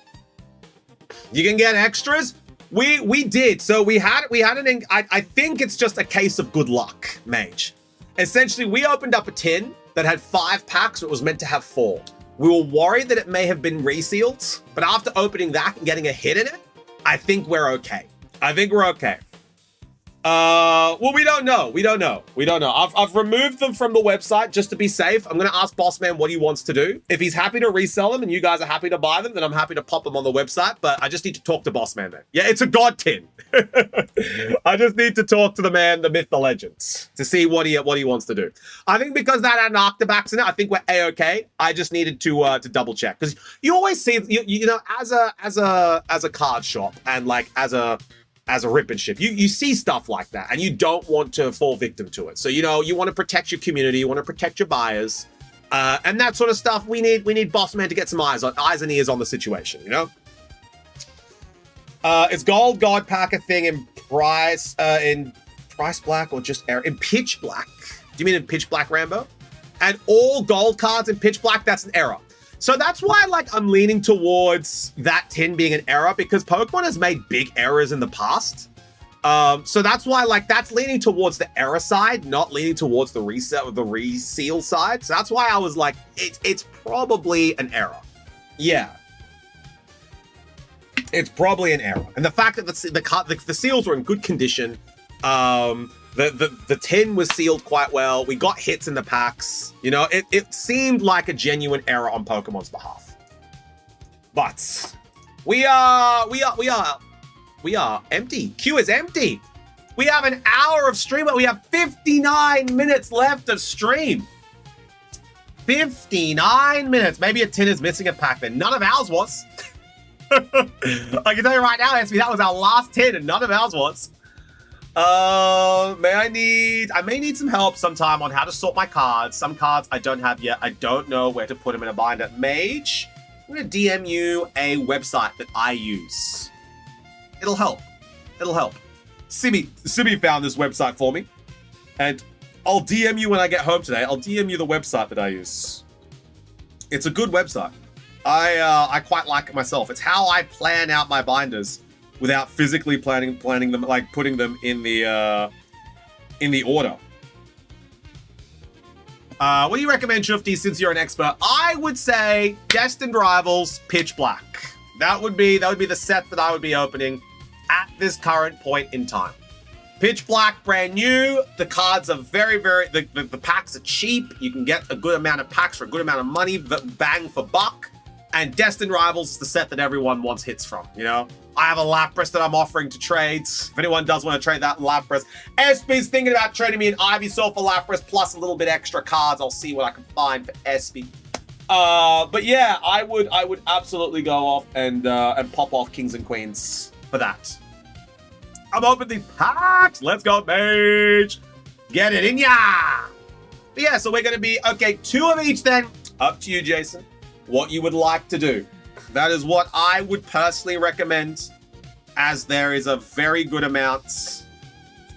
Speaker 1: You can get extras? We did. So we had an... I think it's just a case of good luck, Mage. Essentially, we opened up a tin that had 5 packs, but it was meant to have 4. We were worried that it may have been resealed, but after opening that and getting a hit in it, I think we're okay. Well, we don't know. I've removed them from the website just to be safe. I'm going to ask Bossman what he wants to do. If he's happy to resell them and you guys are happy to buy them, then I'm happy to pop them on the website. But I just need to talk to Bossman then. Yeah, it's a god tin. I just need to talk to the man, the myth, the legends to see what he wants to do. I think because that had an Octobacks in it, I think we're A-okay. I just needed to double check because you always see, you know, as a card shop and like as a rip and ship, you see stuff like that and you don't want to fall victim to it. So, you know, you want to protect your community, you want to protect your buyers, and that sort of stuff. We need Bossman to get some eyes and ears on the situation, you know? Is Gold God Pack a thing in price black or just error? In pitch black? Do you mean in pitch black, Rambo? And all gold cards in pitch black, that's an error. So that's why, like, I'm leaning towards that tin being an error because Pokemon has made big errors in the past. So that's why, like, that's leaning towards the error side, not leaning towards the reseal side. So that's why I was like, it's probably an error. Yeah. It's probably an error. And the fact that the seals were in good condition, the tin was sealed quite well. We got hits in the packs. You know, it seemed like a genuine error on Pokemon's behalf. But we are empty. Queue is empty. We have an hour of stream, but we have 59 minutes left of stream. 59 minutes. Maybe a tin is missing a pack then. None of ours was. I can tell you right now, SB, that was our last tin and none of ours was. I may need some help sometime on how to sort my cards. Some cards I don't have yet. I don't know where to put them in a binder. Mage, I'm going to DM you a website that I use. It'll help. Simi found this website for me. And I'll DM you when I get home today. I'll DM you the website that I use. It's a good website. I quite like it myself. It's how I plan out my binders without physically planning them, like putting them in the order. What do you recommend, Shufti, since you're an expert? I would say Destined Rivals, Pitch Black. That would be the set that I would be opening at this current point in time. Pitch Black, brand new. The cards are very, the packs are cheap. You can get a good amount of packs for a good amount of money, bang for buck. And Destined Rivals is the set that everyone wants hits from, you know? I have a Lapras that I'm offering to trades. If anyone does want to trade that Lapras. SB's thinking about trading me an Ivysaur for Lapras plus a little bit extra cards. I'll see what I can find for SB. But yeah, I would absolutely go off and pop off Kings and Queens for that. I'm opening packs. Let's go, Mage. Get it in ya. But yeah, so we're going to be, okay, 2 of each then. Up to you, Jason. What you would like to do. That is what I would personally recommend, as there is a very good amount of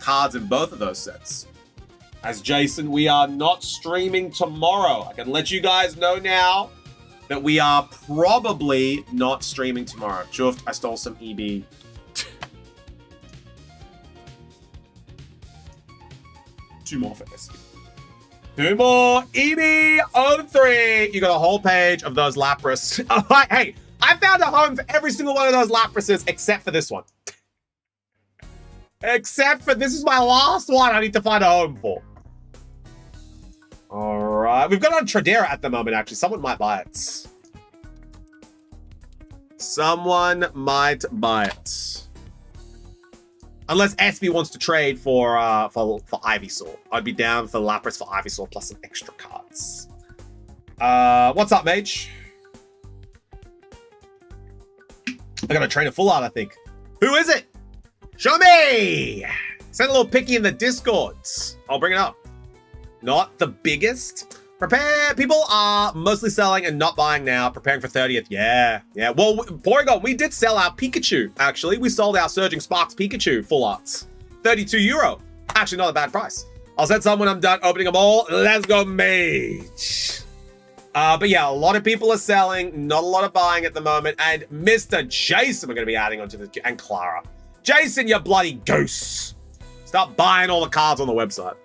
Speaker 1: cards in both of those sets. As Jason, we are not streaming tomorrow. I can let you guys know now that we are probably not streaming tomorrow. Chuffed, I stole some EB. 2 more for SB. 2 more. EB03. You got a whole page of those Lapras. Oh, hey, I found a home for every single one of those Laprases except for this one. Except for this is my last one I need to find a home for. All right. We've got it on Tradera at the moment, actually. Someone might buy it. Someone might buy it. Unless SB wants to trade for Ivysaur. I'd be down for Lapras for Ivysaur plus some extra cards. What's up, Mage? I got a trainer full art, I think. Who is it? Show me! Send a little picky in the Discords. I'll bring it up. Not the biggest. Prepare. People are mostly selling and not buying now. Preparing for 30th. Yeah. Well, Porygon, we did sell our Pikachu, actually. We sold our Surging Sparks Pikachu full arts. €32. Actually, not a bad price. I'll send some when I'm done opening them all. Let's go, Mage. But yeah, a lot of people are selling. Not a lot of buying at the moment. And Mr. Jason, we're going to be adding onto the... And Clara. Jason, you bloody goose. Stop buying all the cards on the website.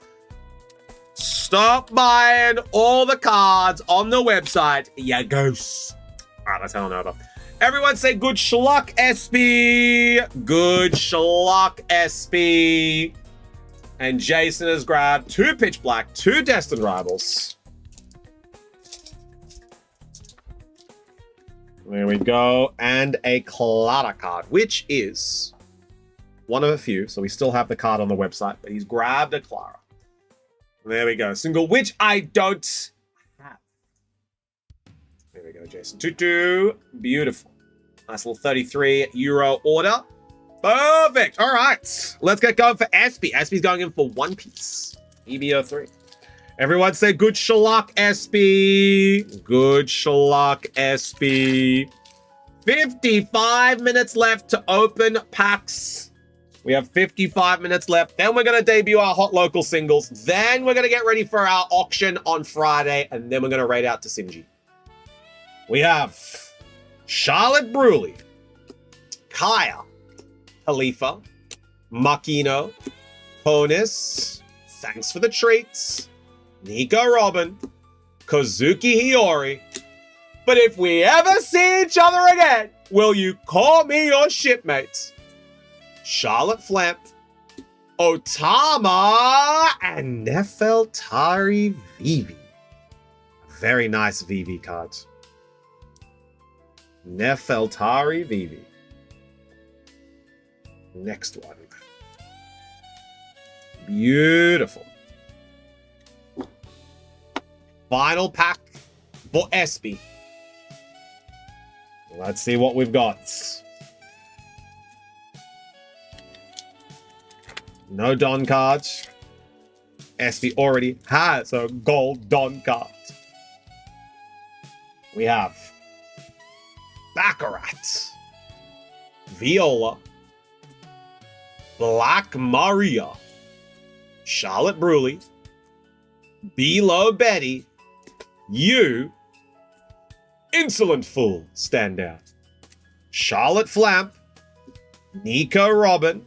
Speaker 1: Stop buying all the cards on the website, you goose. All right, let's head on over. Everyone say good schluck, SB. Good schluck, SB. And Jason has grabbed 2 Pitch Black, 2 Destined Rivals. There we go. And a Clara card, which is one of a few. So we still have the card on the website, but he's grabbed a Clara. There we go. Single, which I don't have. There we go, Jason. Tutu. Beautiful. Nice little €33 order. Perfect. All right. Let's get going for SB. SB's going in for 1 piece. EBO3. Everyone say good schluck, SB. Good schluck, SB. 55 minutes left to open packs. We have 55 minutes left. Then we're going to debut our hot local singles. Then we're going to get ready for our auction on Friday. And then we're going to raid out to Sinji. We have Charlotte Bruley, Kaya, Khalifa, Makino, Honus, thanks for the treats, Nico Robin, Kozuki Hiyori. But if we ever see each other again, will you call me your shipmates? Charlotte Flamp, Otama, and Nefeltari Vivi. Very nice Vivi card. Nefeltari Vivi. Next one. Beautiful. Final pack for SB. Let's see what we've got. No Don cards. SB already has a gold Don card. We have Baccarat, Viola, Black Maria, Charlotte Bruley, Below Betty, you, Insolent Fool, stand out, Charlotte Flamp, Nico Robin,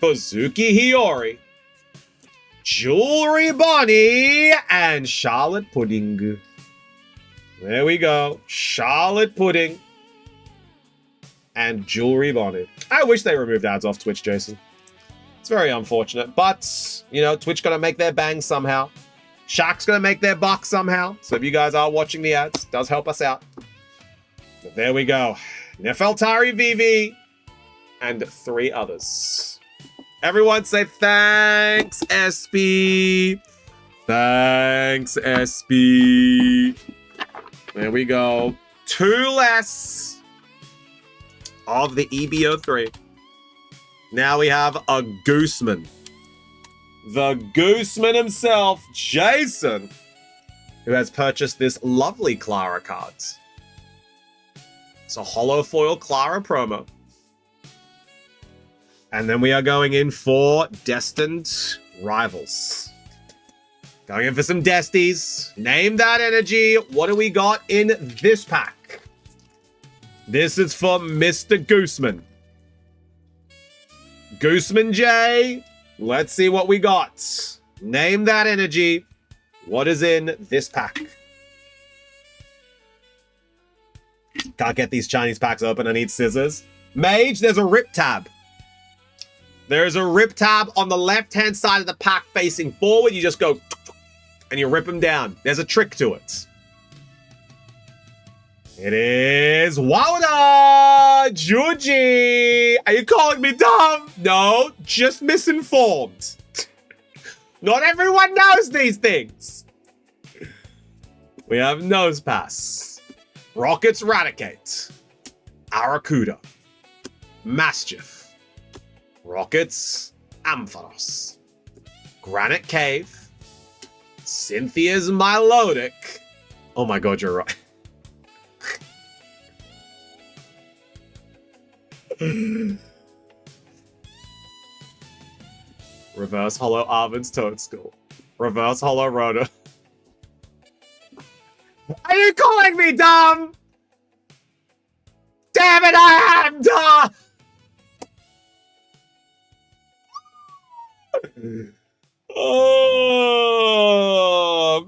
Speaker 1: Kozuki Hiyori, Jewelry Bonnie, and Charlotte Pudding. There we go. Charlotte Pudding and Jewelry Bonnie. I wish they removed ads off Twitch, Jason. It's very unfortunate. But, you know, Twitch got to make their bang somehow. Shark's going to make their buck somehow. So if you guys are watching the ads, it does help us out. But there we go. Nefeltari Vivi and 3 others. Everyone say thanks, SB. Thanks, SB. There we go. 2 less of the EBO3. Now we have a Gooseman. The Gooseman himself, Jason, who has purchased this lovely Clara cards. It's a holo foil Clara promo. And then we are going in for Destined Rivals. Going in for some Desties. Name that energy. What do we got in this pack? This is for Mr. Gooseman. Gooseman J. Let's see what we got. Name that energy. What is in this pack? Can't get these Chinese packs open. I need scissors. Mage, there's a rip tab. There's a rip tab on the left-hand side of the pack facing forward. You just go and you rip them down. There's a trick to it. It is Wada Juji. Are you calling me dumb? No, just misinformed. Not everyone knows these things. We have Nose Pass, Rockets Radicate, Aracuda, Mischief, Rockets Ampharos, Granite Cave, Cynthia's Milotic. Oh my god, you're right. Reverse Hollow Arvin's Toadstool. Reverse Hollow Rhoda. Are you calling me dumb? Damn it, I am dumb! Oh,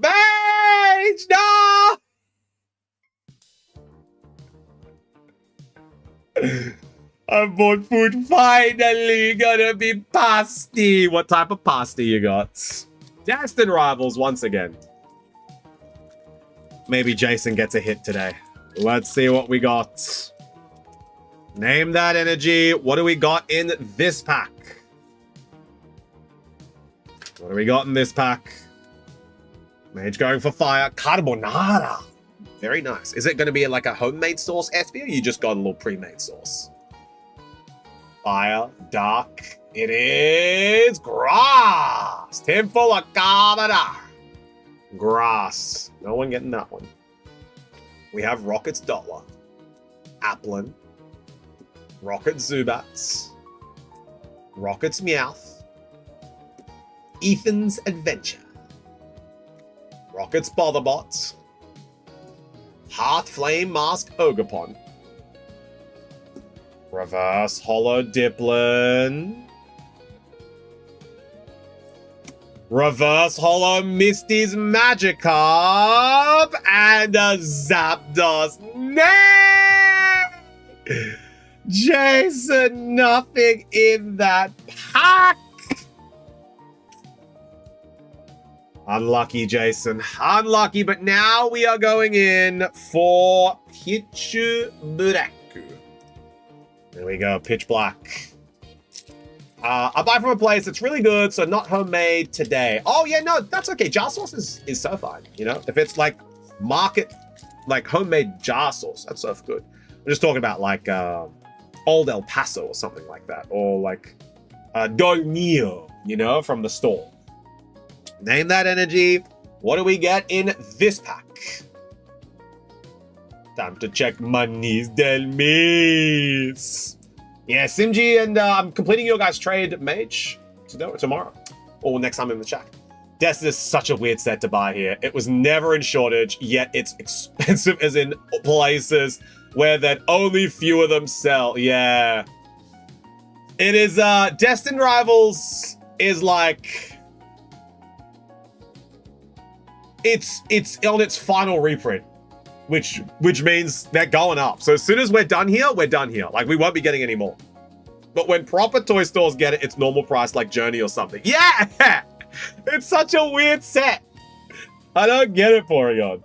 Speaker 1: Mage, no! I'm bought food finally gonna be pasty. What type of pasty you got? Destined Rivals once again. Maybe Jason gets a hit today. Let's see what we got. Name that energy. What do we got in this pack? What do we got in this pack? Mage going for fire. Carbonara. Very nice. Is it going to be like a homemade sauce, Espia, or you just got a little pre-made sauce? Fire. Dark. It is grass. Temple of Carbonara. Grass. No one getting that one. We have Rockets Dollar. Applin. Rocket Zubats. Rockets Meowth. Ethan's Adventure. Rockets Botherbot. Heart Flame Mask Ogapon. Reverse Hollow Diplin. Reverse Hollow Misty's Magikarp. And a Zapdos. Nay! Jason, nothing in that pack. Unlucky, Jason. Unlucky, but now we are going in for Pichu Buraku. There we go, Pitch Black. I buy from a place that's really good, so not homemade today. Oh, yeah, no, that's okay. Jar sauce is so fine, you know? If it's like market, like homemade jar sauce, that's so good. I'm just talking about like Old El Paso or something like that. Or like Dormio, you know, from the store. Name that energy. What do we get in this pack? Time to check monies del mes. Yeah, Simji, and I'm completing your guys' trade, Mage, tomorrow. Or next time in the chat. This is such a weird set to buy here. It was never in shortage, yet it's expensive as in places where that only few of them sell. Yeah. It is, Destined Rivals is like... It's on its final reprint, which means they're going up. So as soon as we're done here, we're done here. Like, we won't be getting any more. But when proper toy stores get it, it's normal price like Journey or something. Yeah! It's such a weird set. I don't get it, Porygon.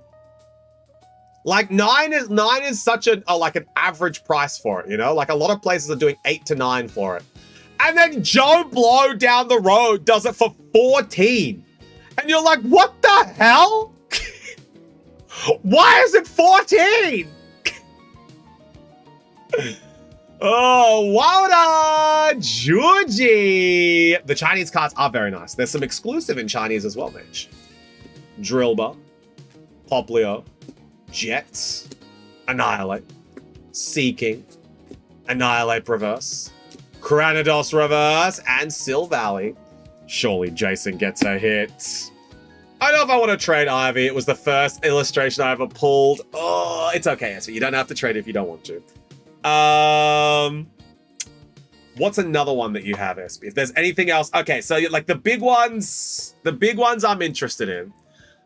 Speaker 1: Like, 9 is such a like an average price for it, you know? Like, a lot of places are doing 8 to 9 for it. And then Joe Blow down the road does it for 14. And you're like, what the hell? Why is it 14? Oh, Wada Juji. The Chinese cards are very nice. There's some exclusive in Chinese as well, Mage. Drillbur, Poplio, Jets, Annihilate, Seeking, Annihilate Reverse, Cranidos Reverse, and Sil Valley. Surely Jason gets a hit. I don't know if I want to trade Ivy. It was the first illustration I ever pulled. Oh, it's okay, Esper. You don't have to trade if you don't want to. What's another one that you have, SB? If there's anything else. Okay, so like the big ones I'm interested in.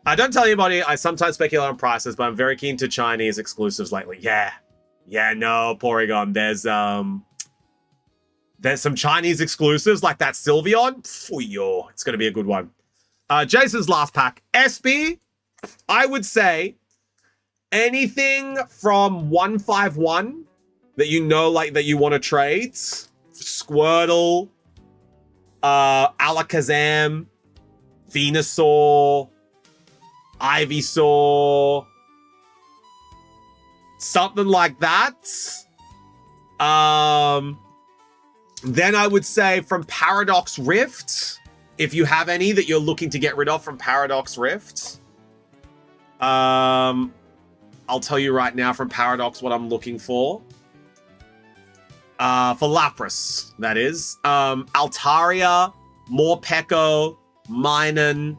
Speaker 1: I don't tell anybody, I sometimes speculate on prices, but I'm very keen to Chinese exclusives lately. Yeah. Yeah, no, Porygon. There's some Chinese exclusives like that Sylveon. Yo, it's going to be a good one. Jason's last pack. SB, I would say anything from 151 that you know, like, that you want to trade. Squirtle, Alakazam, Venusaur, Ivysaur, something like that. Then I would say from Paradox Rift, if you have any that you're looking to get rid of from Paradox Rift. I'll tell you right now from Paradox what I'm looking for. For Lapras, that is. Altaria, Morpeko, Minun,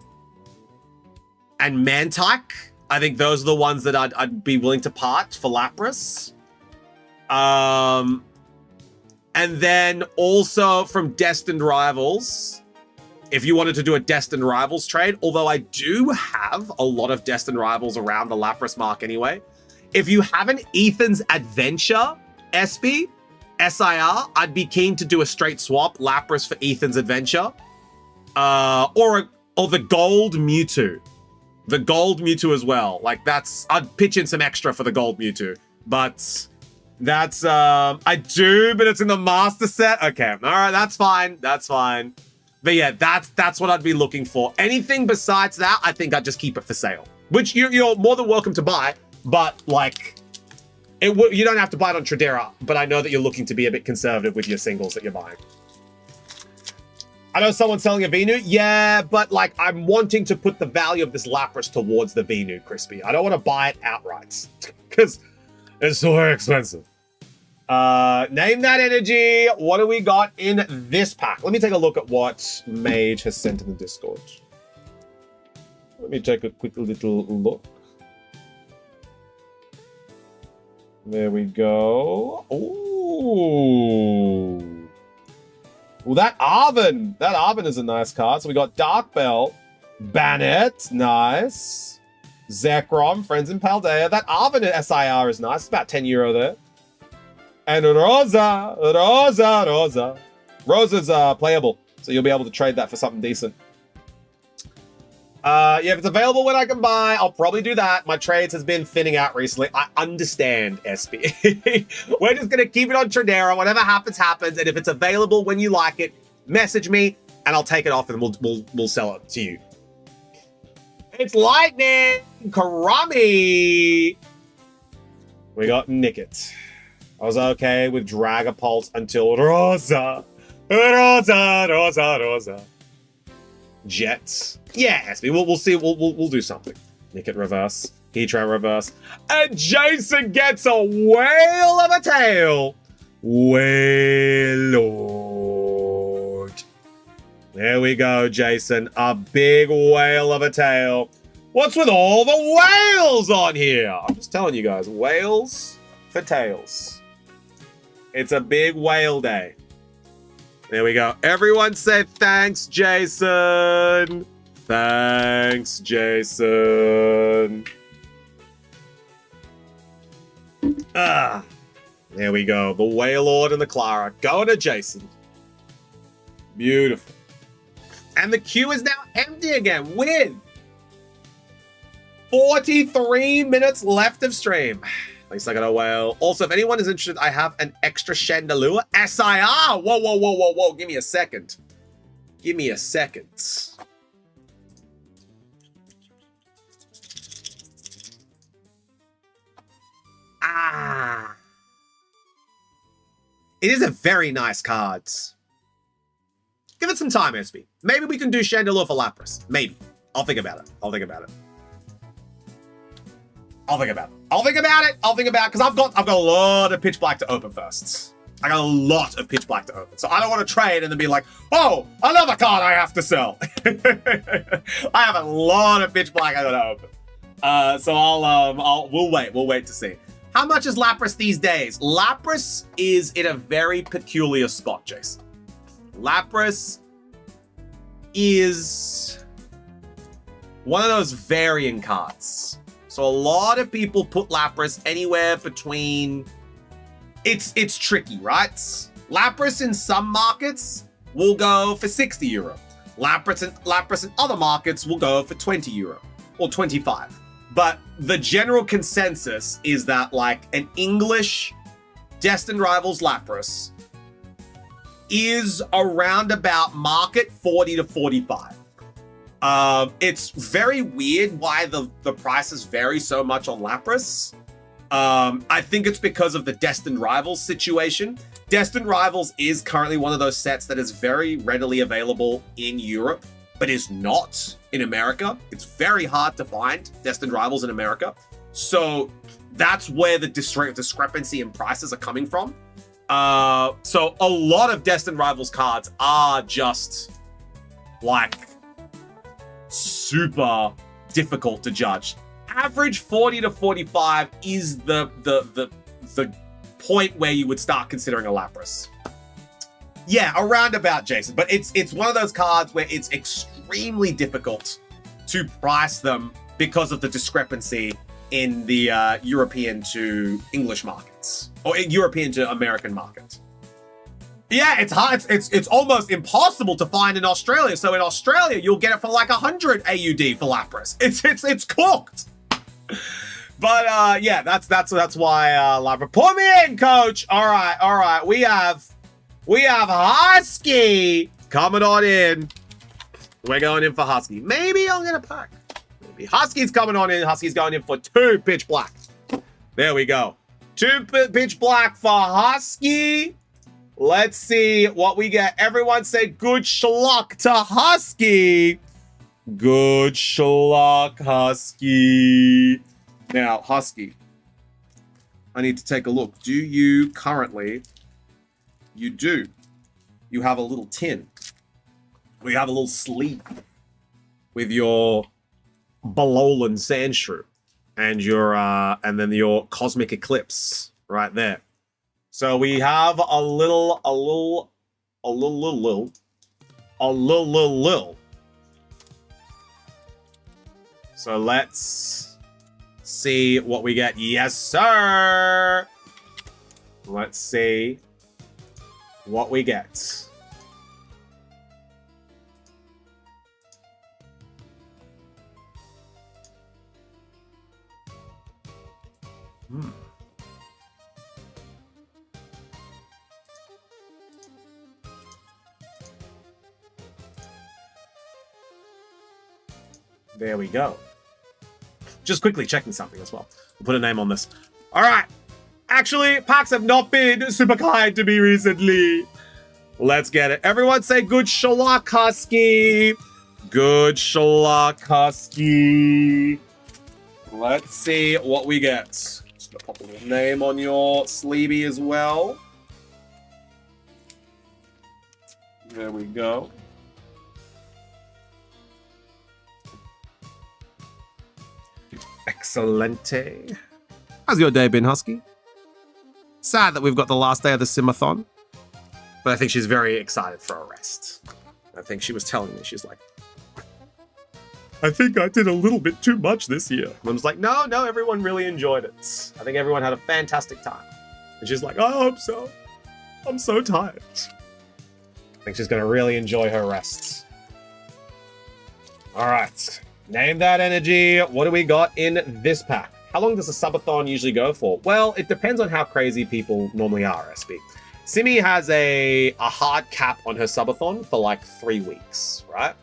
Speaker 1: and Mantike. I think those are the ones that I'd be willing to part for Lapras. And then also from Destined Rivals, if you wanted to do a Destined Rivals trade, although I do have a lot of Destined Rivals around the Lapras mark anyway. If you have an Ethan's Adventure SB, SIR, I'd be keen to do a straight swap, Lapras for Ethan's Adventure. Or the Gold Mewtwo. The Gold Mewtwo as well. Like I'd pitch in some extra for the Gold Mewtwo. But that's, I do, but it's in the Master Set. Okay, all right, that's fine. That's fine. But yeah, that's what I'd be looking for. Anything besides that, I think I'd just keep it for sale. Which you're more than welcome to buy, but like, you don't have to buy it on Tradera, but I know that you're looking to be a bit conservative with your singles that you're buying. I know someone's selling a Venu. Yeah, but like I'm wanting to put the value of this Lapras towards the Venu, Crispy. I don't want to buy it outright because it's so expensive. Name that energy. What do we got in this pack? Let me take a look at what Mage has sent in the Discord. Let me take a quick little look. There we go. Ooh. Well, that Arven is a nice card. So we got Dark Bell, Bannet, nice. Zekrom, Friends in Paldea. That Arven at SIR is nice. It's about €10 there. And Rosa. Rosa's playable, so you'll be able to trade that for something decent. Yeah, if it's available when I can buy, I'll probably do that. My trades has been thinning out recently. I understand, SB. We're just going to keep it on Tradera. Whatever happens, happens. And if it's available when you like it, message me, and I'll take it off, and we'll sell it to you. It's Lightning! Karami! We got Nickit. I was okay with Dragapult until Rosa. Jets. Yeah, SB. We'll see. We'll do something. Nickit reverse. Heatran reverse. And Jason gets a whale of a tail. Whalelord. There we go, Jason. A big whale of a tail. What's with all the whales on here? I'm just telling you guys. Whales for tails. It's a big whale day. There we go. Everyone say thanks, Jason. Thanks, Jason. There we go. The Whalelord and the Clara. Going to Jason. Beautiful. And the queue is now empty again with 43 minutes left of stream. At least I got a whale. Also, if anyone is interested, I have an extra Chandelure. SIR! Whoa. Give me a second. Give me a second. It is a very nice card. Give it some time, SB. Maybe we can do Chandelure for Lapras. Maybe. I'll think about it. I'll think about it, because I've got a lot of Pitch Black to open first. I got a lot of Pitch Black to open. So I don't want to trade and then be like, oh, another card I have to sell. I have a lot of Pitch Black I gotta open. So we'll wait to see. How much is Lapras these days? Lapras is in a very peculiar spot, Jason. Lapras is one of those varying cards. So a lot of people put Lapras anywhere between... It's tricky, right? Lapras in some markets will go for 60 euro. Lapras in other markets will go for 20 euro or 25. But the general consensus is that like an English Destined Rivals Lapras is around about market 40 to 45. It's very weird why the prices vary so much on Lapras. I think it's because of the Destined Rivals situation. Destined Rivals is currently one of those sets that is very readily available in Europe, but is not in America. It's very hard to find Destined Rivals in America. So that's where the discrepancy in prices are coming from. So a lot of Destined Rivals cards are just like super difficult to judge. Average 40 to 45 is the point where you would start considering a Lapras. Yeah, around about, Jason. But it's one of those cards where it's extremely difficult to price them because of the discrepancy in the European to English markets, or European to American markets. Yeah, it's hard. It's almost impossible to find in Australia. So in Australia, you'll get it for like 100 AUD for Lapras. It's cooked. But yeah, that's why Lapras. Put me in, coach. All right. We have Husky coming on in. We're going in for Husky. Maybe I'll get a pack. Maybe Husky's coming on in. Husky's going in for 2 pitch black. There we go. 2 pitch black for Husky. Let's see what we get. Everyone say good schluck to Husky. Good schluck, Husky. Now, Husky, I need to take a look. Do you currently... You do. You have a little tin. We have a little sleeve with your Balolan Sandshrew and your and then your Cosmic Eclipse right there. So we have a little. So let's see what we get. Yes, sir. Let's see what we get. There we go. Just quickly checking something as well. We'll put a name on this. All right. Actually, packs have not been super kind to me recently. Let's get it. Everyone say good schluck, Husky. Good schluck, Husky. Let's see what we get. Just gonna pop a little name on your sleevey as well. There we go. Excelente. How's your day been, Husky? Sad that we've got the last day of the Simathon, but I think she's very excited for a rest. I think she was telling me, she's like, I think I did a little bit too much this year. And I was like, no, everyone really enjoyed it. I think everyone had a fantastic time. And she's like, oh, I'm so tired. I think she's going to really enjoy her rest. All right. Name that energy. What do we got in this pack? How long does a subathon usually go for? Well, it depends on how crazy people normally are, SB. Simi has a hard cap on her subathon for like 3 weeks, right?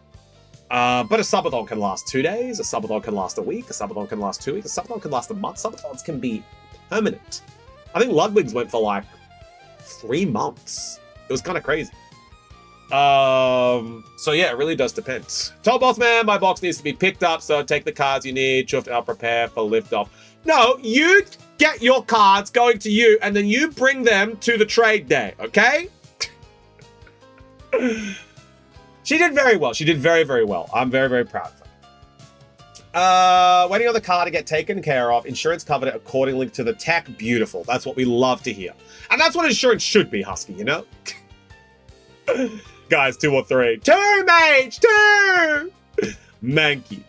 Speaker 1: But a subathon can last 2 days, a subathon can last a week, a subathon can last 2 weeks, a subathon can last a month. Subathons can be permanent. I think Ludwig's went for like 3 months. It was kind of crazy. So yeah, it really does depend. Top boss man, my box needs to be picked up, so take the cards you need. Chuffed, I'll prepare for liftoff. No, you get your cards going to you, and then you bring them to the trade day, okay? She did very well. She did very, very well. I'm very, very proud of Waiting on the car to get taken care of. Insurance covered it accordingly to the tech. Beautiful. That's what we love to hear. And that's what insurance should be, Husky, you know? Guys, 2 or 3. 2, mage! 2! Mankey.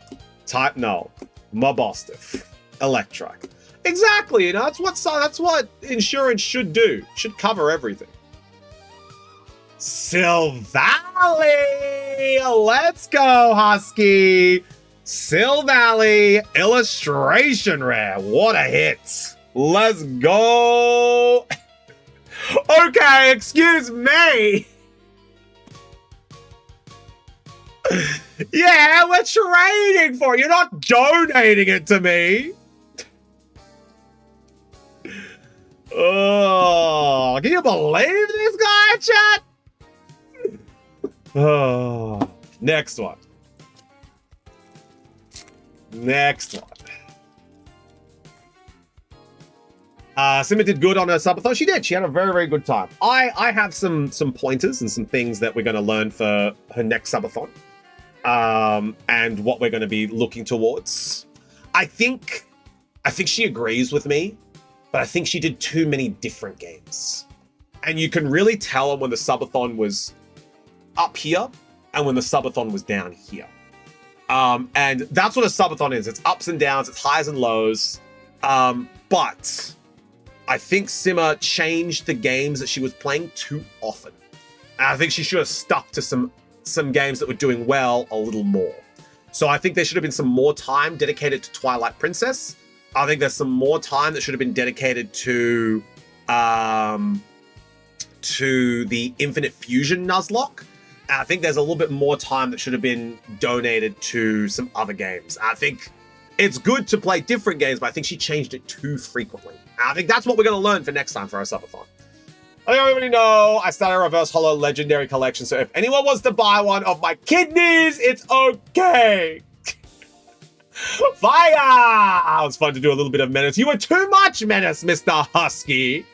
Speaker 1: Type null. Mobostiff. Electric. Exactly, you know, that's what insurance should do. Should cover everything. Silvally! Let's go, Husky! Silvally illustration rare. What a hit. Let's go. Okay, excuse me. Yeah, we're trading for it. You're not donating it to me. Oh, can you believe this guy, chat? Oh, next one. Next one. Simba did good on her subathon. She did. She had a very, very good time. I have some pointers and some things that we're going to learn for her next subathon, and what we're going to be looking towards. I think she agrees with me, but I think she did too many different games, and you can really tell when the subathon was up here and when the subathon was down here. And that's what a subathon is. It's ups and downs, it's highs and lows. But I think Simma changed the games that she was playing too often. And I think she should have stuck to some games that were doing well a little more. So I think there should have been some more time dedicated to Twilight Princess. I think there's some more time that should have been dedicated to the Infinite Fusion Nuzlocke. I think there's a little bit more time that should have been donated to some other games. I think it's good to play different games, but I think she changed it too frequently. And I think that's what we're going to learn for next time for our subathon. I think everybody know I started a Reverse Hollow Legendary Collection, so if anyone wants to buy one of my kidneys, it's okay. Fire! It was fun to do a little bit of Menace. You were too much Menace, Mr. Husky.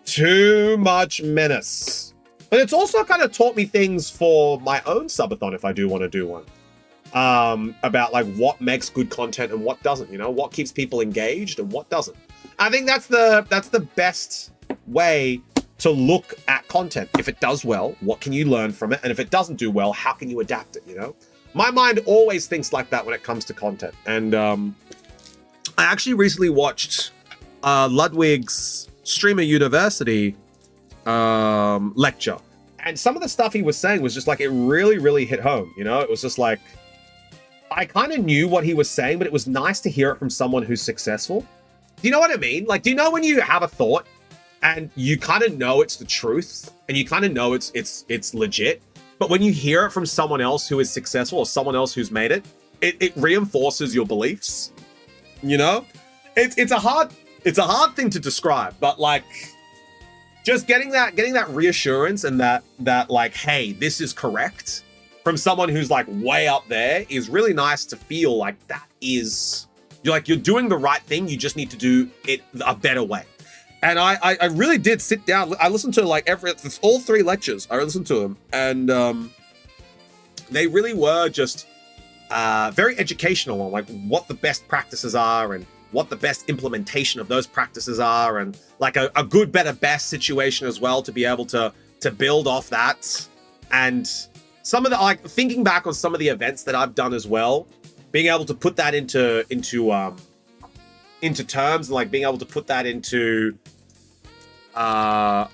Speaker 1: Too much Menace. But it's also kind of taught me things for my own subathon if I do want to do one. About like what makes good content and what doesn't, you know, what keeps people engaged and what doesn't. I think that's the best way to look at content. If it does well, what can you learn from it? And if it doesn't do well, how can you adapt it, you know? My mind always thinks like that when it comes to content. And I actually recently watched Ludwig's Streamer University lecture, and some of the stuff he was saying was just like, it really hit home, you know? It was just like, I kind of knew what he was saying, but it was nice to hear it from someone who's successful. Do you know what I mean? Like, do you know when you have a thought and you kind of know it's the truth and you kind of know it's legit, but when you hear it from someone else who is successful or someone else who's made it, it reinforces your beliefs, you know? It's a hard thing to describe, but like, just getting that reassurance and that like, hey, this is correct from someone who's like way up there is really nice to feel like that is, you're doing the right thing. You just need to do it a better way. And I really did sit down. I listened to like all 3 lectures. I listened to them, and they really were just very educational on like what the best practices are and what the best implementation of those practices are, and like a good, better, best situation as well to be able to build off that. And some of the, like, thinking back on some of the events that I've done as well, being able to put that into terms, and like being able to put that into an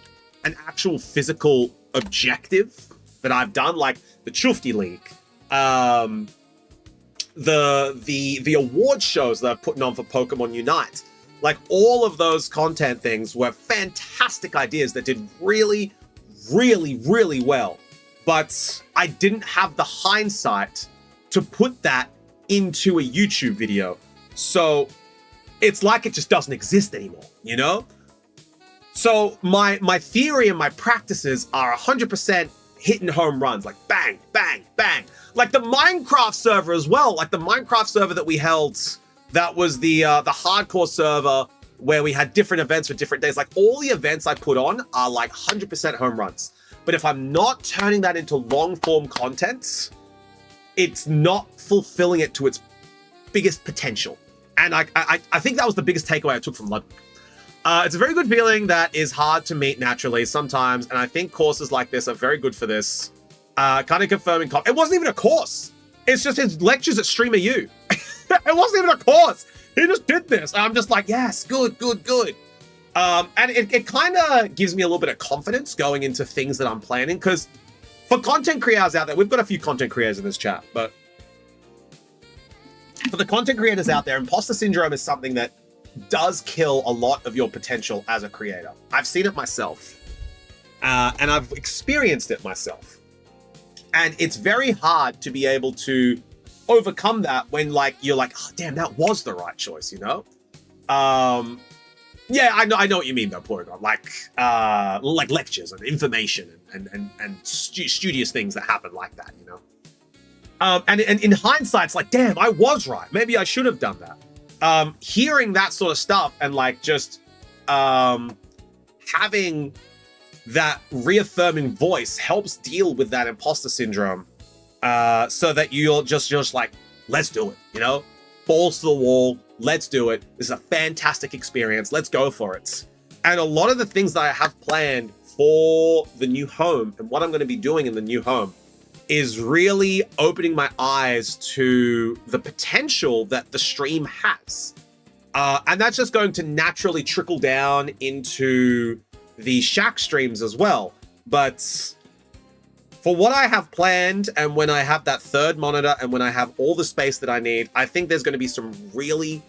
Speaker 1: actual physical objective that I've done, like the Chufti League, the award shows that I'm putting on for Pokemon Unite. Like, all of those content things were fantastic ideas that did really well. But I didn't have the hindsight to put that into a YouTube video. So it's like it just doesn't exist anymore, you know? So my theory and my practices are 100% hitting home runs, like bang, bang, bang. Like the Minecraft server as well, like the Minecraft server that we held, that was the hardcore server where we had different events for different days. Like, all the events I put on are like 100% home runs. But if I'm not turning that into long form content, it's not fulfilling it to its biggest potential. And I think that was the biggest takeaway I took from Ludwig. It's a very good feeling that is hard to meet naturally sometimes, and I think courses like this are very good for this. Kind of confirming... It wasn't even a course. It's just his lectures at Streamer U. It wasn't even a course. He just did this. And I'm just like, yes, good. And it kind of gives me a little bit of confidence going into things that I'm planning, because for content creators out there, we've got a few content creators in this chat, but for the content creators out there, imposter syndrome is something that does kill a lot of your potential as a creator. I've seen it myself, and I've experienced it myself. And it's very hard to be able to overcome that when, like, you're like, oh, damn, that was the right choice, you know? Yeah, I know what you mean, though, Porygon. Like lectures and information and studious things that happen like that, you know? And in hindsight, it's like, damn, I was right. Maybe I should have done that. Hearing that sort of stuff and, like, just having that reaffirming voice helps deal with that imposter syndrome, so that you're just like, let's do it, you know? Balls to the wall, let's do it. This is a fantastic experience. Let's go for it. And a lot of the things that I have planned for the new home and what I'm going to be doing in the new home is really opening my eyes to the potential that the stream has. And that's just going to naturally trickle down into the Shack streams as well. But for what I have planned, and when I have that third monitor and when I have all the space that I need, I think there's going to be some really,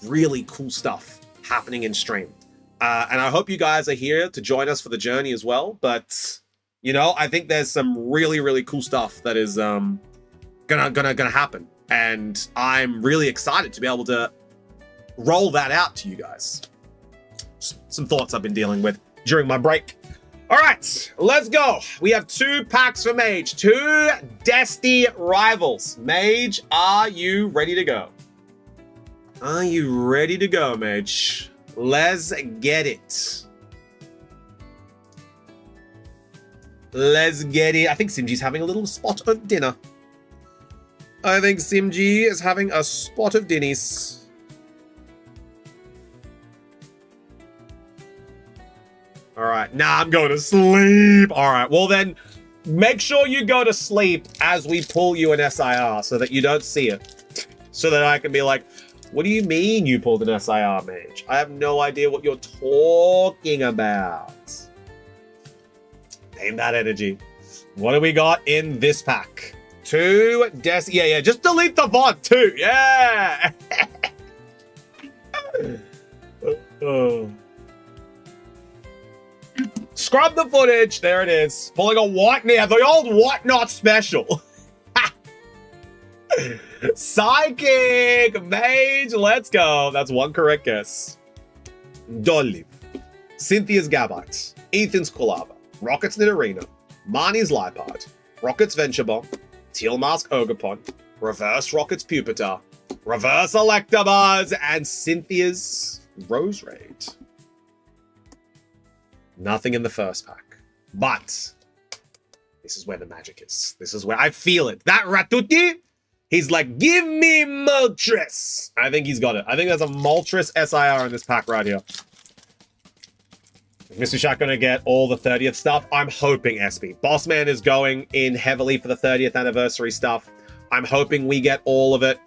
Speaker 1: really cool stuff happening in stream. And I hope you guys are here to join us for the journey as well. But, you know, I think there's some really, really cool stuff that is gonna happen. And I'm really excited to be able to roll that out to you guys. Some thoughts I've been dealing with during my break. All right, let's go. We have 2 packs for Mage, 2 Desti rivals. Mage, are you ready to go? Are you ready to go, Mage? Let's get it. Let's get it. I think Simji's having a little spot of dinner. I think Simji is having a spot of dinnies. All right, nah, I'm going to sleep. All right, well then, make sure you go to sleep as we pull you an SIR so that you don't see it. So that I can be like, what do you mean you pulled an SIR, Mage? I have no idea what you're talking about. Name that energy. What do we got in this pack? 2 Desi. Yeah, just delete the VOD too. Yeah. Oh. Scrub the footage. There it is. Pulling a white knee. The old whatnot special. Psychic Mage. Let's go. That's 1 correct guess. Dolly. Cynthia's Gabite. Ethan's Kulava. Rocket's Nidorino. Marnie's Lipard. Rocket's Venture Bomb. Teal Mask Ogapon. Reverse Rocket's Pupitar. Reverse Electabuzz. And Cynthia's Rose Raid. Nothing in the first pack. But this is where the magic is. This is where I feel it. That Ratuti, he's like, give me Moltres. I think he's got it. I think there's a Moltres SIR in this pack right here. Is Mr. Shack going to get all the 30th stuff? I'm hoping SB. Bossman is going in heavily for the 30th anniversary stuff. I'm hoping we get all of it.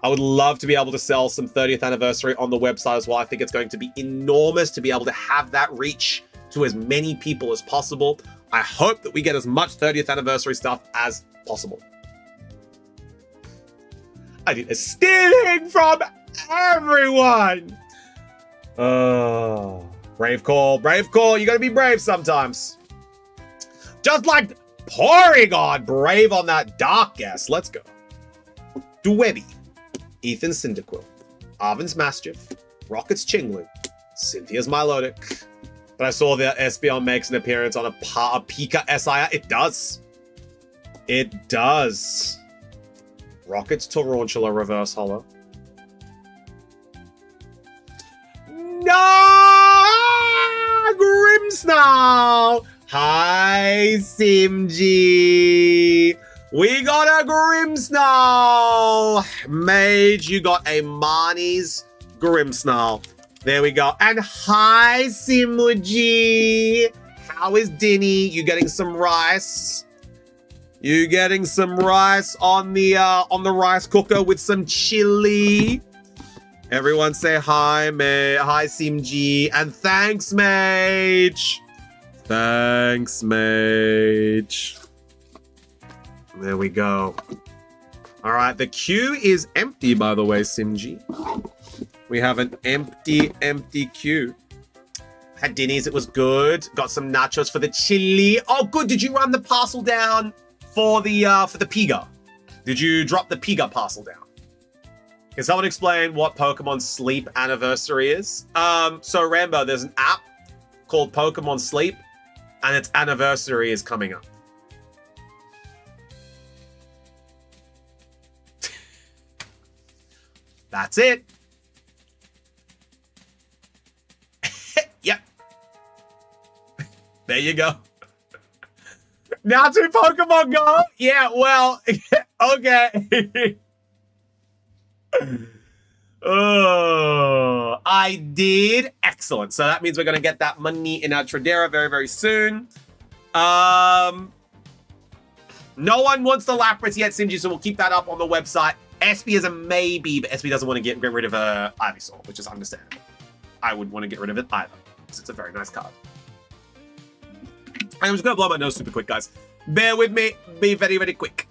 Speaker 1: I would love to be able to sell some 30th anniversary on the website as well. I think it's going to be enormous to be able to have that reach to as many people as possible. I hope that we get as much 30th anniversary stuff as possible. I did a stealing from everyone. Brave call. Brave call. You gotta be brave sometimes. Just like Porygon. Brave on that dark guess. Let's go. Dwebby. Ethan's Cyndaquil. Arvin's Mastiff. Rocket's Chinglu. Cynthia's Milotic. But I saw that Espeon makes an appearance on a Pika SIR. It does. It does. Rocket's Tarantula Reverse Hollow. No! Grimmsnarl! Hi, Simji! We got a Grimmsnarl. Mage, you got a Marnie's Grimmsnarl. There we go. And hi, Simuji. How is Dinny? You getting some rice? You getting some rice on the rice cooker with some chili? Everyone say hi, hi, Simji, and thanks, Mage. Thanks, Mage. There we go. All right, the queue is empty, by the way, Simji. We have an empty queue. Had Dinny's, it was good. Got some nachos for the chili. Oh, good. Did you run the parcel down for the Piga? Did you drop the Piga parcel down? Can someone explain what Pokemon Sleep Anniversary is? So Rambo, there's an app called Pokemon Sleep, and its anniversary is coming up. That's it. Yep. There you go. Now to Pokemon Go? Yeah, well, okay. Oh, I did. Excellent. So that means we're going to get that money in our Tradera very, very soon. No one wants the Lapras yet, Simji, so we'll keep that up on the website. SP is a maybe, but SP doesn't want to get rid of Ivysaur, which is understandable. I wouldn't want to get rid of it either, because it's a very nice card. I'm just going to blow my nose super quick, guys. Bear with me. Be very, very quick.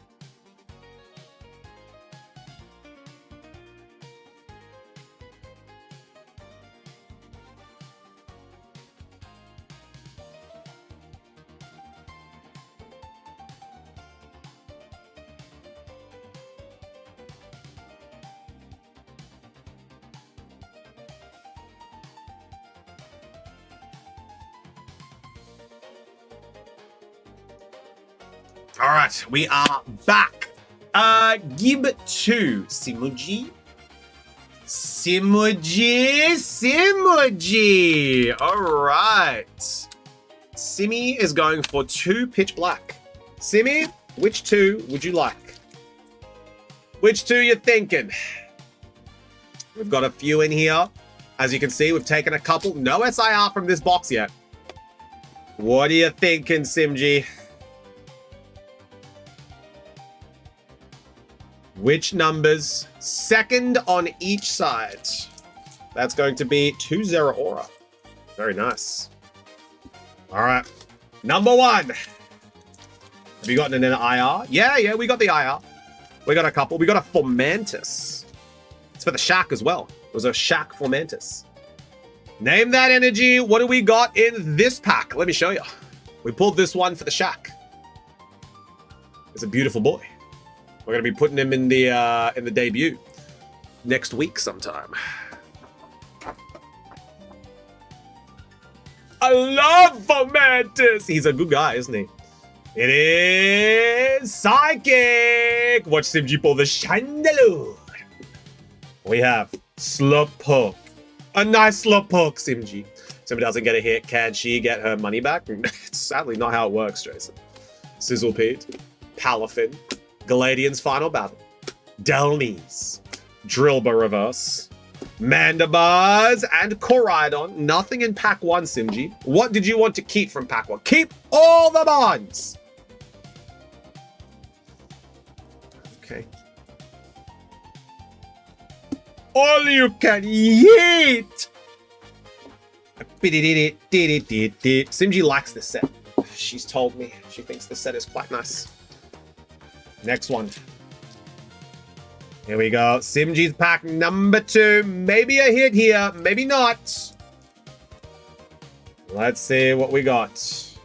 Speaker 1: All right, we are back. Gib 2, Simuji. All right. Simi is going for 2 pitch black. Simi, which 2 would you like? Which 2 you thinking? We've got a few in here. As you can see, we've taken a couple. No SIR from this box yet. What are you thinking, Simji? Which numbers? Second on each side. That's going to be 2 Zeraora. Very nice. All right. Number 1. Have you gotten an IR? Yeah, we got the IR. We got a couple. We got a Formantis. It's for the Shack as well. It was a Shack Formantis. Name that energy. What do we got in this pack? Let me show you. We pulled this one for the Shack. It's a beautiful boy. We're going to be putting him in the debut next week sometime. I love Fomantis. He's a good guy, isn't he? It is Psychic. Watch Simji pull the Chandelure. We have Slowpoke. A nice Slowpoke, Simji. Somebody doesn't get a hit. Can she get her money back? It's sadly not how it works, Jason. Sizzlepede. Palafin. Galadian's Final Battle, Delnies, Drillbur Reverse, Mandibuzz, and Koraidon. Nothing in Pack 1, Simji. What did you want to keep from Pack 1? Keep all the bonds! Okay. All you can eat! Simji likes this set. She's told me. She thinks this set is quite nice. Next one. Here we go. Simji's pack number 2. Maybe a hit here. Maybe not. Let's see what we got.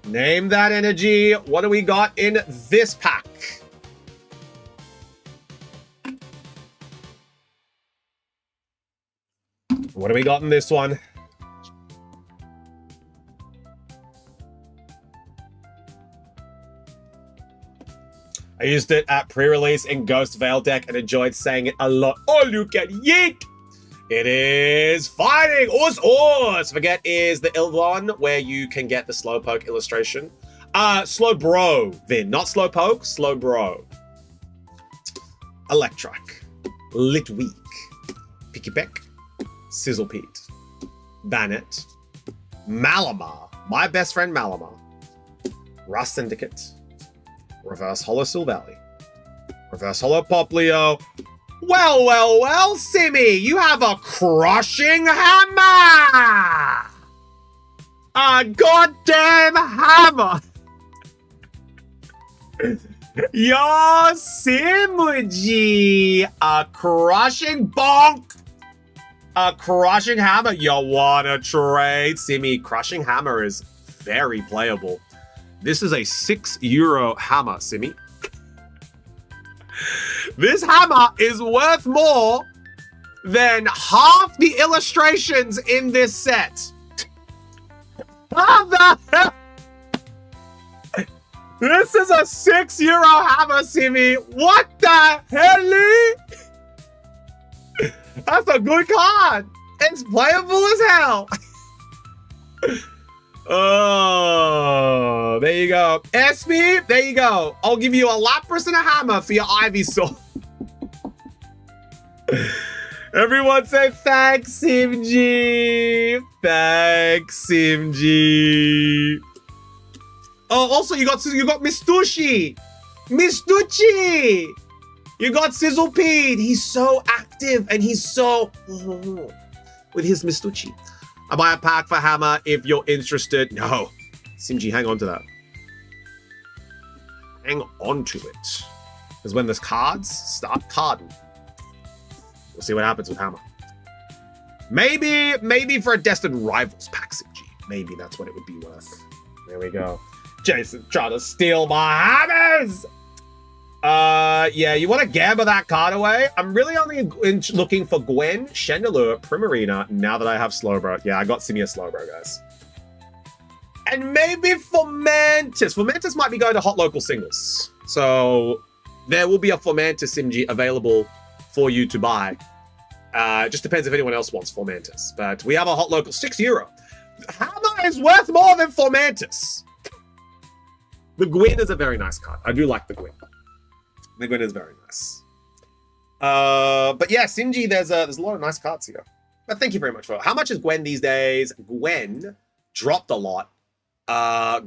Speaker 1: Name that energy. What do we got in this pack? What do we got in this one? I used it at pre-release in Ghost Veil deck and enjoyed saying it a lot. All you can yeet! It is Fighting Us! Forget is the one where you can get the Slowpoke illustration. Slow bro, Vin. Not slow poke, slow bro. Electric. Litweak. Picky Peck. Sizzle Pete. Bannet. Malamar. My best friend Malamar. Rust Syndicate. Reverse Hollow Silvally. Reverse Hollow Poplio. Well, Simmy, you have a crushing hammer! A goddamn hammer! Yo, Simuji! A crushing bonk! A crushing hammer? You wanna trade? Simmy, crushing hammer is very playable. This is a €6 hammer, Simmy. This hammer is worth more than half the illustrations in this set. How the hell? This is a €6 hammer, Simmy. What the hell? That's a good card. It's playable as hell. Oh, there you go. Espy, there you go. I'll give you a Lapras and a hammer for your Ivysaur. Everyone say thanks, Simji. Thanks, Simji. Oh, also you got Mistucci. Mistucci. You got Sizzle Pete. He's so active and he's so with his Mistucci. I buy a pack for hammer if you're interested. No, Simji, hang on to that. Hang on to it, because when there's cards start carding. We'll see what happens with hammer. Maybe for a Destined Rivals pack, Simji. Maybe that's what it would be worth. There we go. Jason trying to steal my hammers. Yeah, you want to gamble that card away? I'm really only looking for Gwen, Chandelure, Primarina, now that I have Slowbro. Yeah, I got Simia Slowbro, guys. And maybe Fomantis. Fomantis might be going to Hot Local Singles. So there will be a Fomantis Simji available for you to buy. It just depends if anyone else wants Fomantis. But we have a Hot Local, €6. Hammer is worth more than Fomantis. The Gwyn is a very nice card. I do like the Gwyn. The Gwen is very nice. But yeah, Simji, there's a lot of nice cards here. But thank you very much for it. How much is Gwen these days? Gwen dropped a lot.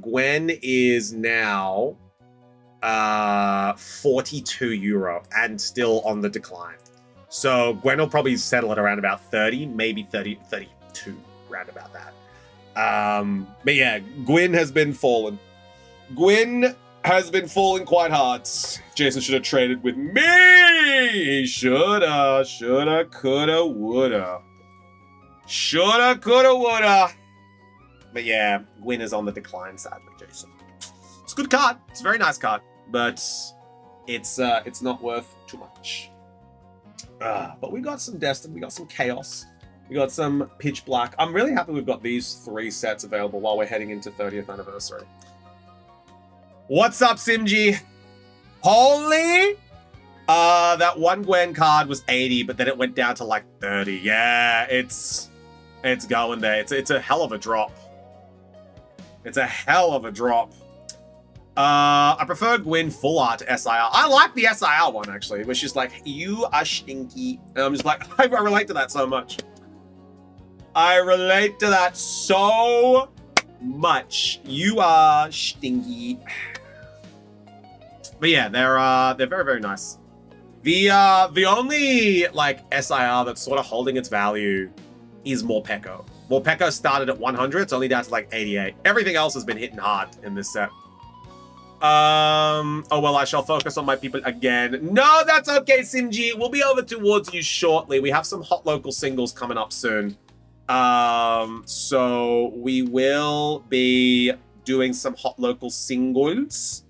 Speaker 1: Gwen is now €42 and still on the decline. So Gwen will probably settle at around about 30, maybe 30, 32, round about that. But yeah, Gwen has been falling. Gwen has been falling quite hard. Jason should have traded with me. He shoulda, coulda, woulda. Shoulda, coulda, woulda. But yeah, Gwyn is on the decline, sadly, Jason. It's a good card. It's a very nice card, but it's not worth too much. But we got some Destined, we got some Chaos, we got some Pitch Black. I'm really happy we've got these 3 sets available while we're heading into 30th anniversary. What's up, Simji? Holy! That one Gwen card was 80, but then it went down to like 30. Yeah, it's going there. It's a hell of a drop. It's a hell of a drop. I prefer Gwen full art to SIR. I like the SIR one, actually, which is like, you are stinky. And I'm just like, I relate to that so much. I relate to that so much. You are stinky. But yeah, they're very, very nice. The only like SIR that's sort of holding its value is Morpeko. Morpeko started at 100, it's only down to like 88. Everything else has been hitting hard in this set. Oh well, I shall focus on my people again. No, that's okay, Simji. We'll be over towards you shortly. We have some hot local singles coming up soon. So we will be doing some hot local singles.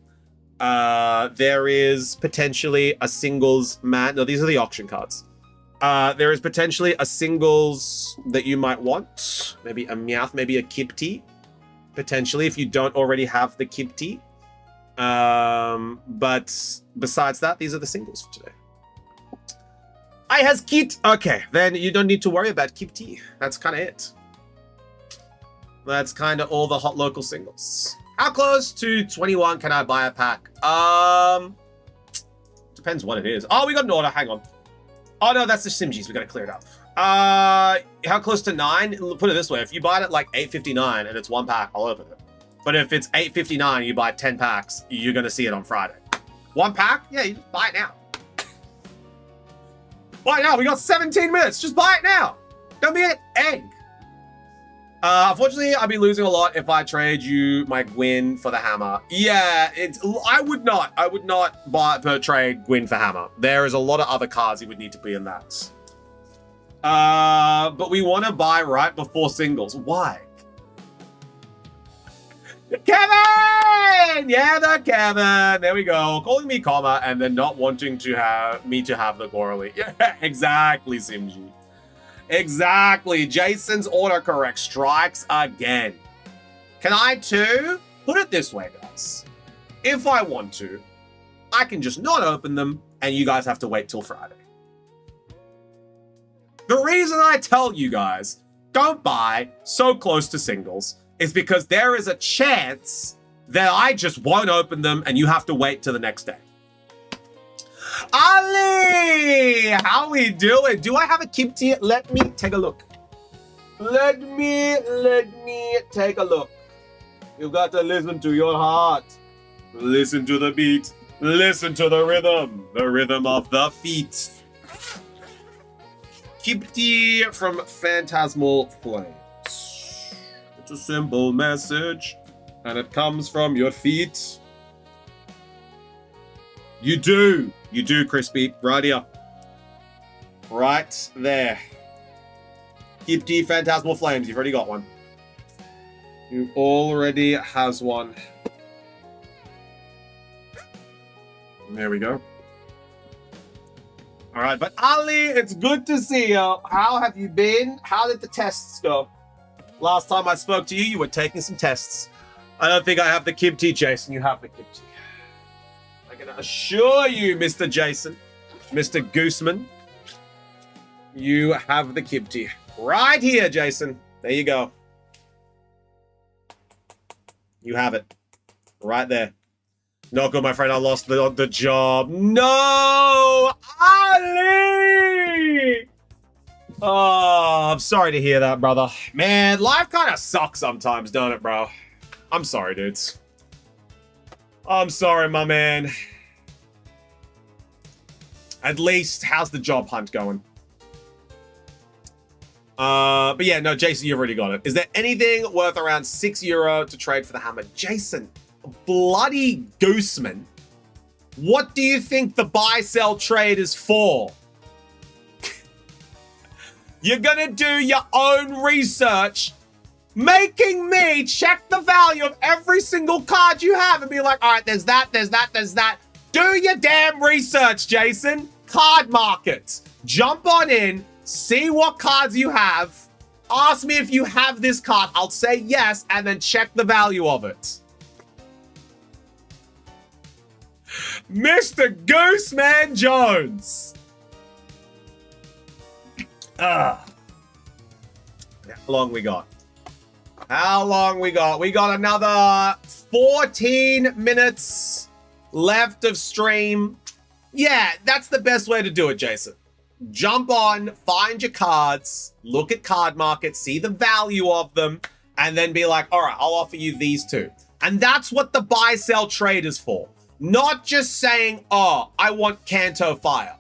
Speaker 1: There is potentially a singles man. No, these are the auction cards. There is potentially a singles that you might want. Maybe a Meowth, maybe a Kipti. Potentially, if you don't already have the Kipti. But besides that, these are the singles for today. I has Kit. Okay, then you don't need to worry about Kipti. That's kind of it. That's kind of all the hot local singles. How close to 21 can I buy a pack? Depends what it is. Oh, we got an order. Hang on. Oh, no, that's the Simgis. We got to clear it up. How close to 9? Put it this way. If you buy it at like 8.59 and it's 1 pack, I'll open it. But if it's 8.59 you buy 10 packs, you're going to see it on Friday. 1 pack? Yeah, you just buy it now. Buy it now. We got 17 minutes. Just buy it now. Don't be an egg. Unfortunately, I'd be losing a lot if I trade you my Gwyn for the hammer. Yeah, I would not trade Gwyn for hammer. There is a lot of other cards you would need to be in that. But we want to buy right before singles. Why? Kevin! Yeah, the Kevin. There we go. Calling me comma and then not wanting to have me to have the Gorley. Yeah, exactly, Simji. Exactly. Jason's autocorrect strikes again. Can I too? Put it this way, guys. If I want to, I can just not open them and you guys have to wait till Friday. The reason I tell you guys don't buy so close to singles is because there is a chance that I just won't open them and you have to wait till the next day. Ali! How we doing? Do I have a Kipti? Let me take a look. Let me take a look. You got to listen to your heart. Listen to the beat. Listen to the rhythm of the feet. Kipti from Phantasmal Flames. It's a simple message, and it comes from your feet. You do, Crispy. Right here. Right there. Kipti Phantasmal Flames. You've already got one. You already has one. There we go. All right, but Ali, it's good to see you. How have you been? How did the tests go? Last time I spoke to you, you were taking some tests. I don't think I have the Kipti, Jason. You have the Kipti. I can assure you, Mr. Jason, Mr. Gooseman, you have the Kipti. Right here, Jason. There you go. You have it. Right there. Not good, my friend. I lost the job. No! Ali! Oh, I'm sorry to hear that, brother. Man, life kind of sucks sometimes, don't it, bro? I'm sorry, dudes. I'm sorry, my man. At least, how's the job hunt going? But yeah, no, Jason, you've already got it. Is there anything worth around €6 to trade for the hammer? Jason, bloody Gooseman. What do you think the buy-sell trade is for? You're gonna do your own research, making me check the value of every single card you have and be like, all right, there's that, there's that, there's that. Do your damn research, Jason. Card markets. Jump on in, see what cards you have. Ask me if you have this card. I'll say yes, and then check the value of it. Mr. Gooseman Jones. How long we got? How long we got? We got another 14 minutes left of stream. Yeah, that's the best way to do it, Jason. Jump on, find your cards, look at card market, see the value of them, and then be like, all right, I'll offer you these two. And that's what the buy-sell trade is for. Not just saying, oh, I want Kanto Fire.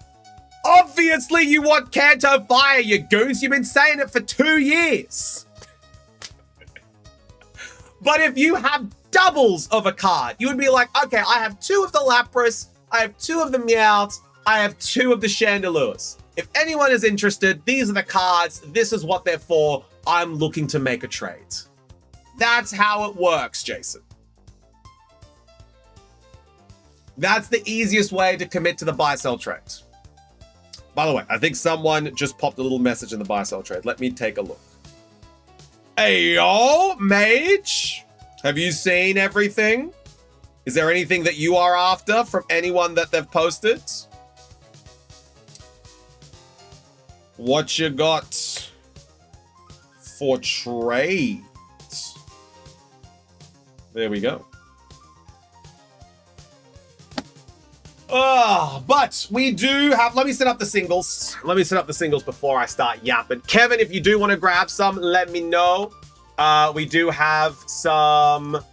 Speaker 1: Obviously, you want Kanto Fire, you goose. You've been saying it for 2 years. But if you have doubles of a card, you would be like, okay, I have 2 of the Lapras, I have 2 of the Meowths, I have 2 of the Chandelures. If anyone is interested, these are the cards, this is what they're for, I'm looking to make a trade. That's how it works, Jason. That's the easiest way to commit to the buy-sell trade. By the way, I think someone just popped a little message in the buy-sell trade. Let me take a look. Hey, yo, Mage. Have you seen everything? Is there anything that you are after from anyone that they've posted? What you got for trade? There we go. But we do have, let me set up the singles. Let me set up the singles before I start yapping. Kevin, if you do want to grab some, let me know. We do have some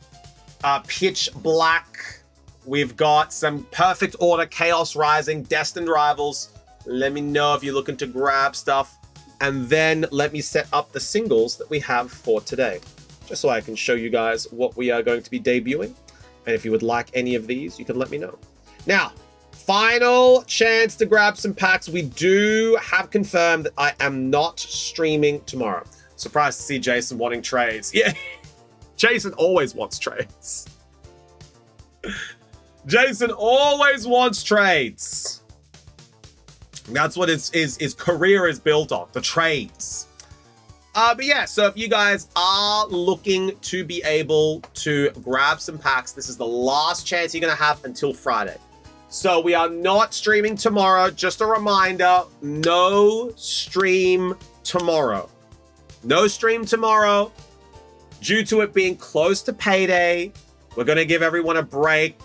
Speaker 1: Pitch Black. We've got some Perfect Order, Chaos Rising, Destined Rivals. Let me know if you're looking to grab stuff. And then let me set up the singles that we have for today, just so I can show you guys what we are going to be debuting. And if you would like any of these, you can let me know. Now, final chance to grab some packs. We do have confirmed that I am not streaming tomorrow. Surprised to see Jason wanting trades. Yeah, Jason always wants trades. Jason always wants trades. That's what his career is built on, the trades. But yeah, so if you guys are looking to be able to grab some packs, this is the last chance you're going to have until Friday. So we are not streaming tomorrow. Just a reminder, no stream tomorrow. No stream tomorrow. Due to it being close to payday, we're going to give everyone a break.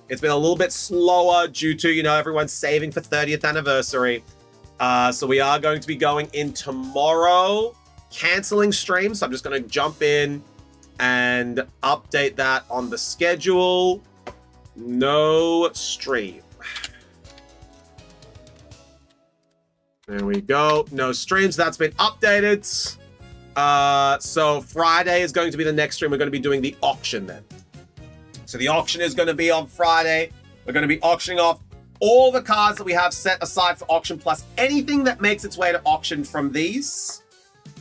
Speaker 1: It's been a little bit slower due to, you know, everyone's saving for 30th anniversary. So we are going to be going in tomorrow, canceling streams. So I'm just going to jump in and update that on the schedule. No stream. There we go. No streams. That's been updated. So Friday is going to be the next stream. We're going to be doing the auction then. So the auction is going to be on Friday. We're going to be auctioning off all the cards that we have set aside for auction, plus anything that makes its way to auction from these.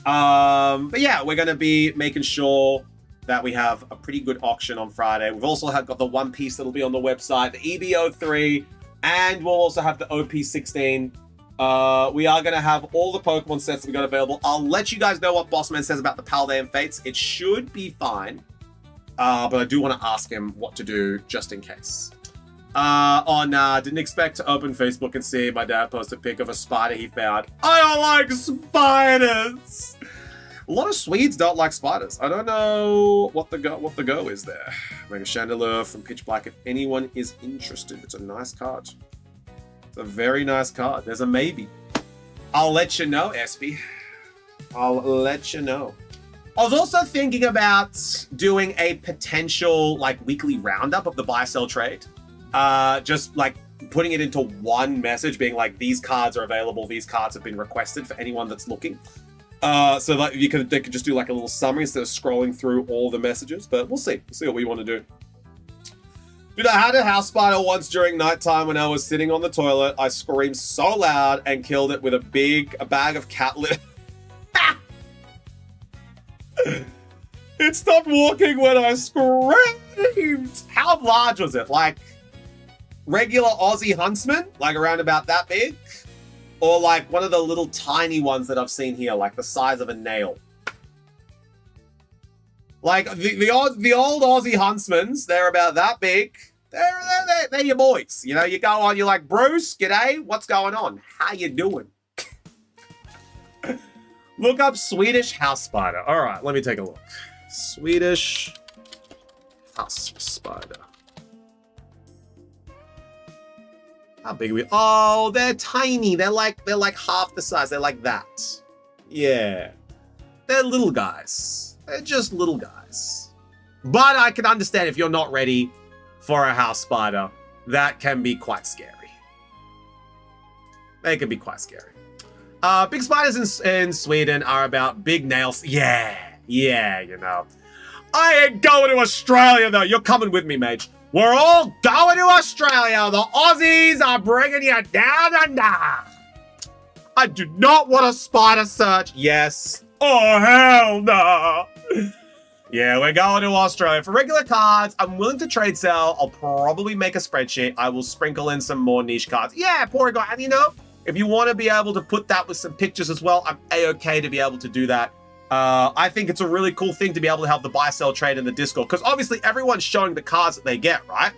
Speaker 1: But yeah, we're going to be making sure that we have a pretty good auction on Friday. We've also got the One Piece that'll be on the website, the EB03, and we'll also have the OP16. We are going to have all the Pokemon sets that we got available. I'll let you guys know what Bossman says about the Paldean Fates. It should be fine. But I do want to ask him what to do just in case. Didn't expect to open Facebook and see my dad post a pic of a spider he found. I don't like spiders! A lot of Swedes don't like spiders. I don't know what the go is there. Mega Chandelier from Pitch Black if anyone is interested. It's a nice card. It's a very nice card. There's a maybe. I'll let you know, Espy. I'll let you know. I was also thinking about doing a potential like weekly roundup of the buy sell trade. Just like putting it into one message being like, these cards are available, these cards have been requested for anyone that's looking. So like they could just do like a little summary instead of scrolling through all the messages, but we'll see what we want to do. Dude, I had a house spider once during nighttime when I was sitting on the toilet. I screamed so loud and killed it with a bag of cat litter. It stopped walking when I screamed. How large was it? Like regular Aussie huntsman? Like around about that big? Or like one of the little tiny ones that I've seen here, like the size of a nail? Like the old Aussie huntsmans, they're about that big. They're your boys. You know, you go on, you're like, Bruce, g'day, what's going on? How you doing? Look up Swedish house spider. All right, let me take a look. Swedish house spider. How big are we? Oh, they're tiny. They're like half the size. They're like that. Yeah. They're little guys. They're just little guys. But I can understand if you're not ready for a house spider, that can be quite scary. They can be quite scary. Big spiders in Sweden are about big nails. Yeah, you know. I ain't going to Australia, though. You're coming with me, mate. We're all going to Australia. The Aussies are bringing you down under. I do not want a spider search. Yes. Oh, hell no. Yeah, we're going to Australia. For regular cards, I'm willing to trade sell. I'll probably make a spreadsheet. I will sprinkle in some more niche cards. Yeah, poor guy. And you know, if you want to be able to put that with some pictures as well, I'm A-okay to be able to do that. I think it's a really cool thing to be able to have the buy-sell trade in the Discord, because obviously everyone's showing the cards that they get, right?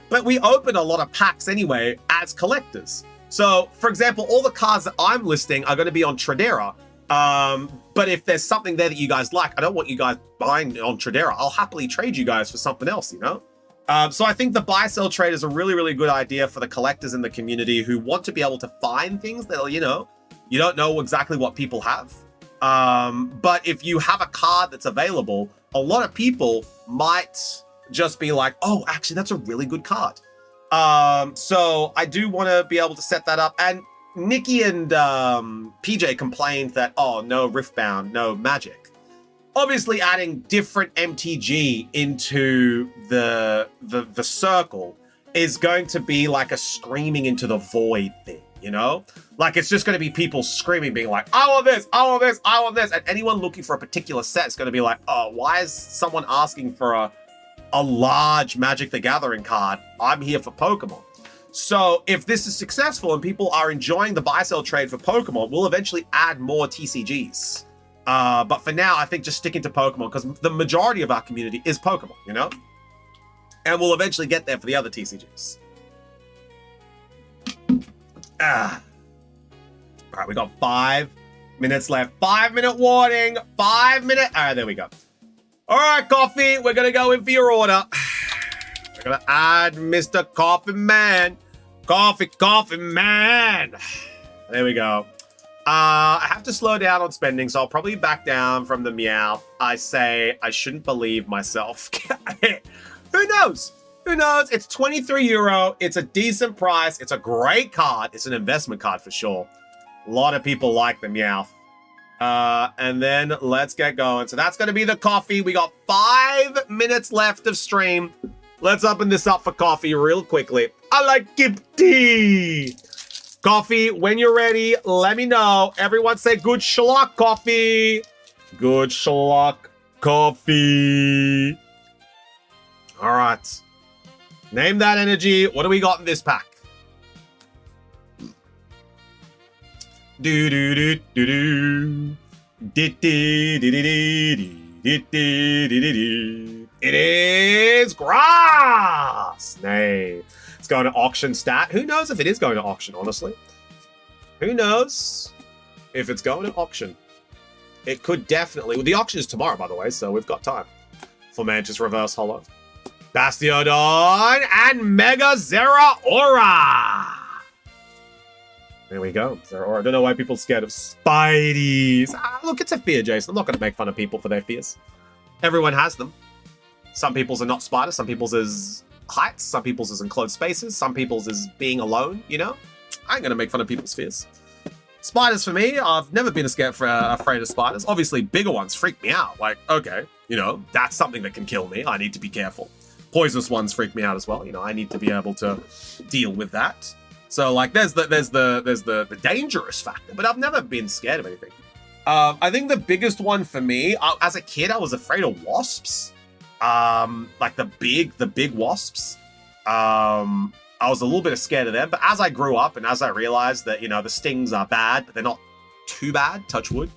Speaker 1: But we open a lot of packs anyway as collectors. So, for example, all the cards that I'm listing are going to be on Tradera. But if there's something there that you guys like, I don't want you guys buying on Tradera. I'll happily trade you guys for something else, you know? So I think the buy-sell trade is a really, really good idea for the collectors in the community who want to be able to find things that, you know, you don't know exactly what people have. But if you have a card that's available, a lot of people might just be like, oh, actually, that's a really good card. So I do want to be able to set that up. And Nikki and PJ complained that, oh, no Riftbound, no Magic. Obviously, adding different MTG into the circle is going to be like a screaming into the void thing, you know? Like, it's just going to be people screaming, being like, I want this, I want this, I want this. And anyone looking for a particular set is going to be like, oh, why is someone asking for a large Magic the Gathering card? I'm here for Pokemon. So if this is successful and people are enjoying the buy-sell trade for Pokemon, we'll eventually add more TCGs. But for now, I think just sticking to Pokemon, because the majority of our community is Pokemon, you know? And we'll eventually get there for the other TCGs. All right, we got 5 minutes left. 5-minute warning. 5 minute. All right, there we go. All right, Coffee, we're going to go in for your order. We're going to add Mr. Coffee Man. Coffee Man. There we go. I have to slow down on spending, so I'll probably back down from the meow. I say I shouldn't believe myself. Who knows? Who knows? It's 23 euro. It's a decent price. It's a great card. It's an investment card for sure. A lot of people like the meow. And then let's get going. So that's going to be the coffee. We got 5 minutes left of stream. Let's open this up for coffee real quickly. I like give tea. Coffee, when you're ready, let me know. Everyone say good schlock, Coffee. Good schlock, Coffee. All right. Name that energy. What do we got in this pack? Do do do do do. It is grass. Nay. It's going to auction stat. Who knows if it is going to auction, honestly? Who knows if it's going to auction? It could definitely. Well, the auction is tomorrow, by the way, so we've got time. For Mantis Reverse Holo. Bastiodon and Mega Zeraora. There we go. Zeraora. I don't know why people are scared of Spideys. Look, it's a fear, Jason. I'm not going to make fun of people for their fears. Everyone has them. Some people's are not spiders. Some people's is heights. Some people's is enclosed spaces. Some people's is being alone, you know? I ain't going to make fun of people's fears. Spiders for me, I've never been afraid of spiders. Obviously, bigger ones freak me out. Like, okay, you know, that's something that can kill me. I need to be careful. Poisonous ones freak me out as well. You know, I need to be able to deal with that. So, like, there's the dangerous factor, but I've never been scared of anything. I think the biggest one for me, as a kid, I was afraid of wasps. Like the big wasps. I was a little bit scared of them, but as I grew up and as I realized that, you know, the stings are bad, but they're not too bad, touch wood.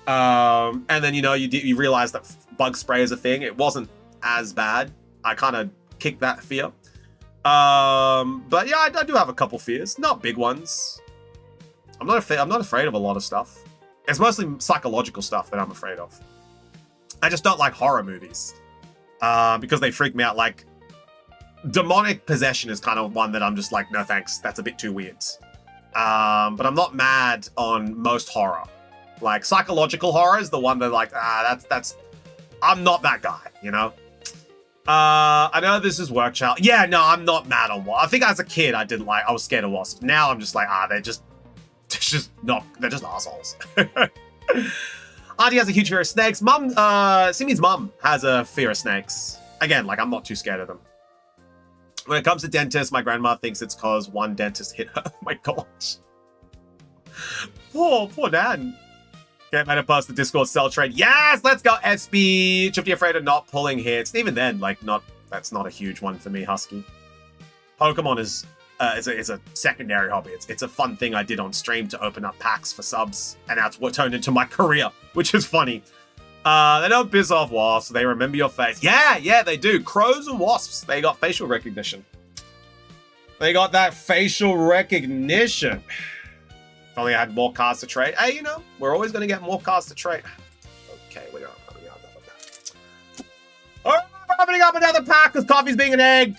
Speaker 1: And then, you know, you realize that bug spray is a thing. It wasn't as bad. I kind of kicked that fear. But yeah, I do have a couple fears, not big ones. I'm not afraid of a lot of stuff. It's mostly psychological stuff that I'm afraid of. I just don't like horror movies, because they freak me out. Like, demonic possession is kind of one that I'm just like, no thanks, that's a bit too weird. But I'm not mad on most horror. Like, psychological horror is the one that like, that's I'm not that guy, you know? I know this is work child. Yeah, no, I'm not mad on wasps. I think as a kid I was scared of wasps. Now I'm just like, they're just assholes. Auntie has a huge fear of snakes. Simi's mum has a fear of snakes. Again, like, I'm not too scared of them. When it comes to dentists, my grandma thinks it's because one dentist hit her. Oh my gosh. Poor Dad. Get made a post the Discord sell trade. Yes, let's go, SB. Should be afraid of not pulling hits. Even then, like, that's not a huge one for me, Husky. Pokemon is a secondary hobby. It's a fun thing I did on stream to open up packs for subs, and that's what turned into my career, which is funny. They don't piss off wasps. They remember your face. Yeah, they do. Crows and wasps, they got facial recognition. They got that facial recognition. If only I had more cards to trade. Hey, you know, we're always going to get more cards to trade. Okay, we don't have another pack. opening up another pack because Coffee's being an egg.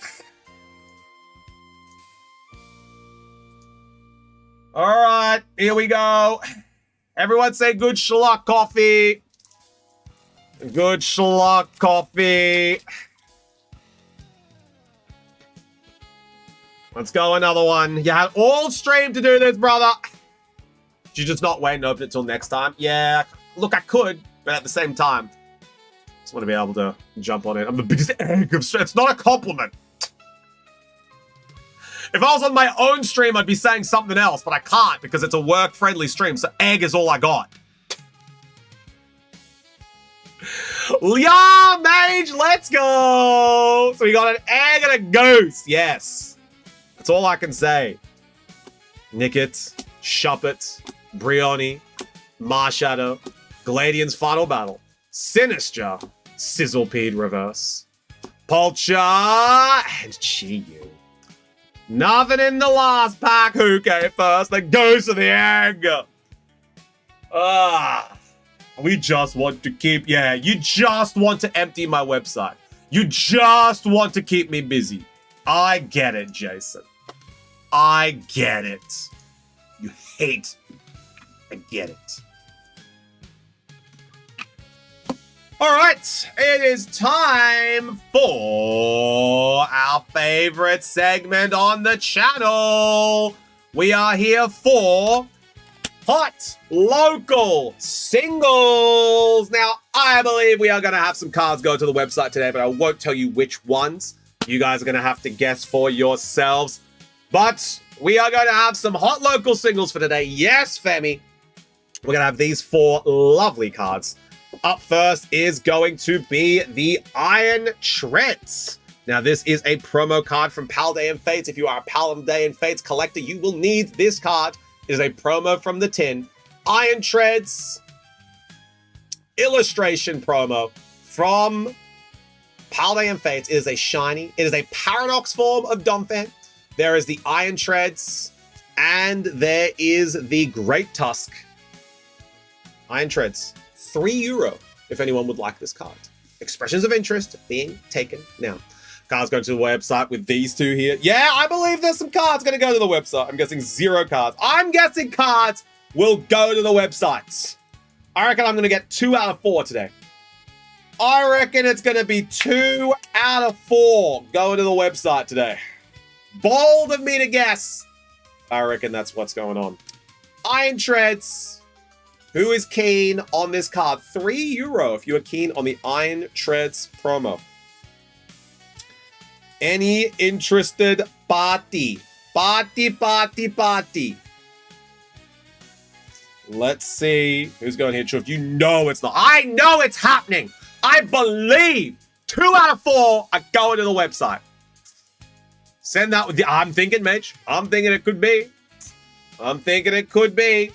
Speaker 1: All right, here we go. Everyone say good schluck, Coffee. Good schluck, Coffee. Let's go another one. You had all stream to do this, brother. Did you just not wait and open it till next time? Yeah, look, I could, but at the same time, just want to be able to jump on it. I'm the biggest egg of stream. It's not a compliment. If I was on my own stream, I'd be saying something else, but I can't because it's a work-friendly stream, so egg is all I got. Yeah, Mage, let's go! So we got an egg and a goose. Yes. That's all I can say. Nickit, Shuppet, Brioni, Marshadow, Gladian's Final Battle, Sinister, Sizzlepede Reverse, Pulcher, and Chiyu. Nothing in the last pack. Who came first? The ghost of the egg. We just want to keep... Yeah, you just want to empty my website. You just want to keep me busy. I get it, Jason. I get it. You hate me. I get it. All right, it is time for our favorite segment on the channel. We are here for Hot Local Singles. Now, I believe we are going to have some cards go to the website today, but I won't tell you which ones. You guys are going to have to guess for yourselves. But we are going to have some Hot Local Singles for today. Yes, Femi. We're going to have these 4 lovely cards. Up first is going to be the Iron Treads. Now, this is a promo card from Paldean Fates. If you are a Paldean Fates collector, you will need this card. It is a promo from the tin. Iron Treads illustration promo from Paldean Fates. It is a shiny. It is a Paradox form of Donphan. There is the Iron Treads, and there is the Great Tusk. Iron Treads. €3 if anyone would like this card. Expressions of interest being taken now. Cards going to the website with these 2 here. Yeah, I believe there's some cards going to go to the website. I'm guessing 0 cards. I'm guessing cards will go to the websites. I reckon I'm going to get 2 out of 4 today. I reckon it's going to be 2 out of 4 going to the website today. Bold of me to guess. I reckon that's what's going on. Iron Treads. Who is keen on this card? €3 if you are keen on the Iron Treads promo. Any interested party? Party. Let's see who's going here. Truth, you know it's not. I know it's happening. I believe 2 out of 4 are going to the website. Send that with the... I'm thinking, Mitch. I'm thinking it could be.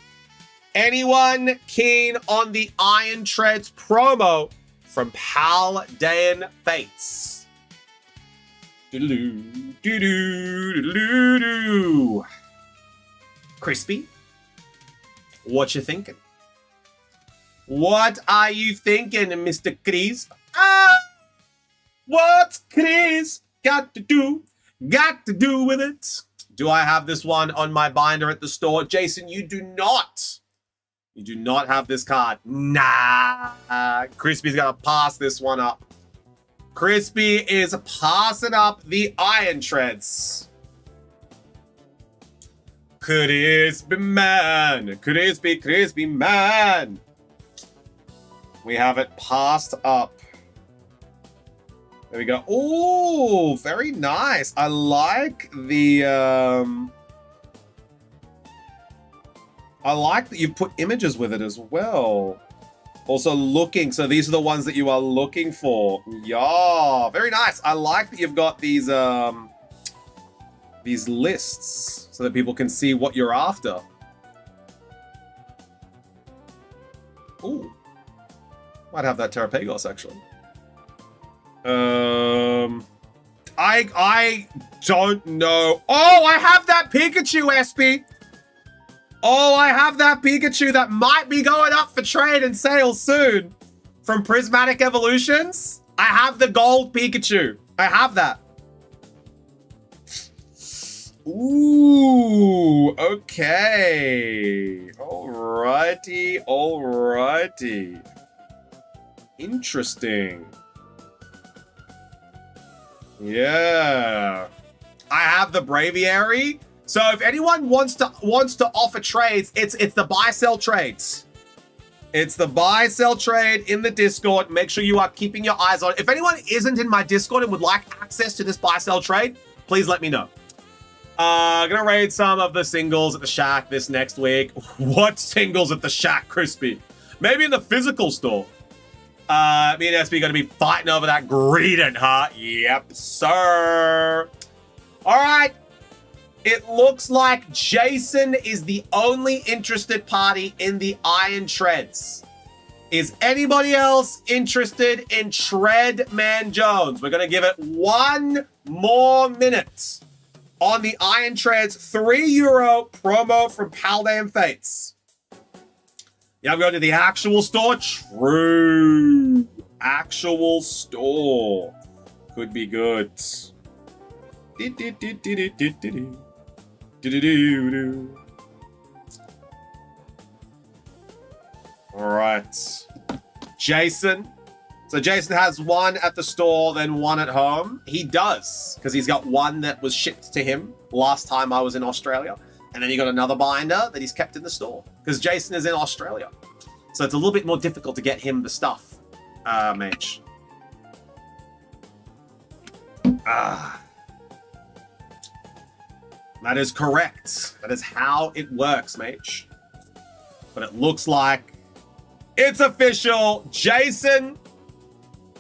Speaker 1: Anyone keen on the Iron Treads promo from Paldean Fates? Crispy, what you thinking? What are you thinking, Mr. Crisp? What's Crisp got to do with it? Do I have this one on my binder at the store? Jason, you do not. You do not have this card. Nah. Crispy's gonna pass this one up. Crispy is passing up the Iron Treads. Crispy man. Crispy man. We have it passed up. There we go. Oh, very nice. I like the... I like that you've put images with it as well. Also looking, so these are the ones that you are looking for. Yeah, very nice. I like that you've got these lists so that people can see what you're after. Ooh, might have that Terrapagos actually. I don't know. Oh, I have that Pikachu, SP. Oh, I have that Pikachu that might be going up for trade and sale soon from Prismatic Evolutions. I have the gold Pikachu. I have that. Ooh, okay. Alrighty, alrighty. Interesting. Yeah. I have the Braviary. So if anyone wants to offer trades, it's the buy sell trades. It's the buy sell trade in the Discord. Make sure you are keeping your eyes on it. If anyone isn't in my Discord and would like access to this buy sell trade, please let me know. Gonna raid some of the singles at the Shack this next week. What singles at the Shack, Crispy? Maybe in the physical store. Me and SB gonna be fighting over that Greedent, huh? Yep, sir. All right. It looks like Jason is the only interested party in the Iron Treads. Is anybody else interested in Tread Man Jones? We're gonna give it 1 more minute on the Iron Treads €3 promo from Paldean Fates. Yeah, I'm going to the actual store. True. Actual store. Could be good. All right. Jason. So Jason has one at the store, then one at home. He does, because he's got one that was shipped to him last time I was in Australia. And then he got another binder that he's kept in the store, because Jason is in Australia. So it's a little bit more difficult to get him the stuff, Mage. That is correct. That is how it works, Mage. But it looks like it's official. Jason,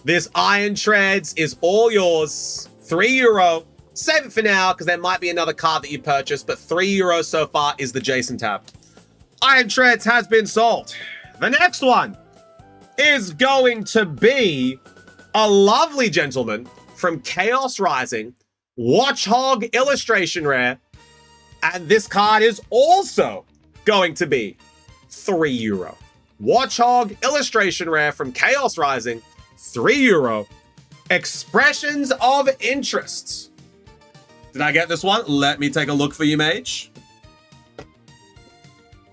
Speaker 1: this Iron Treads is all yours. €3. Save it for now, because there might be another card that you purchase, but €3 so far is the Jason tab. Iron Treads has been sold. The next one is going to be a lovely gentleman from Chaos Rising, Watchhog Illustration Rare, and this card is also going to be €3. Watchhog Illustration Rare from Chaos Rising, €3. Expressions of Interest. Did I get this one? Let me take a look for you, Mage.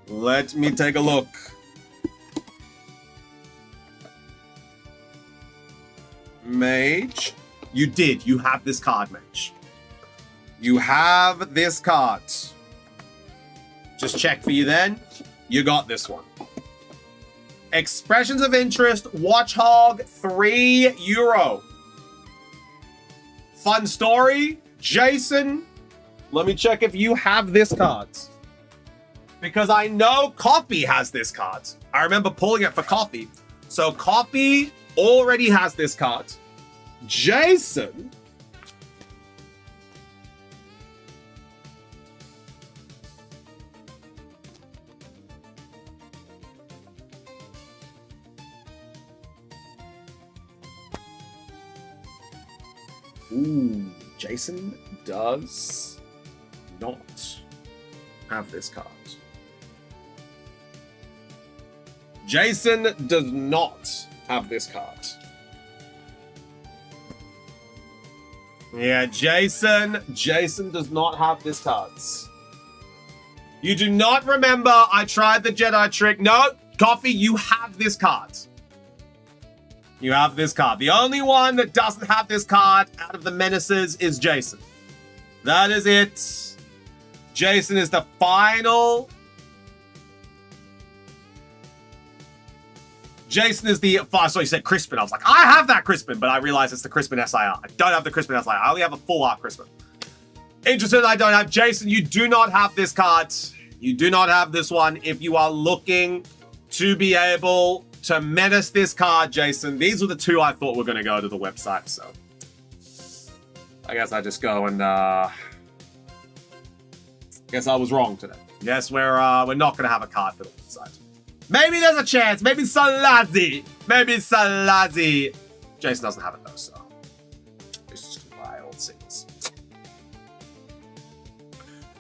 Speaker 1: Let me take a look. Mage. You did. You have this card, Mage. You have this card. Just check for you then. You got this one. Expressions of Interest, Watchhog, €3. Fun story, Jason. Let me check if you have this card. Because I know Coffee has this card. I remember pulling it for Coffee. So Coffee already has this card. Jason. Ooh, Jason does not have this card. Jason does not have this card. Yeah, Jason does not have this card. You do not remember I tried the Jedi trick. No, Coffee, you have this card. You have this card. The only one that doesn't have this card out of the menaces is Jason. That is it. Jason is the final. Jason is the... So you said Crispin. I was like, I have that Crispin, but I realized it's the Crispin SIR. I don't have the Crispin SIR. I only have a full art Crispin. Interested, I don't have. Jason, you do not have this card. You do not have this one. If you are looking to be able to menace this card, Jason, these were the two I thought were going to go to the website, so I guess I just go and guess I was wrong today. Yes, we're not going to have a card for the website. Maybe there's a chance. Maybe Salazi. Maybe Salazi. Jason doesn't have it though, so it's just gonna buy old singles.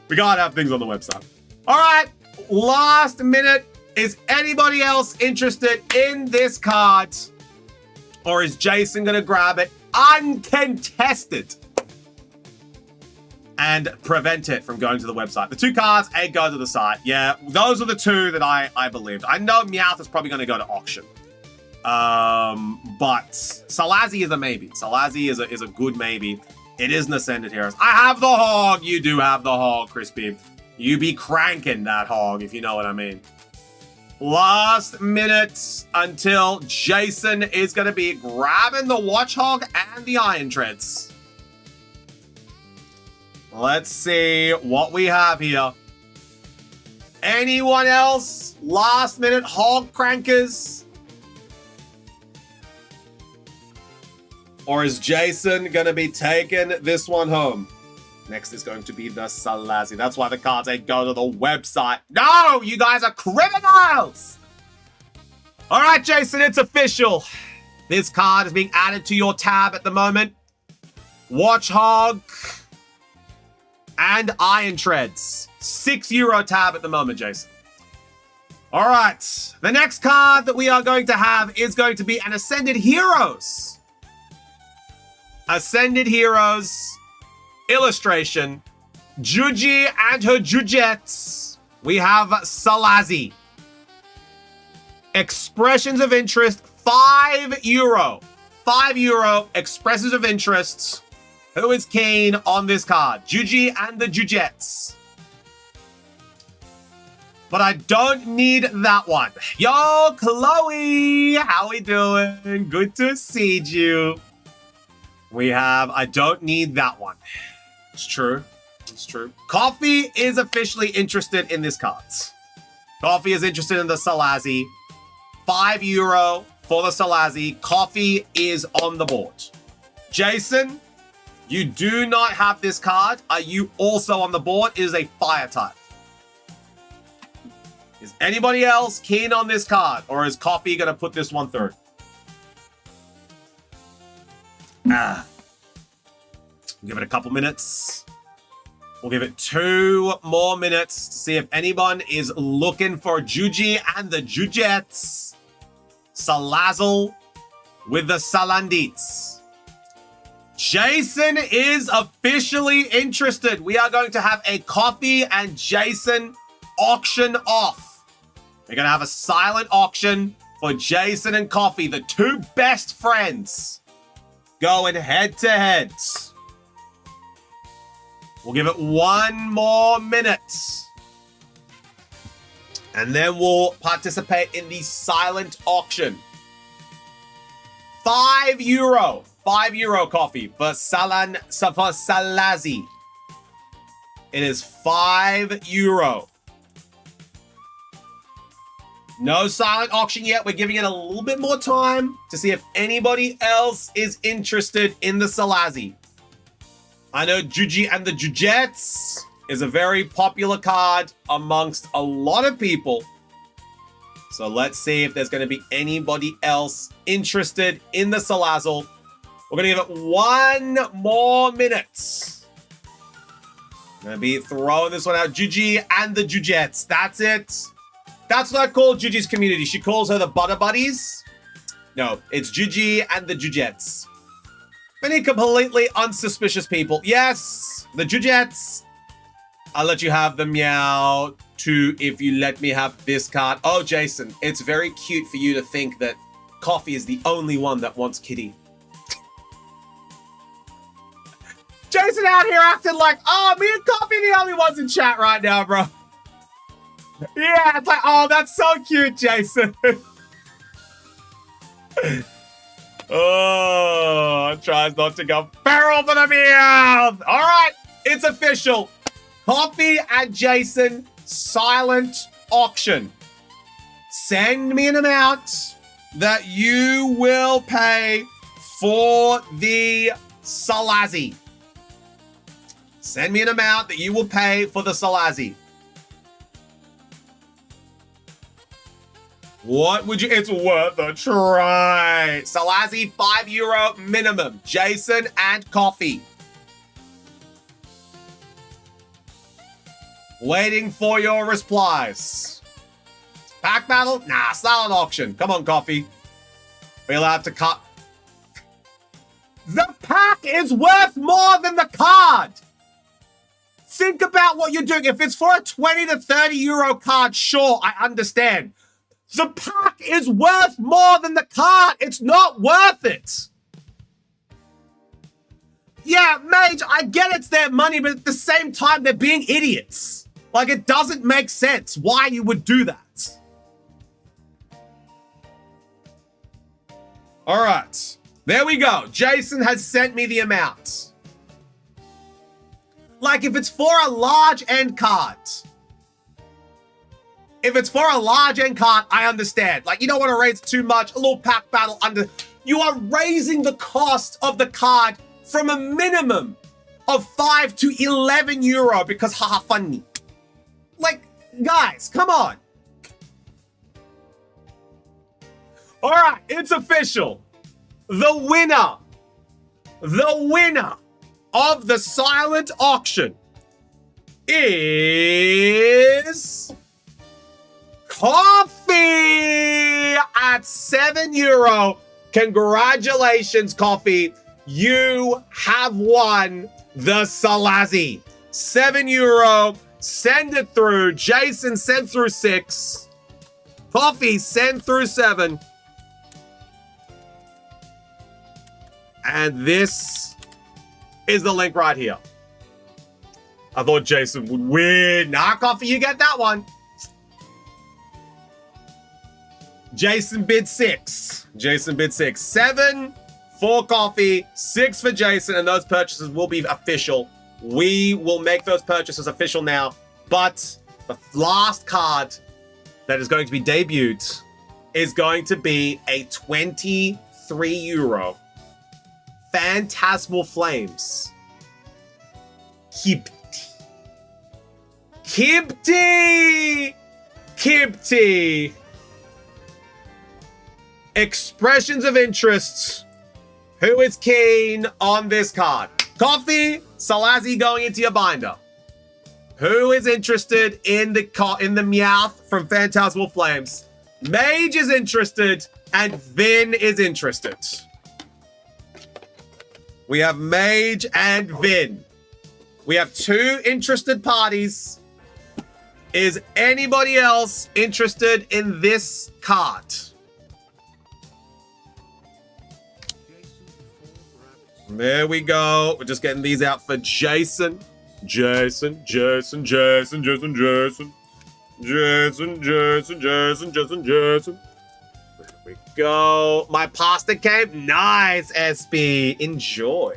Speaker 1: We gotta have things on the website. All right, last minute. Is anybody else interested in this card? Or is Jason going to grab it uncontested and prevent it from going to the website? The 2 cards ain't going to the site. Yeah, those are the 2 that I believed. I know Meowth is probably going to go to auction. But Salazi is a maybe. Salazi is a good maybe. It is an Ascended Heroes. I have the hog. You do have the hog, Crispy. You be cranking that hog, if you know what I mean. Last minute until Jason is going to be grabbing the Watch Hog and the Iron Treads. Let's see what we have here. Anyone else? Last minute hog crankers? Or is Jason going to be taking this one home? Next is going to be the Salazi. That's why the cards ain't go to the website. No, you guys are criminals! All right, Jason, it's official. This card is being added to your tab at the moment. Watch Hog and Iron Treads. €6 tab at the moment, Jason. All right, the next card that we are going to have is going to be an Ascended Heroes. Ascended Heroes illustration. Juji and her Jujets. We have Salazi. Expressions of interest, €5. €5 expressions of interest. Who is keen on this card? Juji and the Jujets. But I don't need that one. Yo, Chloe, how we doing? Good to see you. We have, I don't need that one. It's true. It's true. Coffee is officially interested in this card. Coffee is interested in the Salazi. €5 for the Salazi. Coffee is on the board. Jason, you do not have this card. Are you also on the board? It is a fire type. Is anybody else keen on this card? Or is Coffee going to put this one through? Give it a couple minutes. We'll give it 2 more minutes to see if anyone is looking for Juji and the Jujets. Salazzle with the Salandits. Jason is officially interested. We are going to have a Coffee and Jason auction off. We're going to have a silent auction for Jason and Coffee, the 2 best friends, going head to head. We'll give it 1 more minute. And then we'll participate in the silent auction. €5. €5 Coffee for Salazi. It is €5. No silent auction yet. We're giving it a little bit more time to see if anybody else is interested in the Salazi. I know Juji and the Jujets is a very popular card amongst a lot of people. So let's see if there's going to be anybody else interested in the Salazzle. We're going to give it 1 more minute. I'm going to be throwing this one out. Juji and the Jujets. That's it. That's what I call Juji's community. She calls her the Butter Buddies. No, it's Juji and the Jujets. Many completely unsuspicious people. Yes, the Jujets. I'll let you have the Meow too if you let me have this card. Oh, Jason, it's very cute for you to think that Coffee is the only one that wants Kitty. Jason out here acting like, oh, me and Coffee are the only ones in chat right now, bro. Yeah, it's like, oh, that's so cute, Jason. Oh, tries not to go feral for the Meow. All right, it's official. Coffee and Jason, silent auction. Send me an amount that you will pay for the Salazi. Send me an amount that you will pay for the Salazi. What would you... It's worth a try. Salazi, €5 minimum. Jason and Coffee. Waiting for your replies. Pack battle? Nah, silent auction. Come on, Coffee. We're allowed to cut. The pack is worth more than the card. Think about what you're doing. If it's for a 20 to 30 euro card, sure, I understand. The pack is worth more than the card. It's not worth it. Yeah, Mage, I get it's their money, but at the same time, they're being idiots. Like, it doesn't make sense why you would do that. All right. There we go. Jason has sent me the amounts. Like, if it's for a large end card. If it's for a large end card, I understand. Like, you don't want to raise too much. A little pack battle under. You are raising the cost of the card from a minimum of 5 to 11 euro because haha funny. Like, guys, come on. All right, it's official. The winner of the silent auction is Coffee at 7 euro. Congratulations, Coffee. You have won the Salazi. 7 euro. Send it through. Jason, send through 6. Coffee, send through 7. And this is the link right here. I thought Jason would win. Nah, Coffee, you get that one. Jason bid 6. Jason bid 6. 7 for Coffee, 6 for Jason, and those purchases will be official. We will make those purchases official now, but the last card that is going to be debuted is going to be a 23 euro Phantasmal Flames. Kibti! Expressions of interest. Who is keen on this card? Coffee, Salazi going into your binder. Who is interested in the Meowth from Phantasmal Flames? Mage is interested, and Vin is interested. We have Mage and Vin. We have 2 interested parties. Is anybody else interested in this card? There we go. We're just getting these out for Jason. Jason. There we go. My pasta came. Nice, SB. Enjoy.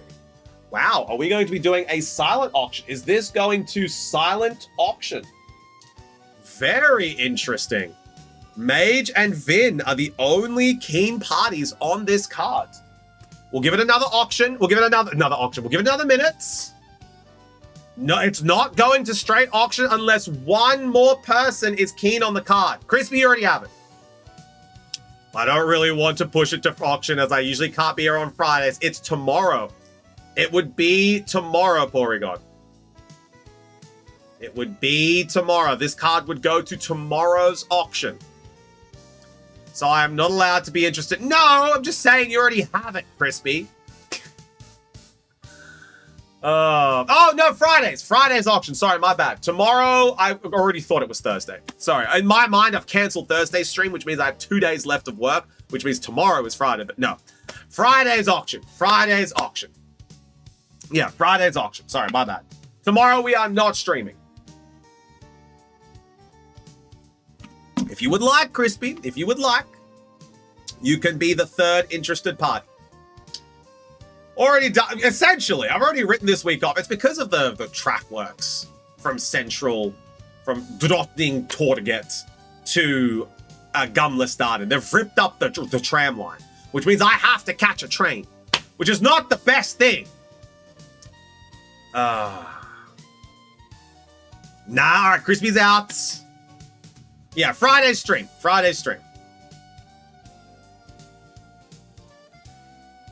Speaker 1: Wow, are we going to be doing a silent auction? Is this going to silent auction? Very interesting. Mage and Vin are the only keen parties on this card. We'll give it another auction. We'll give it another auction. We'll give it another minute. No, it's not going to straight auction unless one more person is keen on the card. Crispy, you already have it. I don't really want to push it to auction as I usually can't be here on Fridays. It's tomorrow. It would be tomorrow, Porygon. It would be tomorrow. This card would go to tomorrow's auction. So I am not allowed to be interested. No, I'm just saying you already have it, Crispy. Oh, no, Fridays. Friday's auction. Sorry, my bad. Tomorrow, I already thought it was Thursday. Sorry. In my mind, I've canceled Thursday's stream, which means I have 2 days left of work, which means tomorrow is Friday. But no. Friday's auction. Friday's auction. Yeah, Friday's auction. Sorry, my bad. Tomorrow, we are not streaming. If you would like, Crispy, if you would like, you can be the 3rd interested party. Already done. Essentially, I've already written this week off. It's because of the track works from Central, from Drottning Torget to Gamlestaden. They've ripped up the tram line, which means I have to catch a train, which is not the best thing. Nah, all right, Crispy's out. Yeah, Friday's stream.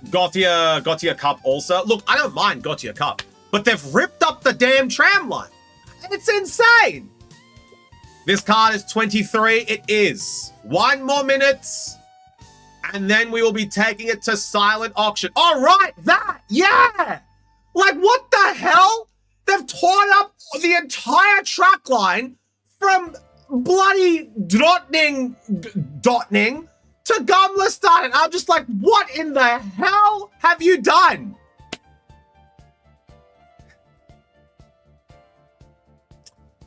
Speaker 1: Gotia Cup also. Look, I don't mind Gotia Cup, but they've ripped up the damn tram line. And it's insane. This card is 23. It is. 1 more minute. And then we will be taking it to silent auction. All right, that, yeah. Like, what the hell? They've torn up the entire track line from bloody Dotning to Gumlerstein. And I'm just like, what in the hell have you done?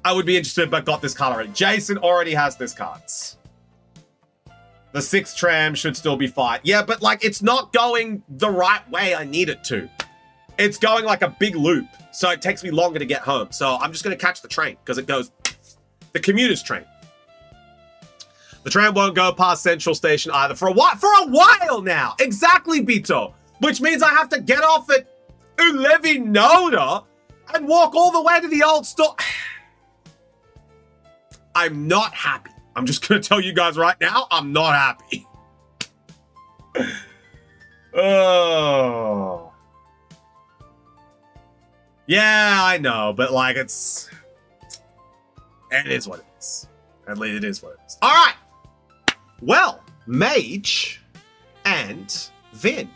Speaker 1: I would be interested, but got this card already. Jason already has this cards. The 6th tram should still be fine. Yeah, but like, it's not going the right way I need it to. It's going like a big loop, so it takes me longer to get home. So I'm just going to catch the train because it goes the commuter's train. The tram won't go past Central Station either for a while now. Exactly, Bito. Which means I have to get off at Ulevinona and walk all the way to the old store. I'm not happy. I'm just going to tell you guys right now, I'm not happy. Oh. Yeah, I know, but like it is what it is. At least it is what it is. All right. Well, Mage and Vin.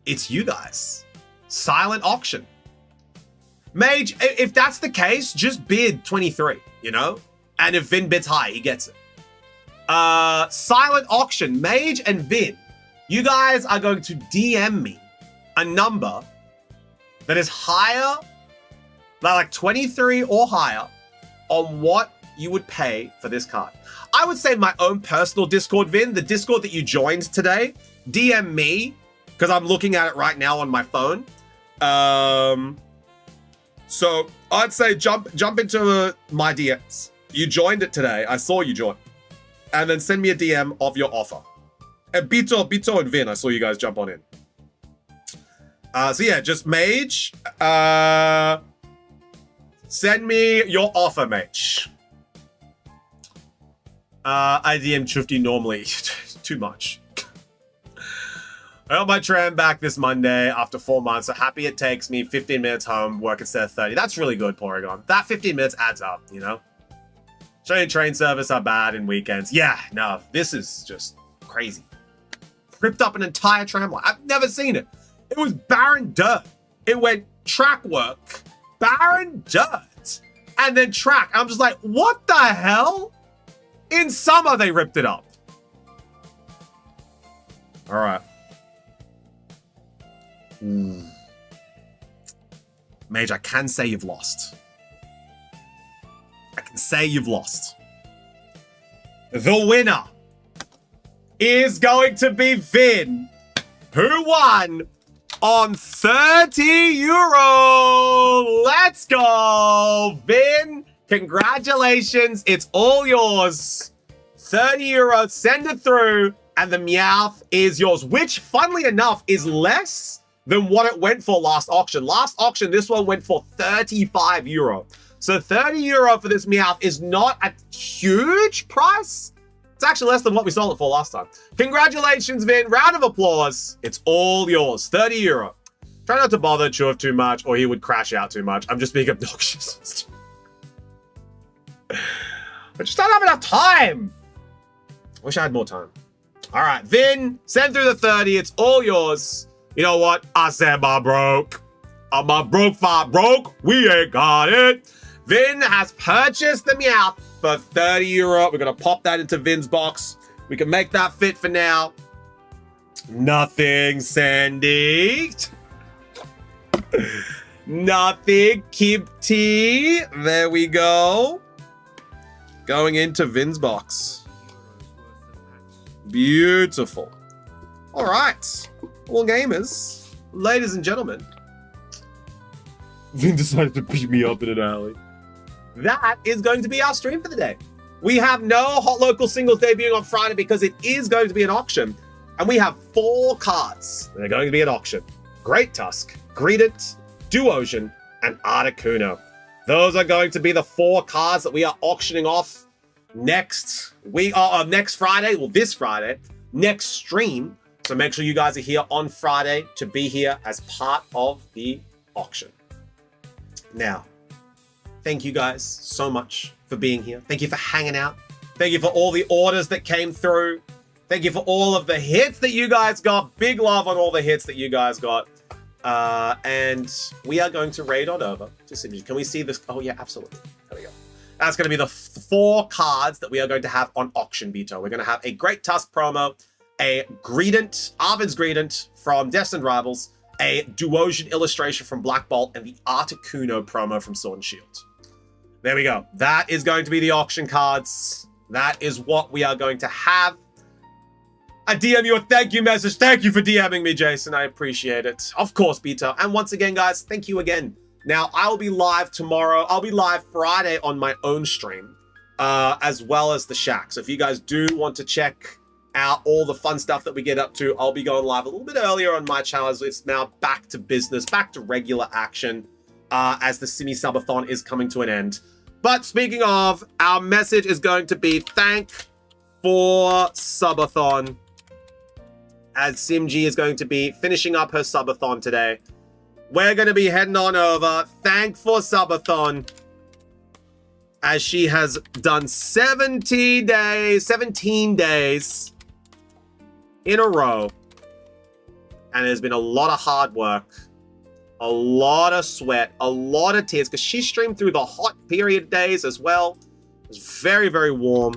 Speaker 1: It's you guys. Silent auction. Mage, if that's the case, just bid 23, you know? And if Vin bids high, he gets it. Silent auction, Mage and Vin. You guys are going to DM me a number that is higher, like 23 or higher, on what you would pay for this card. I would say my own personal Discord, Vin, the Discord that you joined today, DM me, because I'm looking at it right now on my phone. So I'd say jump into my DMs. You joined it today. I saw you join. And then send me a DM of your offer. And Bito and Vin, I saw you guys jump on in. So yeah, just Mage. Send me your offer, Mage. I DM Chufty normally. Too much. I got my tram back this Monday after 4 months. So happy it takes me 15 minutes home, work instead of 30. That's really good, Porygon. That 15 minutes adds up, you know? Train service are bad in weekends. Yeah, no, this is just crazy. Ripped up an entire tram line. I've never seen it. It was barren dirt. It went track work, barren dirt, and then track. I'm just like, what the hell? In summer, they ripped it up. All right. Mage, I can say you've lost. I can say you've lost. The winner is going to be Vin, who won on 30 euro. Let's go, Vin. Congratulations. It's all yours. 30 euro. Send it through. And the Meowth is yours, which, funnily enough, is less than what it went for last auction. Last auction, this one went for 35 euro. So 30 euro for this Meowth is not a huge price. It's actually less than what we sold it for last time. Congratulations, Vin. Round of applause. It's all yours. 30 euro. Try not to bother Chuv too much or he would crash out too much. I'm just being obnoxious. I just don't have enough time. Wish I had more time. All right, Vin, send through the 30. It's all yours. You know what? I said my broke. My broke five broke. We ain't got it. Vin has purchased the Meowth for 30 euro. We're going to pop that into Vin's box. We can make that fit for now. Nothing, Sandy. Nothing, Kibti. There we go. Going into Vin's box. Beautiful. All right. Well, gamers, ladies and gentlemen, Vin decided to beat me up in an alley. That is going to be our stream for the day. We have no Hot Local Singles debuting on Friday because it is going to be an auction. And we have 4 cards that are going to be at auction. Great Tusk, Greedent, Duocean, and Articuno. Those are going to be the 4 cards that we are auctioning off next Friday, well, this Friday, next stream. So make sure you guys are here on Friday to be here as part of the auction. Now, thank you guys so much for being here. Thank you for hanging out. Thank you for all the orders that came through. Thank you for all of the hits that you guys got. Big love on all the hits that you guys got. And we are going to raid on over to TCG. Can we see this? Oh, yeah, absolutely. There we go. That's going to be the 4 cards that we are going to have on auction, Beto. We're going to have a Great Tusk promo, a Greedent, Arvid's Greedent from Destined Rivals, a Duosian illustration from Black Bolt, and the Articuno promo from Sword and Shield. There we go. That is going to be the auction cards. That is what we are going to have. I DM you a thank you message. Thank you for DMing me, Jason. I appreciate it. Of course, Beto. And once again, guys, thank you again. Now, I will be live tomorrow. I'll be live Friday on my own stream, as well as the Shack. So if you guys do want to check out all the fun stuff that we get up to, I'll be going live a little bit earlier on my channel. It's now back to business, back to regular action, as the Simi Subathon is coming to an end. But speaking of, our message is going to be thank for Subathon, as SimG is going to be finishing up her subathon today. We're going to be heading on over. Thank for Subathon, as she has done 17 days in a row. And there's been a lot of hard work, a lot of sweat, a lot of tears, because she streamed through the hot period days as well. It was very, very warm.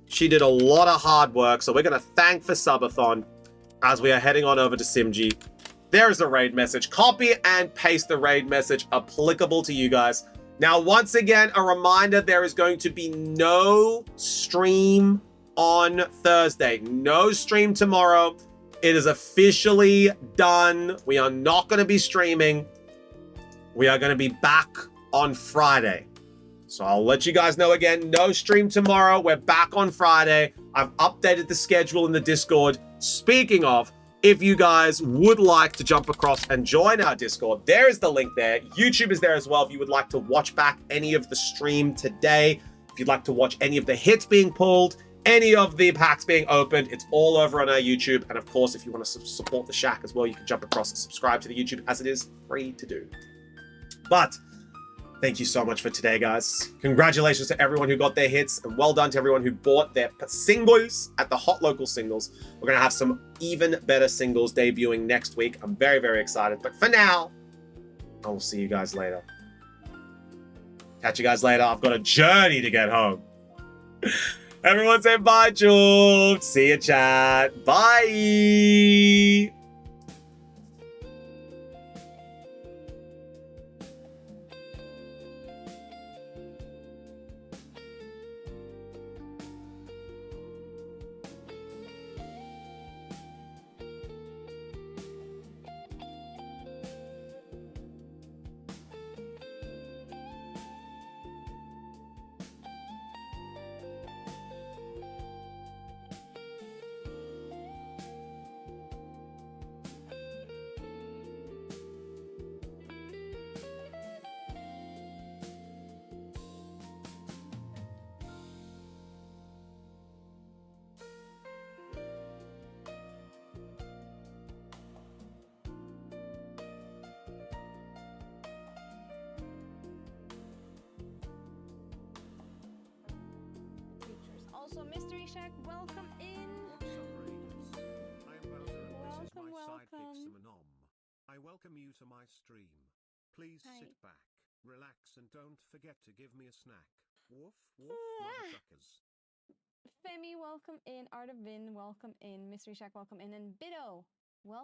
Speaker 1: She did a lot of hard work. So we're going to thank for Subathon as we are heading on over to SimG. There is a raid message. Copy and paste the raid message applicable to you guys. Now, once again, a reminder, there is going to be no stream on Thursday. No stream tomorrow. It is officially done. We are not going to be streaming. We are going to be back on Friday. So I'll let you guys know again, no stream tomorrow. We're back on Friday. I've updated the schedule in the Discord. Speaking of, if you guys would like to jump across and join our Discord, there is the link there. YouTube is there as well if you would like to watch back any of the stream today. If you'd like to watch any of the hits being pulled, any of the packs being opened, it's all over on our YouTube. And of course, if you want to support the Shack as well, you can jump across and subscribe to the YouTube, as it is free to do. But thank you so much for today, guys. Congratulations to everyone who got their hits, and well done to everyone who bought their singles at the Hot Local Singles. We're going to have some even better singles debuting next week. I'm very, very excited. But for now, I will see you guys later. Catch you guys later. I've got a journey to get home. Everyone say bye, Jules. See you, chat. Bye.
Speaker 2: Also, Mystery Shack, welcome in.
Speaker 3: What's up, Raiders? I am Bowser, and this is my sidekick
Speaker 2: welcome.
Speaker 3: Simonom. I welcome you to my stream. Please
Speaker 2: Hi.
Speaker 3: sit back, relax, and don't forget to give me a snack. Woof, woof, motherfuckers.
Speaker 2: Femi, welcome in. Art of Vin, welcome in. Mystery Shack, welcome in. And Bido, welcome.